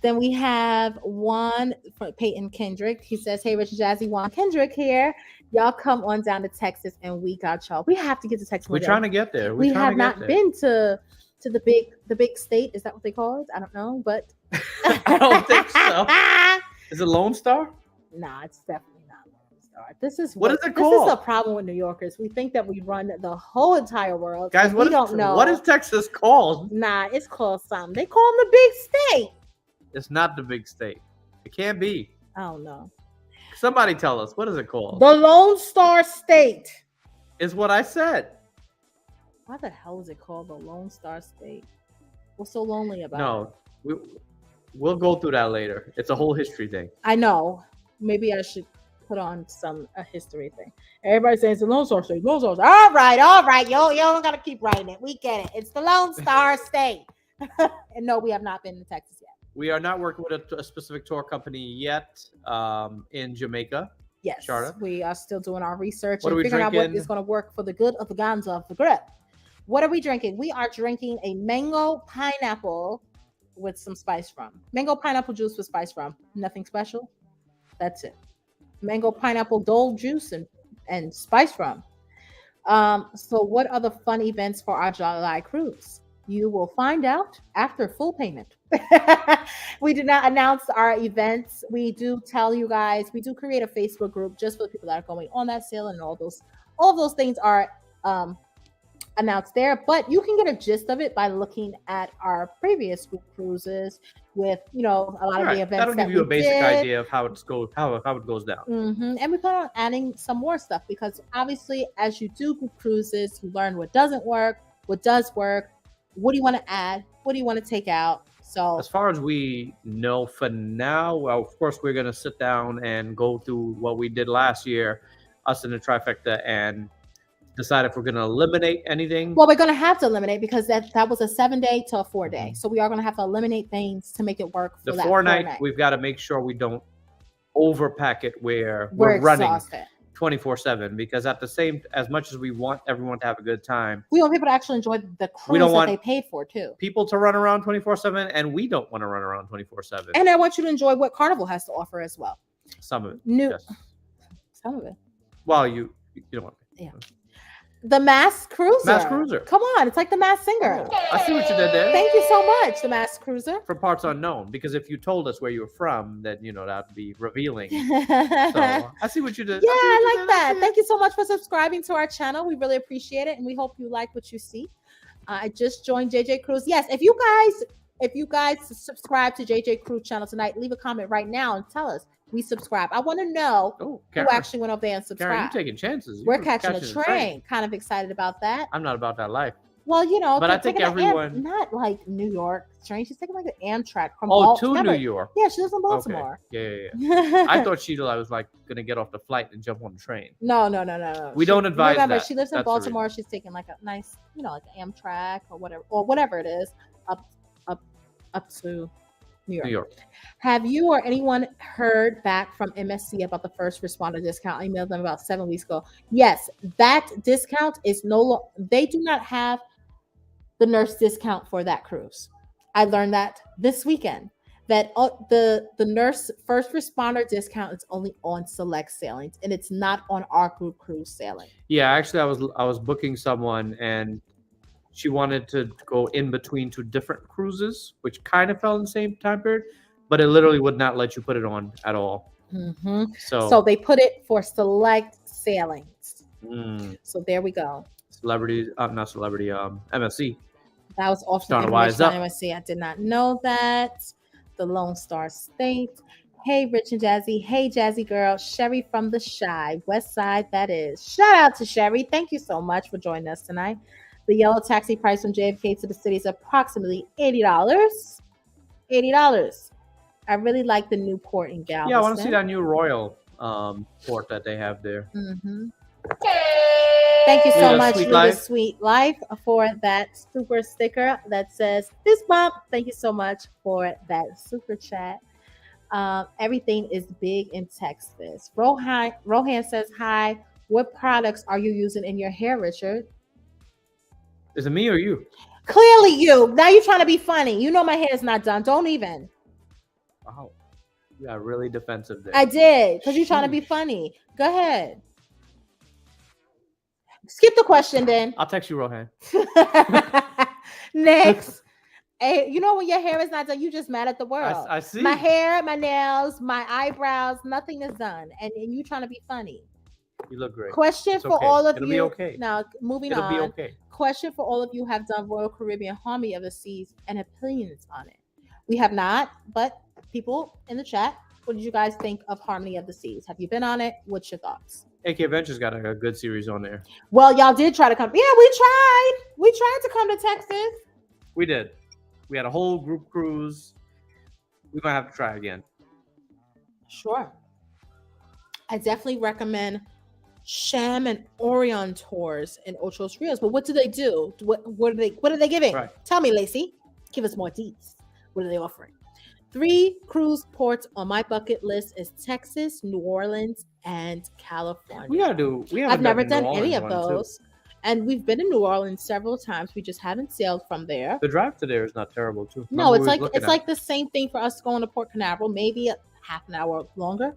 Then we have Juan from Peyton Kendrick. He says, "Hey, Rich and Jazzy, Juan Kendrick here. Y'all come on down to Texas and we got y'all. We have to get to Texas. We're trying to get there. We have not been to the big state. Is that what they call it? I don't know, but I don't think so. Is it Lone Star? Nah, it's definitely not Lone Star. This is what is it called? This is a problem with New Yorkers. We think that we run the whole entire world. Guys, we don't know. What is Texas called? Nah, it's called something. They call them the big state. It's not the big state. It can't be. I don't know. Somebody tell us. What is it called? The Lone Star State. Is what I said. Why the hell is it called the Lone Star State? What's so lonely about it? No, we'll go through that later. It's a whole history thing. I know. Maybe I should put on a history thing. Everybody's saying it's the Lone Star State. Lone Star State. All right. You don't gotta keep writing it. We get it. It's the Lone Star State. And no, we have not been to Texas yet. We are not working with a specific tour company yet in Jamaica. Yes, Sharda. We are still doing our research and figuring out what is going to work for the good of the ganza of the grip. What are we drinking? We are drinking a mango pineapple with some spice rum. Mango pineapple juice with spice rum. Nothing special. That's it. Mango pineapple dole juice and spice rum. So what are the fun events for our July cruise? You will find out after full payment. We do not announce our events. We do tell you guys, we do create a Facebook group just for the people that are going on that sale, and all of those things are announced there. But you can get a gist of it by looking at our previous group cruises with, a lot of the events. That'll give you a basic idea of how it goes down. And we plan on adding some more stuff because obviously, as you do group cruises, you learn what doesn't work, what does work. What do you want to add? What do you want to take out? So as far as we know for now, well, of course, we're going to sit down and go through what we did last year, us in the trifecta, and decide if we're going to eliminate anything. Well, we're going to have to eliminate because that was a 7-day to a 4-day. So we are going to have to eliminate things to make it work for the that 4-night. We've got to make sure we don't overpack it where we're running 24/7, because at the same, as much as we want everyone to have a good time, we want people to actually enjoy the cruise that they paid for too. People to run around 24/7, and we don't want to run around 24/7. And I want you to enjoy what Carnival has to offer as well. Some of it. Yes. Some of it. Well, you don't want to. Yeah. The Masked Cruiser. Masked Cruiser. Come on, it's like the Masked Singer. Oh, I see what you did there. Thank you so much, the Masked Cruiser. For parts unknown, because if you told us where you were from, then that'd be revealing. So I see what you did. Yeah, I like that. Thank you so much for subscribing to our channel. We really appreciate it, and we hope you like what you see. I just joined JJ Cruise. Yes, if you guys subscribe to JJ Cruise channel tonight, leave a comment right now and tell us. We subscribe. I want to know who actually went up there and subscribed. Karen, you're taking chances. We're catching a train. Kind of excited about that. I'm not about that life. Well, but I think everyone, not like New York train. She's taking like an Amtrak from to New York. Yeah, she lives in Baltimore. Okay. Yeah. I thought I was like gonna get off the flight and jump on the train. No. We don't advise remember, that. She lives in Baltimore. She's taking like a nice, like an Amtrak or whatever it is, up to New York. Have you or anyone heard back from MSC about the first responder discount? I emailed them about 7 weeks ago. Yes, that discount is they do not have the nurse discount for that cruise. I learned that this weekend. That the nurse first responder discount is only on select sailings, and it's not on our group cruise sailing. Yeah, actually, I was booking someone, and she wanted to go in between two different cruises, which kind of fell in the same time period, but it literally would not let you put it on at all. Mm-hmm. So they put it for select sailings. So there we go. Celebrity, not celebrity, MSC. That was often information on MSC. I did not know that. The Lone Star State. Hey, Rich and Jazzy. Hey, Jazzy girl. Sherry from the Shy West Side, that is. Shout out to Sherry. Thank you so much for joining us tonight. The yellow taxi price from JFK to the city is approximately $80. $80. I really like the new port in Galveston. Yeah, I want to see that new Royal port that they have there. Mm-hmm. Thank you so much, Live a Sweet Life, for that super sticker that says "Fist Bump." Thank you so much for that super chat. Everything is big in Texas. Rohan says, "Hi. What products are you using in your hair, Richard?" Is it me or you? Clearly you. Now you're trying to be funny. You know my hair is not done. Don't even. Wow. You got really defensive there. I did, because you're trying to be funny. Go ahead. Skip the question then. I'll text you, Rohan. Next. Hey, you know when your hair is not done, you just mad at the world. I see. My hair, my nails, my eyebrows, nothing is done. And you trying to be funny. You look great. Question it's for okay. all of It'll you. Be okay. Now, moving It'll on. It'll be okay. Question for all of you who have done Royal Caribbean Harmony of the Seas and opinions on it. We have not, but people in the chat, what did you guys think of Harmony of the Seas? Have you been on it? What's your thoughts? AK Adventures got a good series on there. Well, y'all did try to come. Yeah, we tried. We tried to come to Texas. We did. We had a whole group cruise. We might have to try again. Sure. I definitely recommend Sham and Orion tours in Ochos Rios. But what do they do? What are they giving? Right. Tell me, Lacey. Give us more deets. What are they offering? 3 cruise ports on my bucket list is Texas, New Orleans, and California. I've never done any of those. Too. And we've been to New Orleans several times. We just haven't sailed from there. The drive to there is not terrible too. No, it's like the same thing for us going to Port Canaveral, maybe a half an hour longer.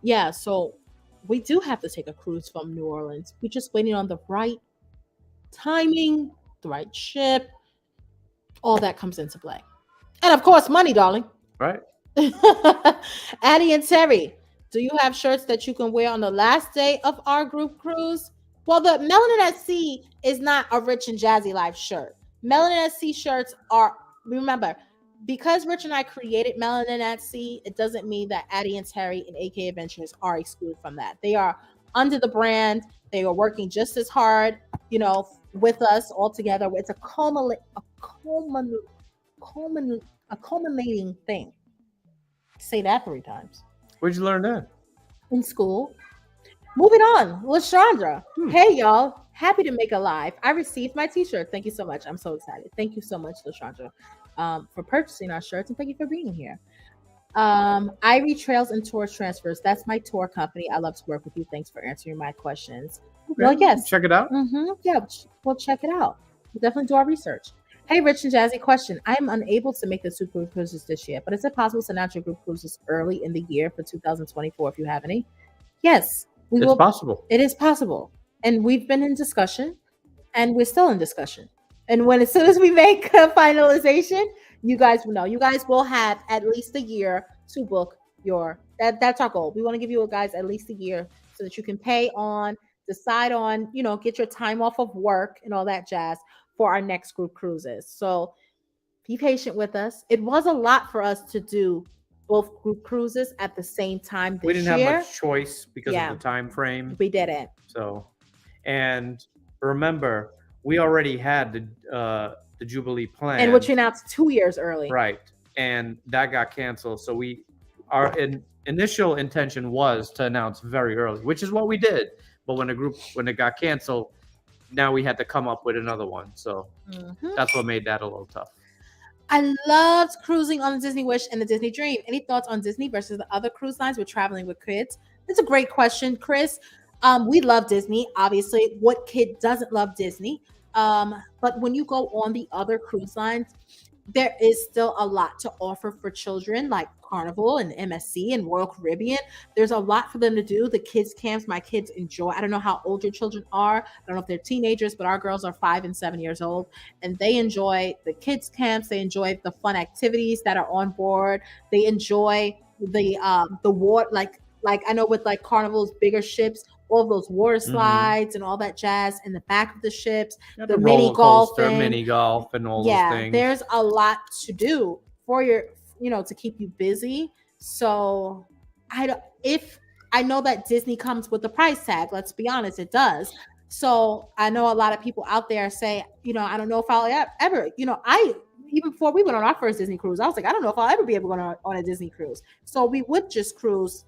Yeah, so we do have to take a cruise from New Orleans. We're just waiting on the right timing, the right ship. All that comes into play. And of course, money, darling. Right. Addie and Terry, do you have shirts that you can wear on the last day of our group cruise? Well, the Melanin at Sea is not a Rich and Jazzy Life shirt. Melanin at Sea shirts are, remember, because Rich and I created Melanin at Sea, it doesn't mean that Addie and Terry and AK Adventures are excluded from that. They are under the brand. They are working just as hard, with us all together. It's a culminating thing. Say that 3 times. Where'd you learn that? In school. Moving on, LaShandra. Hey, y'all. Happy to make a live. I received my t-shirt. Thank you so much. I'm so excited. Thank you so much, LaShandra, for purchasing our shirts, and thank you for being here. Irie Trails and Tour Transfers. That's my tour company. I love to work with you. Thanks for answering my questions. Okay. Well, yes. Check it out. Yeah, we'll check it out. We'll definitely do our research. Hey, Rich and Jazzy, question. I am unable to make the two group cruises this year, but is it possible to announce your group cruises early in the year for 2024 if you have any? Yes. It's possible. It is possible. And we've been in discussion, and we're still in discussion. And as soon as we make a finalization, you guys will know. You guys will have at least a year to book that's our goal. We want to give you guys at least a year so that you can decide on, get your time off of work and all that jazz for our next group cruises. So be patient with us. It was a lot for us to do both group cruises at the same time this year. We didn't have much choice because of the time frame. We didn't. So, and remember, we already had the Jubilee plan, and which we announced 2 years early. Right, and that got canceled. So our initial intention was to announce very early, which is what we did. But when it got canceled, now we had to come up with another one. So that's what made that a little tough. I loved cruising on the Disney Wish and the Disney Dream. Any thoughts on Disney versus the other cruise lines with traveling with kids? It's a great question, Chris. We love Disney, obviously. What kid doesn't love Disney? But when you go on the other cruise lines, there is still a lot to offer for children, like Carnival and MSC and Royal Caribbean. There's a lot for them to do. The kids camps, my kids enjoy. I don't know how old your children are. I don't know if they're teenagers, but our girls are 5 and 7 years old, and they enjoy the kids camps. They enjoy the fun activities that are on board. They enjoy the water, like I know with like Carnival's bigger ships, all of those water slides and all that jazz in the back of the ships, the mini golf, mini golf, and all those things. There's a lot to do for your, to keep you busy. So I know that Disney comes with a price tag. Let's be honest, it does. So I know a lot of people out there say, I don't know if I'll ever, even before we went on our first Disney cruise, I was like, I don't know if I'll ever be able to go on a Disney cruise. So we would just cruise,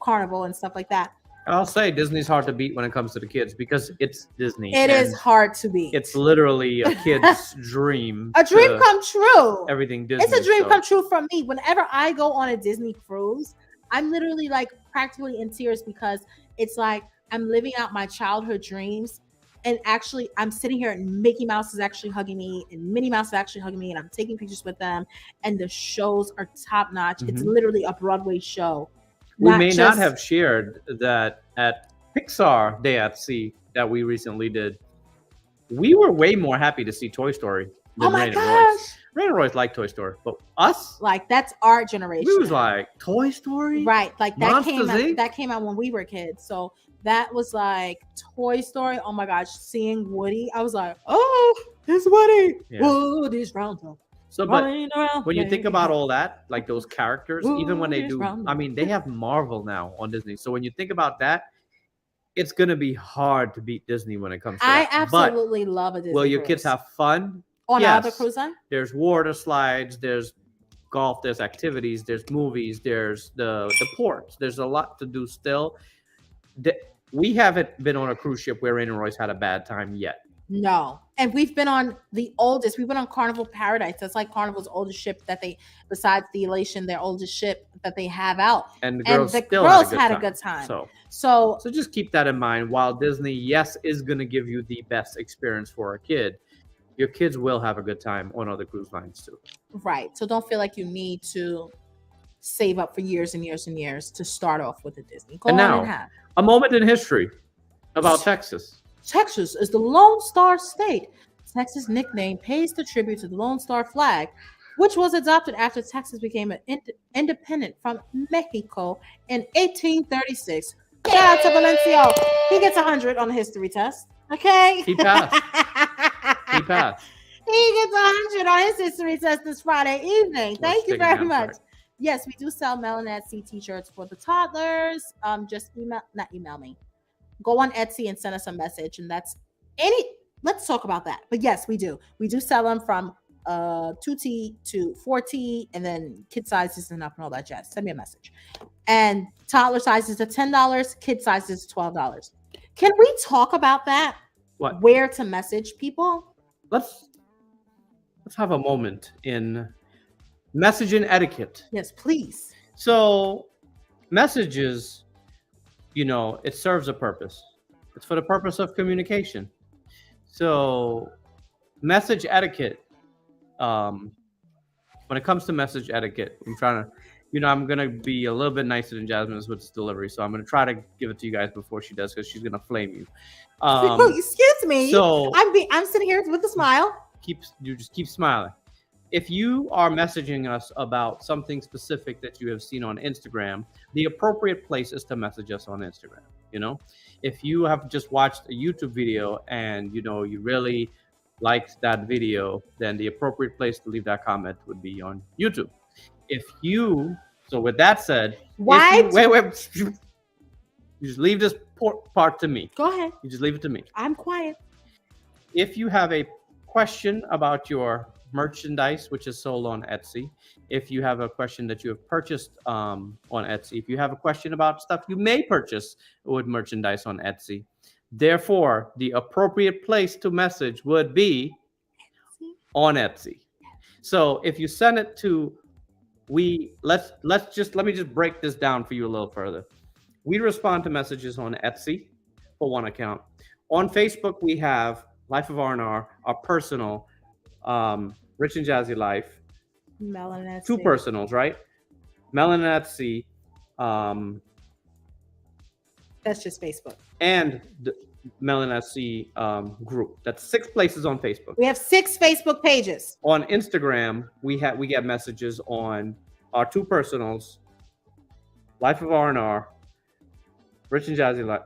Carnival and stuff like that. I'll say Disney's hard to beat when it comes to the kids because it's Disney. It is hard to beat. It's literally a kid's dream. A dream come true. Everything Disney. It's a dream come true for me. Whenever I go on a Disney cruise, I'm literally like practically in tears because it's like I'm living out my childhood dreams. And actually, I'm sitting here and Mickey Mouse is actually hugging me and Minnie Mouse is actually hugging me and I'm taking pictures with them. And the shows are top notch. It's literally a Broadway show. We may not have shared that at Pixar Day at Sea that we recently did. We were way more happy to see Toy Story than Rain and Royce. Rain and Royce like Toy Story, but us, like that's our generation. We was like Toy Story, right? Like that came out when we were kids. So that was like Toy Story. Oh my gosh, seeing Woody, I was like, oh, it's Woody. Yeah. Woody's round up. So, but when you think about all that, like those characters, even when they do, I mean, they have Marvel now on Disney. So when you think about that, it's going to be hard to beat Disney when it comes to that. I absolutely love a Disney Will your kids have fun? On another cruise line? There's water slides, there's golf, there's activities, there's movies, there's the ports. There's a lot to do still. We haven't been on a cruise ship where Rain and Royce had a bad time yet. No. And we've been on the oldest. We've been on Carnival Paradise. That's like Carnival's oldest ship that they, besides the Elation, their oldest ship that they have out. And the girls had a good time. So just keep that in mind. While Disney, yes, is going to give you the best experience for a kid, your kids will have a good time on other cruise lines too. Right. So don't feel like you need to save up for years and years and years to start off with a Disney. Go on and have a moment in history about Texas. Texas is the Lone Star State. Texas' nickname pays the tribute to the Lone Star flag, which was adopted after Texas became an independent from Mexico in 1836. Shout out to Valencio. He gets 100 on the history test. Okay? He passed. He passed. He gets 100 on his history test this Friday evening. Thank you very much. Yes, we do sell Melon Etsy t-shirts for the toddlers. Just email me. Go on Etsy and send us a message, and let's talk about that. But yes, we do sell them from 2T to 4T, and then kid sizes and up and all that jazz. Send me a message. And toddler sizes are $10, kid sizes $12. Can we talk about that? What? Where to message people? Let's have a moment in messaging etiquette. Yes, please. So messages, it serves a purpose. It's for the purpose of communication. So message etiquette, when it comes to message etiquette, I'm trying to, I'm going to be a little bit nicer than Jasmine is with this delivery. So I'm going to try to give it to you guys before she does, because she's going to flame you. Excuse me. So I'm sitting here with a smile. Just keep smiling. If you are messaging us about something specific that you have seen on Instagram, the appropriate place is to message us on Instagram. If you have just watched a YouTube video and you really liked that video, then the appropriate place to leave that comment would be on YouTube. So with that said, wait, you just leave this part to me. Go ahead. You just leave it to me. I'm quiet. If you have a question about your merchandise which is sold on Etsy, if you have a question that you have purchased on Etsy, if you have a question about stuff you may purchase with merchandise on Etsy, therefore the appropriate place to message would be on Etsy. So if you send it to let me just break this down for you a little further. We respond to messages on Etsy for one account. On Facebook we have Life of R&R, our personal Rich and Jazzy Life, Melanin at two Sea. personals, right? Melanin at Sea, That's just Facebook. and the Melanin at Sea group. That's 6 places on Facebook. We have 6 Facebook pages. On Instagram, we get messages on our 2 personals, Life of R&R, Rich and Jazzy Life,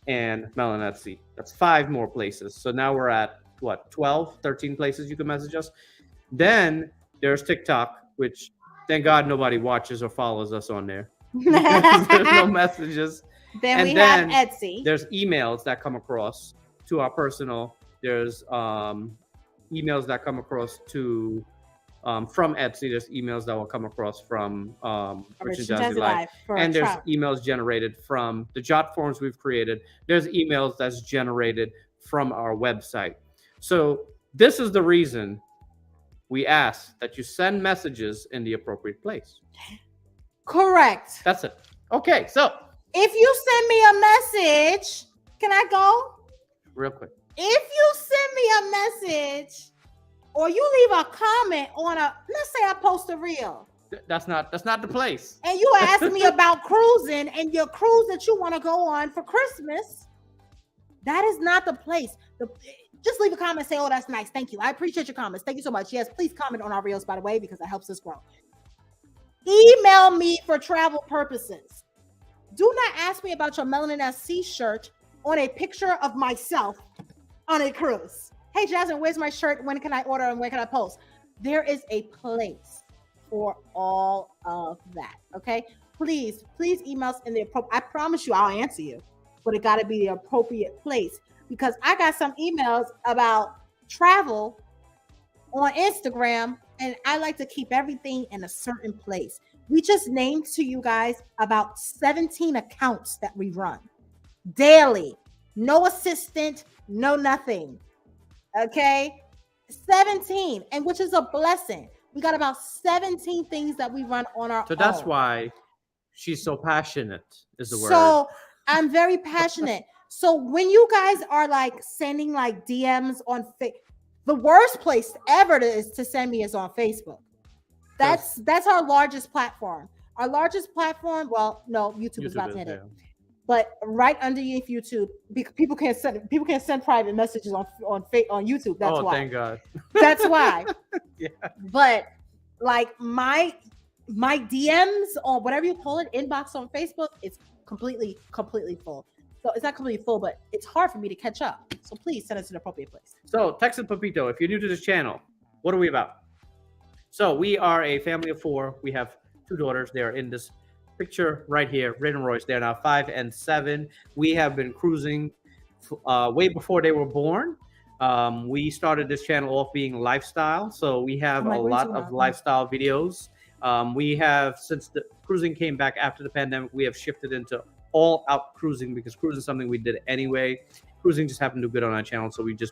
and Melanin at Sea. That's 5 more places. So now we're at what, 12, 13 places you can message us. Then there's TikTok, which thank God nobody watches or follows us on there. There's no messages. Then we have Etsy. There's emails that come across to our personal. There's emails that come across to from Etsy. There's emails that will come across from Rich and Jazzy Life. And there's emails generated from the jot forms we've created. There's emails that's generated from our website. So this is the reason we ask that you send messages in the appropriate place. Correct. That's it. Okay, so if you send me a message, can I go? Real quick. If you send me a message or you leave a comment on let's say I post a reel. That's not the place. And you ask me about cruising and your cruise that you want to go on for Christmas, that is not the place. Just leave a comment and say, oh, that's nice. Thank you. I appreciate your comments. Thank you so much. Yes, please comment on our reels, by the way, because that helps us grow. Email me for travel purposes. Do not ask me about your Melanin at Sea shirt on a picture of myself on a cruise. Hey, Jasmine, where's my shirt? When can I order and where can I post? There is a place for all of that, okay? Please email us in the appropriate. I promise you I'll answer you, but it got to be the appropriate place because I got some emails about travel on Instagram and I like to keep everything in a certain place. We just named to you guys about 17 accounts that we run daily. No assistant, no nothing. Okay? 17, and which is a blessing. We got about 17 things that we run on our own. So that's why she's so passionate, is the word. So I'm very passionate. So when you guys are like sending like DMs on the worst place ever is to send me is on Facebook. That's our largest platform. Our largest platform, well, no, YouTube is about to hit it. But right underneath YouTube, people can't send private messages on YouTube. That's why. Oh, thank God. That's why. Yeah. But like my DMs or whatever you call it, inbox on Facebook, it's completely full. So it's not completely full, but it's hard for me to catch up. So please send us to the appropriate place. So Texas Papito, if you're new to this channel, what are we about? So we are a family of 4. We have 2 daughters. They are in this picture right here, Red and Royce. They're now 5 and 7. We have been cruising way before they were born. We started this channel off being lifestyle. So we have a lot of lifestyle videos. We have, since the cruising came back after the pandemic, we have shifted into all out cruising because cruising is something we did anyway. Cruising just happened to do good on our channel, so we just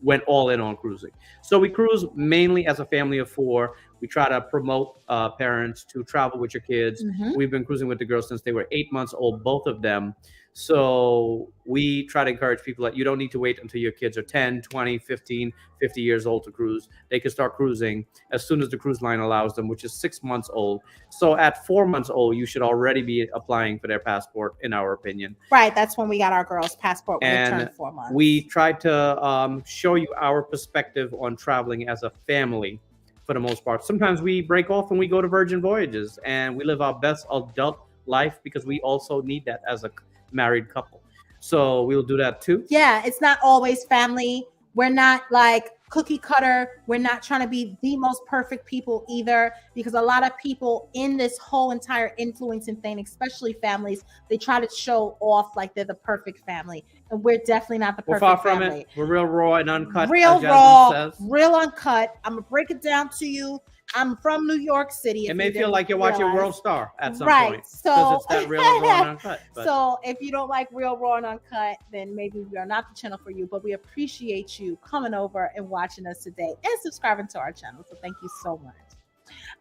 went all in on cruising. So we cruise mainly as a family of 4. We try to promote parents to travel with your kids. Mm-hmm. We've been cruising with the girls since they were 8 months old, both of them. So we try to encourage people that you don't need to wait until your kids are 10, 20, 15, 50 years old to cruise. They can start cruising as soon as the cruise line allows them, which is 6 months old. So at 4 months old, you should already be applying for their passport, in our opinion. Right. That's when we got our girls' passport when they turned 4 months. We try to show you our perspective on traveling as a family for the most part. Sometimes we break off and we go to Virgin Voyages and we live our best adult life because we also need that as a married couple. So we'll do that too. Yeah, it's not always family. We're not like cookie cutter. We're not trying to be the most perfect people either, because a lot of people in this whole entire influencing thing, especially families, they try to show off like they're the perfect family, and we're definitely not the perfect family. We're far from it. We're real raw and uncut. Real raw, real uncut. I'm gonna break it down to you. I'm from New York City. It may feel like you're watching World Star at some point. Right. So it's that real raw and uncut. But. So if you don't like real raw and uncut, then maybe we are not the channel for you. But we appreciate you coming over and watching us today and subscribing to our channel. So thank you so much.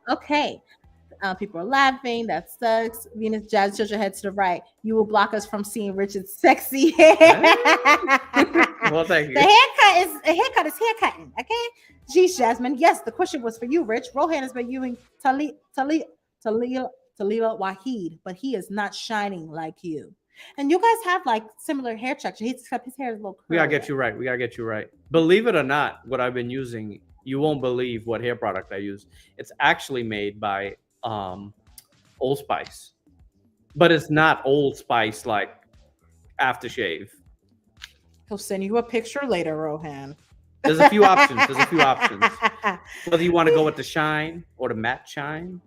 Okay. People are laughing. That sucks. Venus Jazz, tilt your head to the right. You will block us from seeing Richard's sexy hair. Well, thank you. The haircut is haircutting. Okay. Geez, Jasmine. Yes, the question was for you, Rich. Rohan has been using Talila Wahid, but he is not shining like you. And you guys have like similar hair texture. His hair is a little curly. We gotta get you right. We gotta get you right. Believe it or not, what I've been using, you won't believe what hair product I use. It's actually made by Old Spice, but it's not Old Spice like aftershave. He'll send you a picture later, Rohan. There's a few options. Whether you want to go with the shine or the matte shine,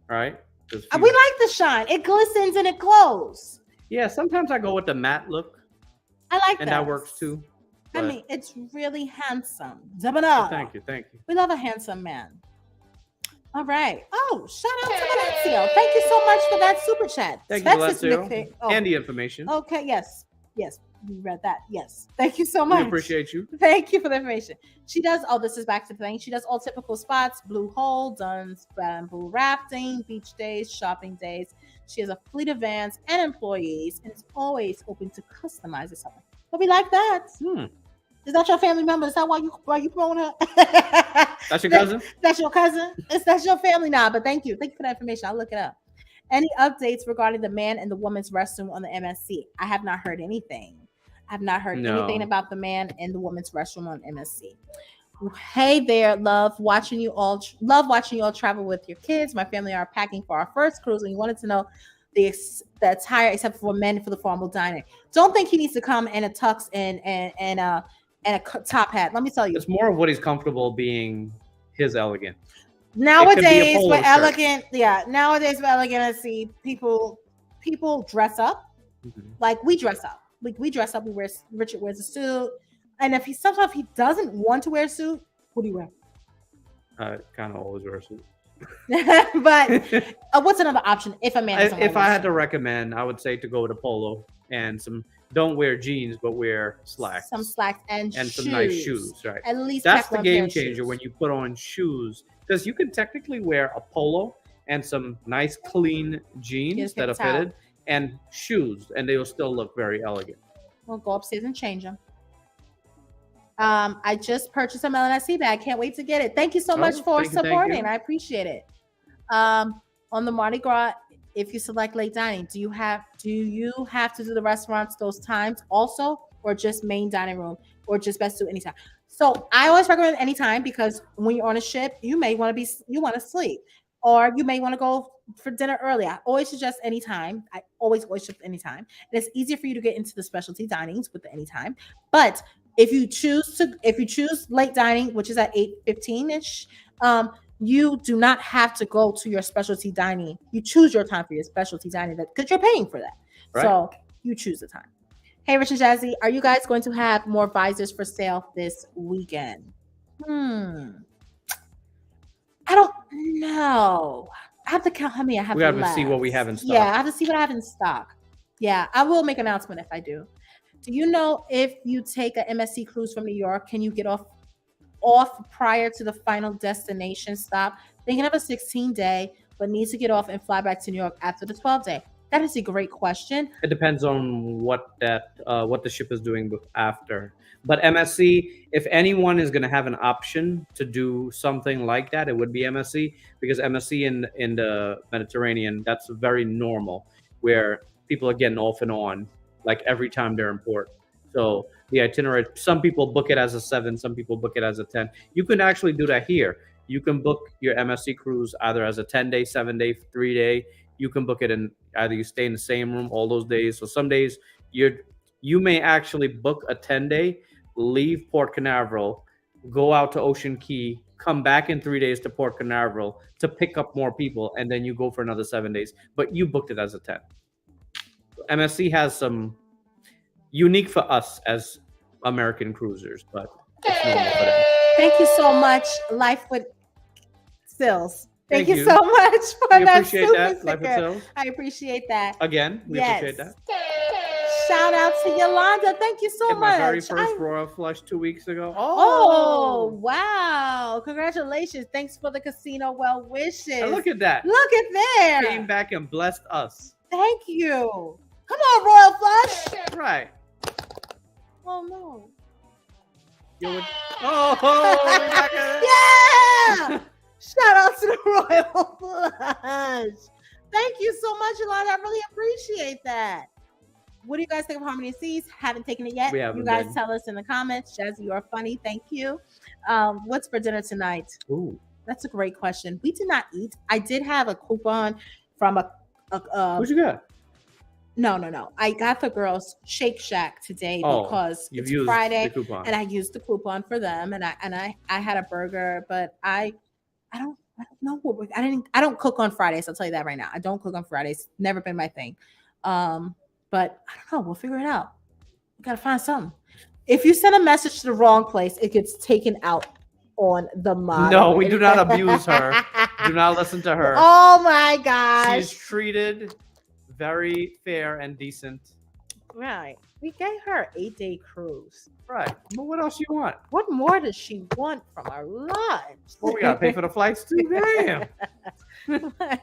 right? We like the shine. It glistens and it glows. Yeah, sometimes I go with the matte look. I like that. And that works too. I mean, it's really handsome. Thank you. We love a handsome man. All right. Oh, shout out to Valencia. Thank you so much for that super chat. Thank you, Valencia. And the information. Okay, yes. We read that. Yes. Thank you so much. We appreciate you. Thank you for the information. She does, this is back to the thing. She does all typical spots, Blue Hole, Dunn's bamboo rafting, beach days, shopping days. She has a fleet of vans and employees and is always open to customize it something. But we like that. Is that your family member? Is that why you promoting her? That's your cousin? That's your cousin? That's your family now, but thank you. Thank you for that information. I'll look it up. Any updates regarding the man and the woman's restroom on the MSC? I have not heard anything. I've not heard anything about the man and the woman's restroom on MSC. Hey there, love watching you all travel with your kids. My family are packing for our first cruise, and you wanted to know the attire except for men for the formal dining. Don't think he needs to come in a tux and a top hat. Let me tell you, it's more of what he's comfortable being. His elegant. Nowadays, we're elegant. Yeah, nowadays we're elegant. I see people dress up, like we dress up. We dress up. Richard wears a suit, and if sometimes he doesn't want to wear a suit, what do you wear? I kind of always wear a suit. But what's another option if a man? If I had to recommend, I would say to go with a polo and some. Don't wear jeans, but wear slacks. Some slacks and some nice shoes, right? At least that's the game changer when you put on shoes, because you can technically wear a polo and some nice clean jeans that are fitted and shoes, and they will still look very elegant. We'll go upstairs and change them. I just purchased a MLNSC bag. Can't wait to get it. Thank you so much for supporting. I appreciate it. On the Mardi Gras, if you select late dining, do you have to do the restaurants those times also, or just main dining room, or just best do anytime? So I always recommend anytime, because when you're on a ship, you want to sleep, or you may want to go for dinner early. I always suggest anytime. I always suggest anytime. And it's easier for you to get into the specialty dinings with the anytime. But if you choose late dining, which is at 8:15-ish, you do not have to go to your specialty dining. You choose your time for your specialty dining because you're paying for that. Right. So you choose the time. Hey, Rich and Jazzy, are you guys going to have more visors for sale this weekend? I don't know. I have to count how many I have. We have to see what we have in stock. Yeah, I have to see what I have in stock. Yeah, I will make an announcement if I do. Do you know if you take a MSC cruise from New York, can you get off prior to the final destination stop? Thinking of a 16-day, but need to get off and fly back to New York after the 12-day. That is a great question. It depends on what the ship is doing after. But MSC, if anyone is going to have an option to do something like that, it would be MSC, because MSC in the Mediterranean, that's very normal, where people are getting off and on like every time they're in port. So the itinerary, some people book it as a 7, some people book it as a 10. You can actually do that here. You can book your MSC cruise either as a 10-day, 7-day, 3-day. You can book it in either you stay in the same room all those days. So some days you may actually book a 10-day, leave Port Canaveral, go out to Ocean Key, come back in 3 days to Port Canaveral to pick up more people, and then you go for another 7 days. But you booked it as a 10. MSC has some unique for us as American cruisers, but it's normal for them. Thank you so much, Life with Sills. Thank you so much for that super sticker. I appreciate that. Again, we appreciate that. shout out to Yolanda. Thank you so Hit much. my very first Royal Flush 2 weeks ago. Oh, wow. Congratulations. Thanks for the casino well wishes. And look at that. Look at there. Came back and blessed us. Thank you. Come on, Royal Flush. Right. Oh, no. Yeah! Shout out to the Royal Flush. Thank you so much, Yolanda. I really appreciate that. What do you guys think of Harmony of Seas? Haven't taken it yet. You guys tell us in the comments. Jazzy, you are funny. Thank you. What's for dinner tonight? Ooh. That's a great question. We did not eat. I did have a coupon from a What'd you get? No. I got the girls Shake Shack today because it's Friday, and I used the coupon for them. And I had a burger, but I don't know what I don't cook on Fridays. I'll tell you that right now. I don't cook on Fridays. Never been my thing. But I don't know. We'll figure it out. We gotta find something. If you send a message to the wrong place, it gets taken out on the mod. No, we do not abuse her. Do not listen to her. Oh my gosh. She's treated very fair and decent. Right. We gave her an 8-day cruise. Right. Well, what else you want? What more does she want from our lives? Well, we gotta pay for the flights too. Damn. Oh my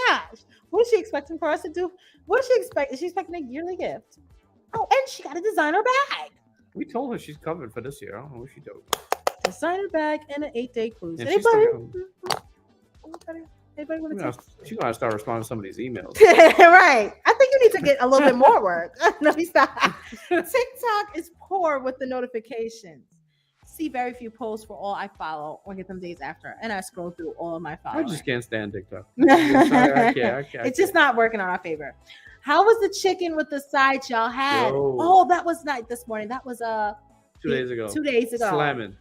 gosh. What is she expecting for us to do? What is she expecting? Is she expecting a yearly gift? Oh, and she got a designer bag. We told her she's covered for this year. I don't know what she doing. Designer bag and an 8-day cruise. And Anybody want to she's gonna start responding to some of these emails. Right. I think you need to get a little bit more work. No, stop. TikTok is poor with the notifications. See very few posts for all I follow or get them days after. And I scroll through all of my I followers. just can't stand TikTok. I can't. It's just not working on our favor. How was the chicken with the sides y'all had? Yo. Oh, that was not this morning. That was 2 days ago. 2 days ago. Slamming.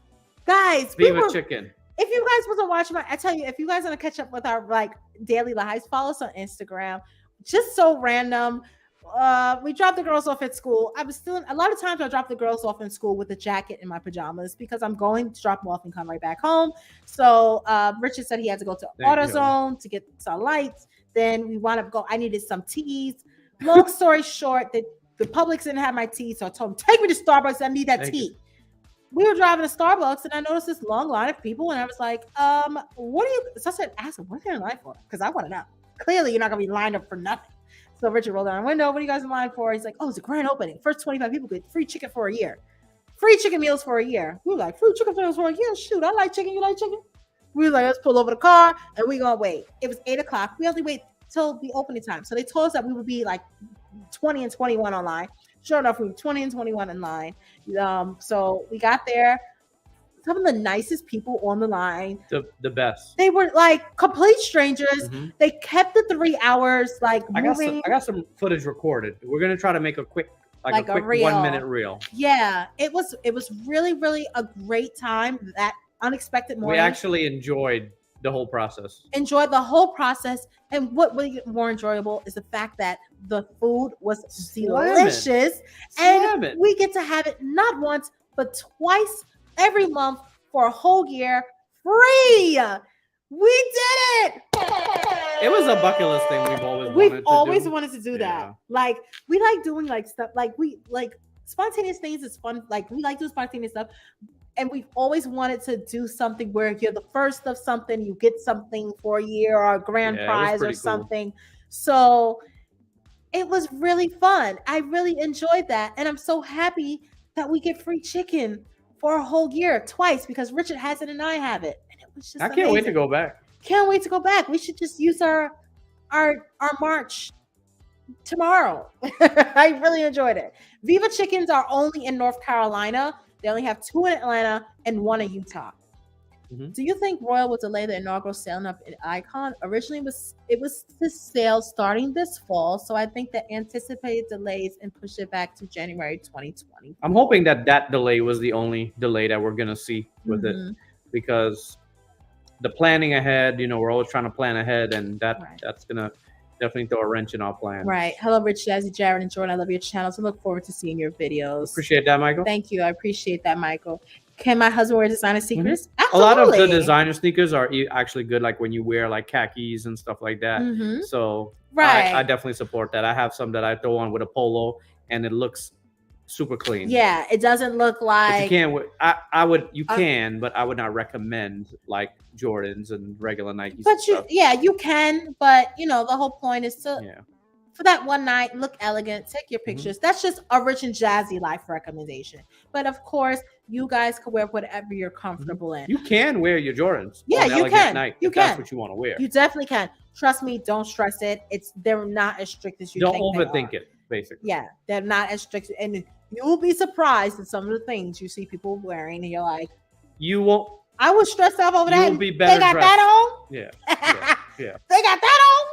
Guys, Viva chicken. If you guys wasn't watching I tell you, if you guys want to catch up with our like daily lives, follow us on Instagram. Just so random. We dropped the girls off at school. I was still a lot of times I drop the girls off in school with a jacket and my pajamas because I'm going to drop them off and come right back home. So Richard said he had to go to AutoZone to get some lights. Then we wound up I needed some teas. Long story short, the Publix didn't have my tea, so I told him, take me to Starbucks. I need that tea. We were driving to Starbucks and I noticed this long line of people and I was like, what are you? So I said, ask them, what are you in line for? Because I want to know. Clearly, you're not going to be lined up for nothing. So Richard rolled down the window. What are you guys in line for? He's like, oh, it's a grand opening. First 25 people get free chicken for a year. Free chicken meals for a year. We were like, free chicken meals for a year? Shoot, I like chicken. You like chicken? We were like, let's pull over the car and we going to wait. It was 8 o'clock. We only wait till the opening time. So they told us that we would be like 20 and 21 online. Sure enough, we were 20 and 21 in line. So we got there. Some of the nicest people on the line. The best. They were like complete strangers. Mm-hmm. They kept the 3 hours like moving. I got some footage recorded. We're gonna try to make a quick, a quick 1 minute reel. Yeah, it was really, really a great time. That unexpected morning. We actually enjoyed the whole process. And what was more enjoyable is the fact that the food was delicious. And we get to have it not once, but twice every month for a whole year free. We did it. It was a bucket list thing we've always wanted to do that. Like we like doing like stuff like we like spontaneous things is fun. Like we like doing spontaneous stuff. And we've always wanted to do something where you're the first of something, you get something for a year or a grand prize or something. Cool. So it was really fun. I really enjoyed that. And I'm so happy that we get free chicken for a whole year twice because Richard has it and I have it. And it was just I can't wait to go back. Can't wait to go back. We should just use our March tomorrow. I really enjoyed it. Viva chickens are only in North Carolina. They only have 2 in Atlanta and 1 in Utah. Mm-hmm. Do you think Royal will delay the inaugural sailing up in Icon? Originally, it was the sale starting this fall, so I think that anticipated delays and push it back to January 2020. I'm hoping that delay was the only delay that we're gonna see with it, because the planning ahead, we're always trying to plan ahead, and that's gonna definitely throw a wrench in our plan. Right. Hello, Rich, Jazzy, Jared, and Jordan. I love your channels. I look forward to seeing your videos. Appreciate that, Michael. Thank you. I appreciate that, Michael. Can my husband wear designer sneakers? A lot of the designer sneakers are actually good, like when you wear like khakis and stuff like that. So I definitely support that. I have some that I throw on with a polo, and it looks super clean. Yeah, it doesn't look like you can't. You can, but I would not recommend like Jordans and regular Nikes. But you can. But the whole point is to for that one night, look elegant, take your pictures. That's just a Rich and Jazzy life recommendation. But of course, you guys can wear whatever you're comfortable in. You can wear your Jordans. Yeah, on you can. Night, you if can. That's what you want to wear. You definitely can. Trust me. Don't stress it. They're not as strict as you don't think. Don't overthink it. Basically. Yeah, they're not as strict, and you'll be surprised at some of the things you see people wearing, and you're like, you won't. I was stressed out over that. You will be better. They got dressed. that on. Yeah. They got that on.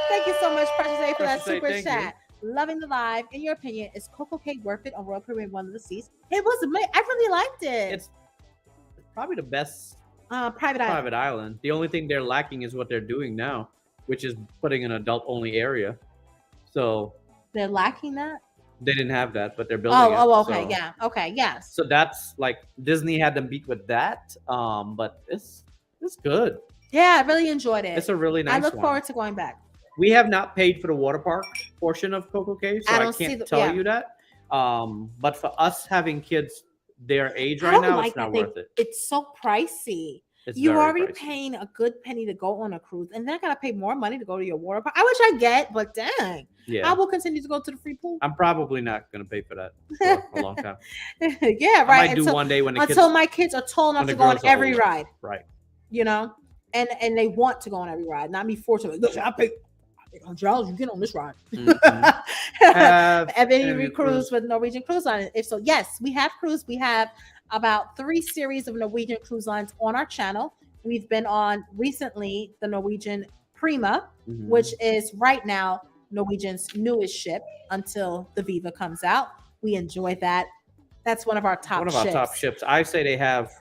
Thank you so much, Precious A, for that super chat. Loving the live. In your opinion, is Coco Cake worth it on Royal Caribbean One of the Seas? It was amazing. I really liked it. It's probably the best private island. The only thing they're lacking is what they're doing now, which is putting an adult-only area. So they're lacking that. They didn't have that, but they're building it. Okay, yeah, okay, yes. So that's like Disney had them beat with that, but it's good. Yeah, I really enjoyed it. It's a really nice. I look forward to going back. We have not paid for the water park portion of Coco Cay, so I can't tell you that. But for us having kids their age right now, it's not worth it. It's so pricey. You're already paying a good penny to go on a cruise, and then I gotta pay more money to go to your water park. I wish I get, but dang, I will continue to go to the free pool. I'm probably not gonna pay for that for a long time. Yeah, right. I might do one day when my kids are tall enough to go on every ride. Right. And they want to go on every ride, not me forcing them. Look, I pay $100, you get on this ride. Have any cruise with Norwegian Cruise Line? If so, yes, we have cruise. We have about 3 series of Norwegian cruise lines on our channel. We've been on recently the Norwegian Prima, which is right now Norwegian's newest ship until the Viva comes out. We enjoy that. That's one of our top ships. I say they have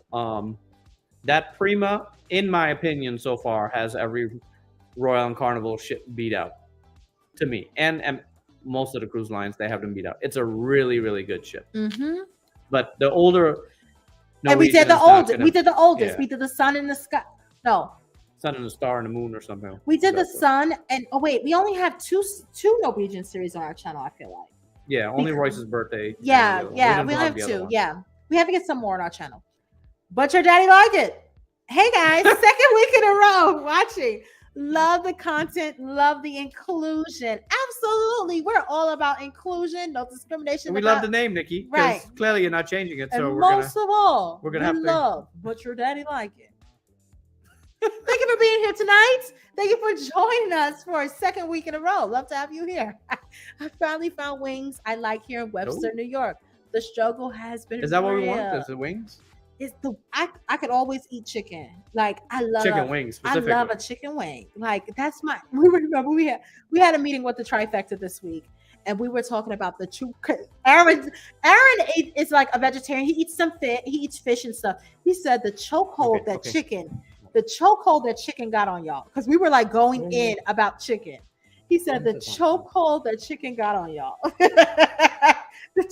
that Prima, in my opinion, so far has every Royal and Carnival ship beat out to me, and most of the cruise lines, they have them beat out. It's a really, really good ship. But the older, and we did the oldest. We did the oldest. We did the Sun in the Sky. No, Sun and the Star and the Moon or something. We did the Sun, and we only have two Norwegian series on our channel. I feel like. Yeah, only Royce's birthday. Yeah, we only have 2. Yeah, we have to get some more on our channel. But your daddy liked it. Hey guys, second week in a row watching. Love the content, love the inclusion. Absolutely. We're all about inclusion, no discrimination. And we love the name, Nikki. Right. Clearly you're not changing it. So and most of all, we're gonna have to love, but your daddy like it. Thank you for being here tonight. Thank you for joining us for a second week in a row. Love to have you here. I finally found wings I like here in Webster, New York. The struggle has been Is that what we want? Is it wings? It's I could always eat chicken. Like I love chicken wings. I love a chicken wing. Like that's my. We had a meeting with the trifecta this week, and we were talking about the true. Aaron is like a vegetarian. He eats he eats fish and stuff. He said the chokehold that chicken got on y'all, because we were like going in about chicken. He said the chokehold that chicken got on y'all. the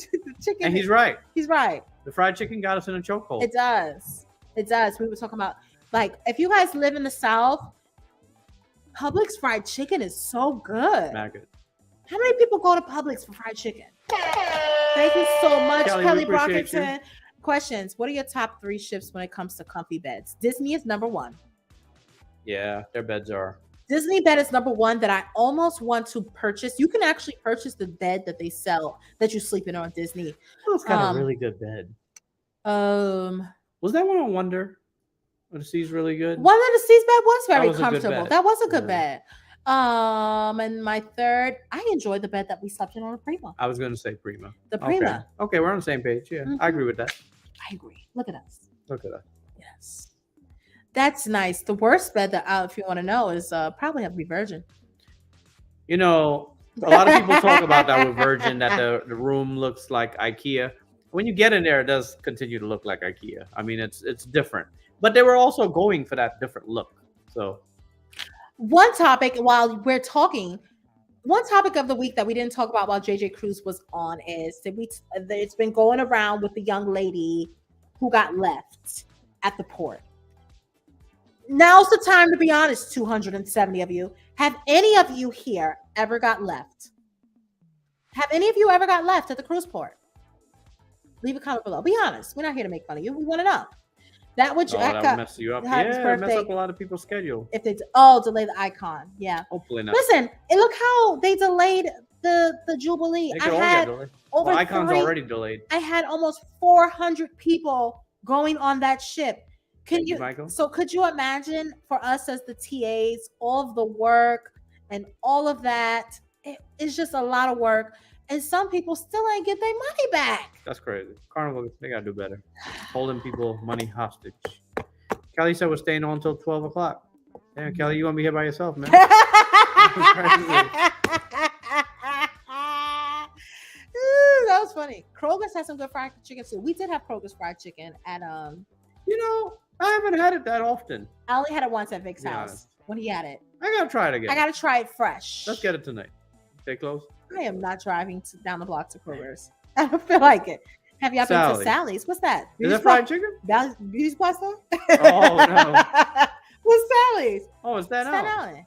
chicken. And he's right. He's right. The fried chicken got us in a chokehold. It does. It does. We were talking about, like, if you guys live in the South, Publix fried chicken is so good. Not good. How many people go to Publix for fried chicken? Thank you so much, Kelly Brockington. Questions. What are your top 3 ships when it comes to comfy beds? Disney is number 1. Yeah, their beds are. Disney bed is number 1 that I almost want to purchase. You can actually purchase the bed that they sell that you sleep in on Disney. It's got a really good bed. Was that one on Wonder? The Sea's really good. One of the Sea's bed was very comfortable. That was a good bed. And my third, I enjoyed the bed that we slept in on a Prima. I was going to say Prima. The Prima. Okay, we're on the same page. Yeah, I agree with that. I agree. Look at us. Look at us. Yes. That's nice. The worst bed that if you want to know is probably have to be Virgin. You know, a lot of people talk about that with Virgin, that the room looks like IKEA. When you get in there, it does continue to look like IKEA. I mean, it's different. But they were also going for that different look. So one topic while we're talking, one topic of the week that we didn't talk about while JJ Cruise was on is that it's been going around with the young lady who got left at the port. Now's the time to be honest, 270 of you. Have any of you here ever got left? Have any of you ever got left at the cruise port? Leave a comment below. Be honest. We're not here to make fun of you. We want to know. That would mess you up. Yeah, mess up a lot of people's schedule. If they delay the icon. Yeah. Hopefully not. Listen, and look how they delayed the Jubilee. I had over icon's already delayed. I had almost 400 people going on that ship. Could you imagine for us as the TAs, all of the work and all of that? It's just a lot of work. And some people still ain't get their money back. That's crazy. Carnival, they gotta do better. Holding people money hostage. Kelly said we're staying on until 12 o'clock. Damn, Kelly, you want to be here by yourself, man? That was funny. Kroger's had some good fried chicken too. We did have Kroger's fried chicken at You know, I haven't had it that often. I only had it once at Vic's house when he had it. I gotta try it again. I gotta try it fresh. Let's get it tonight. Stay close. I am not driving down the block to Kroger's. I don't feel like it. Have y'all been to Sally's? What's that? Is that fried chicken? Beauty Supply store? Oh, no. What's Sally's? Oh, it's Staten Island.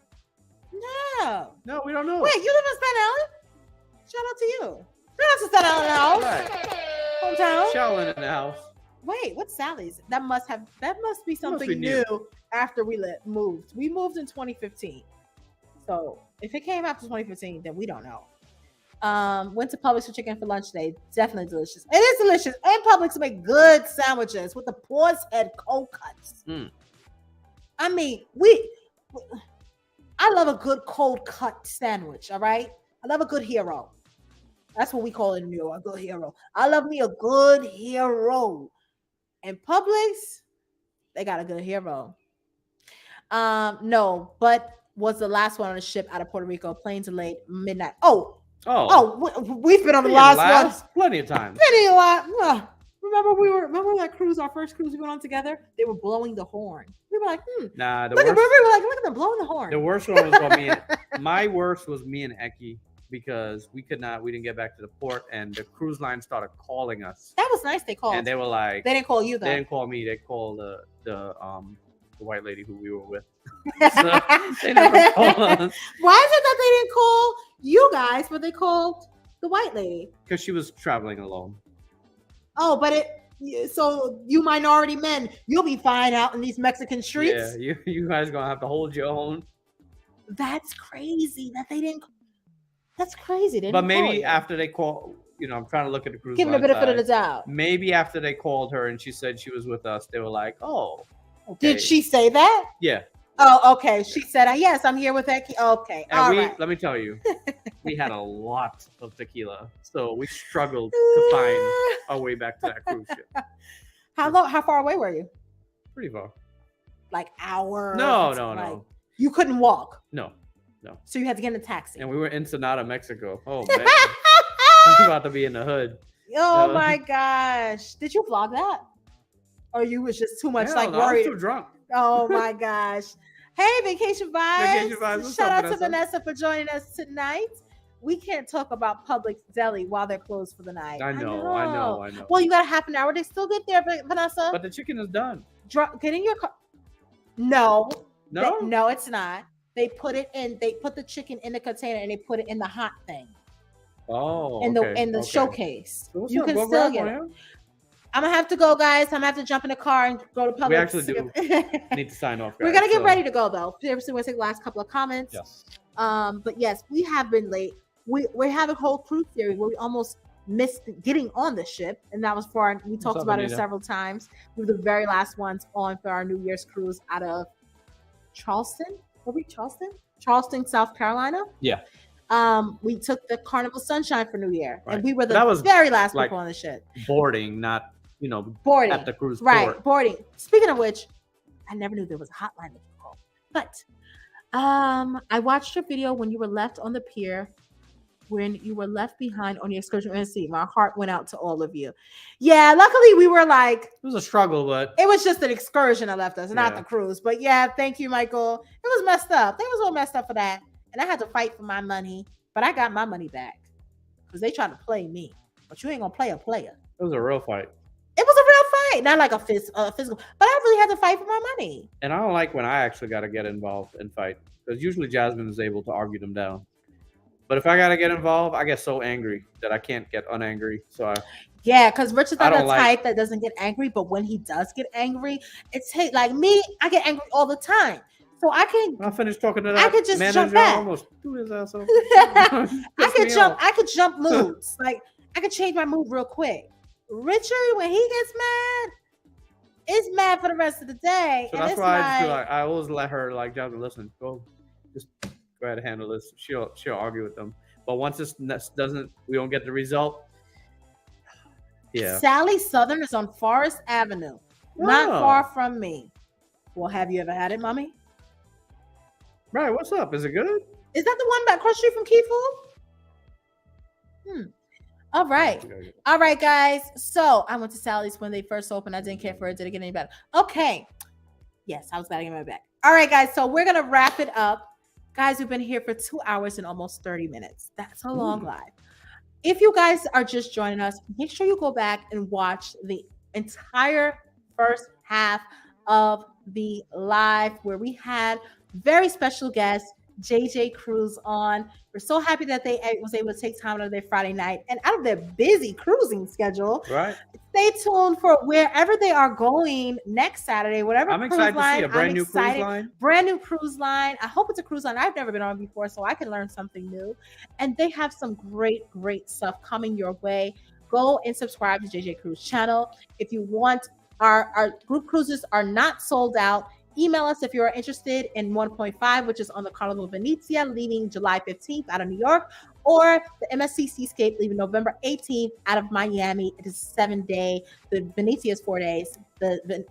No. No, we don't know. Wait, you live in Staten Island? Shout out to you. Shout out to Staten Island house. Right. Hometown. Shaolin in the house. Wait, what's Sally's? That must be something new after we moved. We moved in 2015. So if it came after 2015, then we don't know. Went to Publix for chicken for lunch today. Definitely delicious. It is delicious. And Publix make good sandwiches with the Paws Head cold cuts. I mean, I love a good cold cut sandwich. All right, I love a good hero. That's what we call it in New York, a good hero. I love me a good hero. And Publix, they got a good hero. No, but was the last one on the ship out of Puerto Rico. Plane delayed midnight. We've been on the last ones plenty of times. Remember that cruise, our first cruise we went on together? They were blowing the horn. We were like, Nah, look at them blowing the horn. The worst one was my worst was me and Eki, because we didn't get back to the port, and the cruise line started calling us. That was nice. They called. And they were like, they didn't call you though. They didn't call me. They called the white lady who we were with. So they never called us. Why is it that they didn't call you guys, but they called the white lady? Because she was traveling alone. Oh, but so you minority men, you'll be fine out in these Mexican streets. Yeah, you guys gonna have to hold your own. That's crazy that they didn't. That's crazy. They didn't but maybe after they call, I'm trying to look at the cruise. Giving a benefit of the doubt. Maybe after they called her and she said she was with us, they were like, "Oh, okay." Did she say that? Yeah. Oh, okay. She said, "Yes, I'm here with Eki." Okay. And let me tell you, we had a lot of tequila, so we struggled to find our way back to that cruise ship. How far away were you? Pretty far. Like hour? No. You couldn't walk. No. So you had to get in a taxi. And we were in Sonata, Mexico. Oh man, I'm about to be in the hood. Oh my gosh! Did you vlog that, or you was just too much worried? I was too drunk. Oh my gosh! Hey, Vacation Vibes! Shout out to Vanessa for joining us tonight. We can't talk about Publix Deli while they're closed for the night. I know. Well, you got a half an hour. They still get there, Vanessa. But the chicken is done. Get in your car. No, no, it's not. They put it in. They put the chicken in the container and they put it in the hot thing. Oh, in the showcase. So you can still get it. I'm gonna have to go, guys. I'm gonna have to jump in the car and go to Publix. We actually do need to sign off. Guys, We're gonna get ready to go though. Seriously, we'll take the last couple of comments. Yes. But yes, we have been late. We have a whole cruise series where we almost missed getting on the ship, and that was we talked about it several times. We were the very last ones on for our New Year's cruise out of Charleston. Were we Charleston, South Carolina? Yeah. We took the Carnival Sunshine for New Year, right. and we were the very last people on the ship. Boarding, not boarding at the cruise right? port. Boarding. Speaking of which, I never knew there was a hotline that you call. But I watched your video when you were left on the pier when you were left behind on your excursion with MC. My heart went out to all of you. Yeah, luckily we were like, it was a struggle, but it was just an excursion that left us, not the cruise. But yeah, thank you, Michael. It was messed up. They was all messed up for that. And I had to fight for my money, but I got my money back because they tried to play me. But you ain't gonna play a player. It was a real fight. It was a real fight, not like a physical. But I really had to fight for my money. And I don't like when I actually got to get involved and fight because usually Jasmine is able to argue them down. But if I got to get involved, I get so angry that I can't get unangry. So yeah, because Richard's not the type that doesn't get angry, but when he does get angry, it's like me. I get angry all the time, so I can. When I finish talking to that, I could just manager, jump back. Almost threw his ass off. I could jump moods. Like I could change my mood real quick. Richard, when he gets mad, it's mad for the rest of the day. So that's why I just feel like I always let her like, Jasmine, listen, just go ahead and handle this. She'll argue with them. But once we don't get the result. Yeah. Sally Southern is on Forest Avenue, not far from me. Well, have you ever had it, mommy? Right. What's up? Is it good? Is that the one back across the street from Key Food? All right, guys. So I went to Sally's when they first opened. I didn't care for it. Did it get any better? Okay. Yes, I was glad to get my back. All right, guys. So we're gonna wrap it up. Guys, we've been here for 2 hours and almost 30 minutes. That's a long live. If you guys are just joining us, make sure you go back and watch the entire first half of the live where we had very special guest JJ Cruz on. We're so happy that they was able to take time out of their Friday night and out of their busy cruising schedule. Right. Stay tuned for wherever they are going next Saturday, whatever. I'm excited to see a brand new cruise line. Brand new cruise line. I hope it's a cruise line I've never been on before, so I can learn something new. And they have some great stuff coming your way. Go and subscribe to JJ Cruz channel. If you want, our group cruises are not sold out. Email us if you are interested in 1.5, which is on the Carnival Venezia, leaving July 15th out of New York, or the MSC Seascape, leaving November 18th out of Miami. It is 7-day. The Venezia is 4 days. The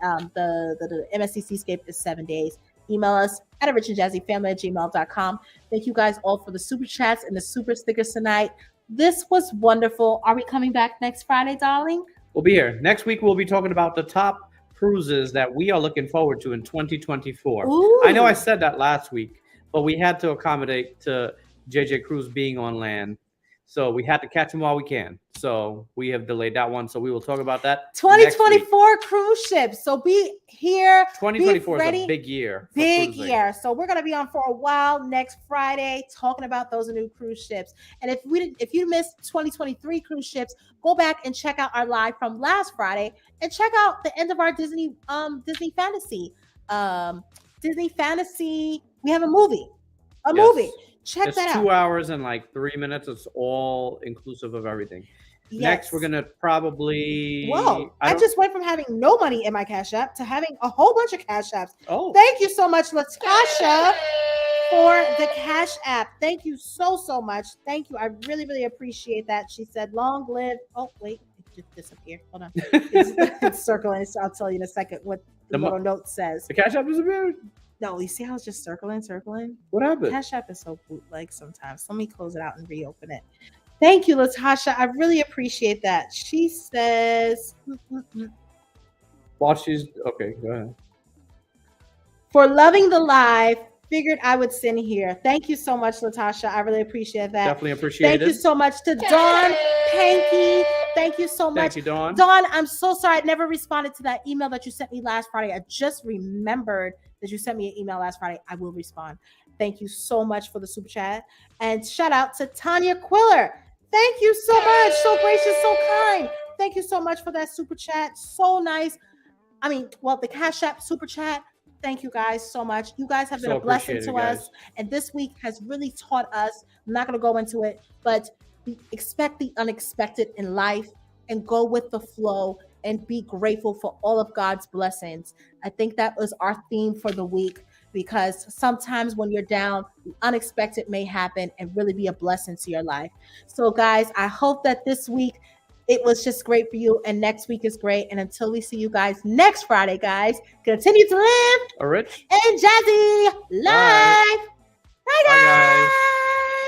MSC Seascape is 7 days. Email us at richandjazzyfamily@gmail.com. Thank you guys all for the super chats and the super stickers tonight. This was wonderful. Are we coming back next Friday, darling? We'll be here. Next week, we'll be talking about the top cruises that we are looking forward to in 2024. Ooh. I know I said that last week, but we had to accommodate to JJ Cruz being on land. So we had to catch him while we can. So we have delayed that one. So we will talk about that. 2024 cruise ships. So be here. 2024 is a big year. Big year. So we're going to be on for a while next Friday talking about those new cruise ships. And if you missed 2023 cruise ships, go back and check out our live from last Friday and check out the end of our Disney Fantasy. Disney Fantasy. We have a movie. Movie. Check that out. 2 hours and like 3 minutes. It's all inclusive of everything. Yes. Next, we're gonna probably. Whoa! I just went from having no money in my Cash App to having a whole bunch of Cash Apps. Oh! Thank you so much, Latasha, for the Cash App. Thank you so much. Thank you. I really appreciate that. She said, "Long live." Oh wait, it just disappeared. Hold on. It's circling. So I'll tell you in a second what the little note says. The Cash App disappeared. No, you see how it's just circling? What happened? Cash App is so bootleg sometimes. Let me close it out and reopen it. Thank you, Latasha. I really appreciate that. She says, While she's okay, go ahead. For loving the live, figured I would send here. Thank you so much, Latasha. I really appreciate that. Definitely appreciate it. Thank you so much to Dawn Panky. Thank you so much. Thank you, Dawn. Dawn, I'm so sorry. I never responded to that email that you sent me last Friday. I just remembered that you sent me an email last Friday. I will respond. Thank you so much for the super chat. And shout out to Tanya Quiller. Thank you so much. So gracious, so kind. Thank you so much for that super chat. So nice. The Cash App super chat. Thank you guys so much. You guys have been a blessing to us. And this week has really taught us, I'm not going to go into it, but expect the unexpected in life and go with the flow and be grateful for all of God's blessings. I think that was our theme for the week, because sometimes when you're down, the unexpected may happen and really be a blessing to your life. So guys, I hope that this week it was just great for you, and next week is great. And until we see you guys next Friday, guys, continue to live a rich and jazzy life. Bye guys.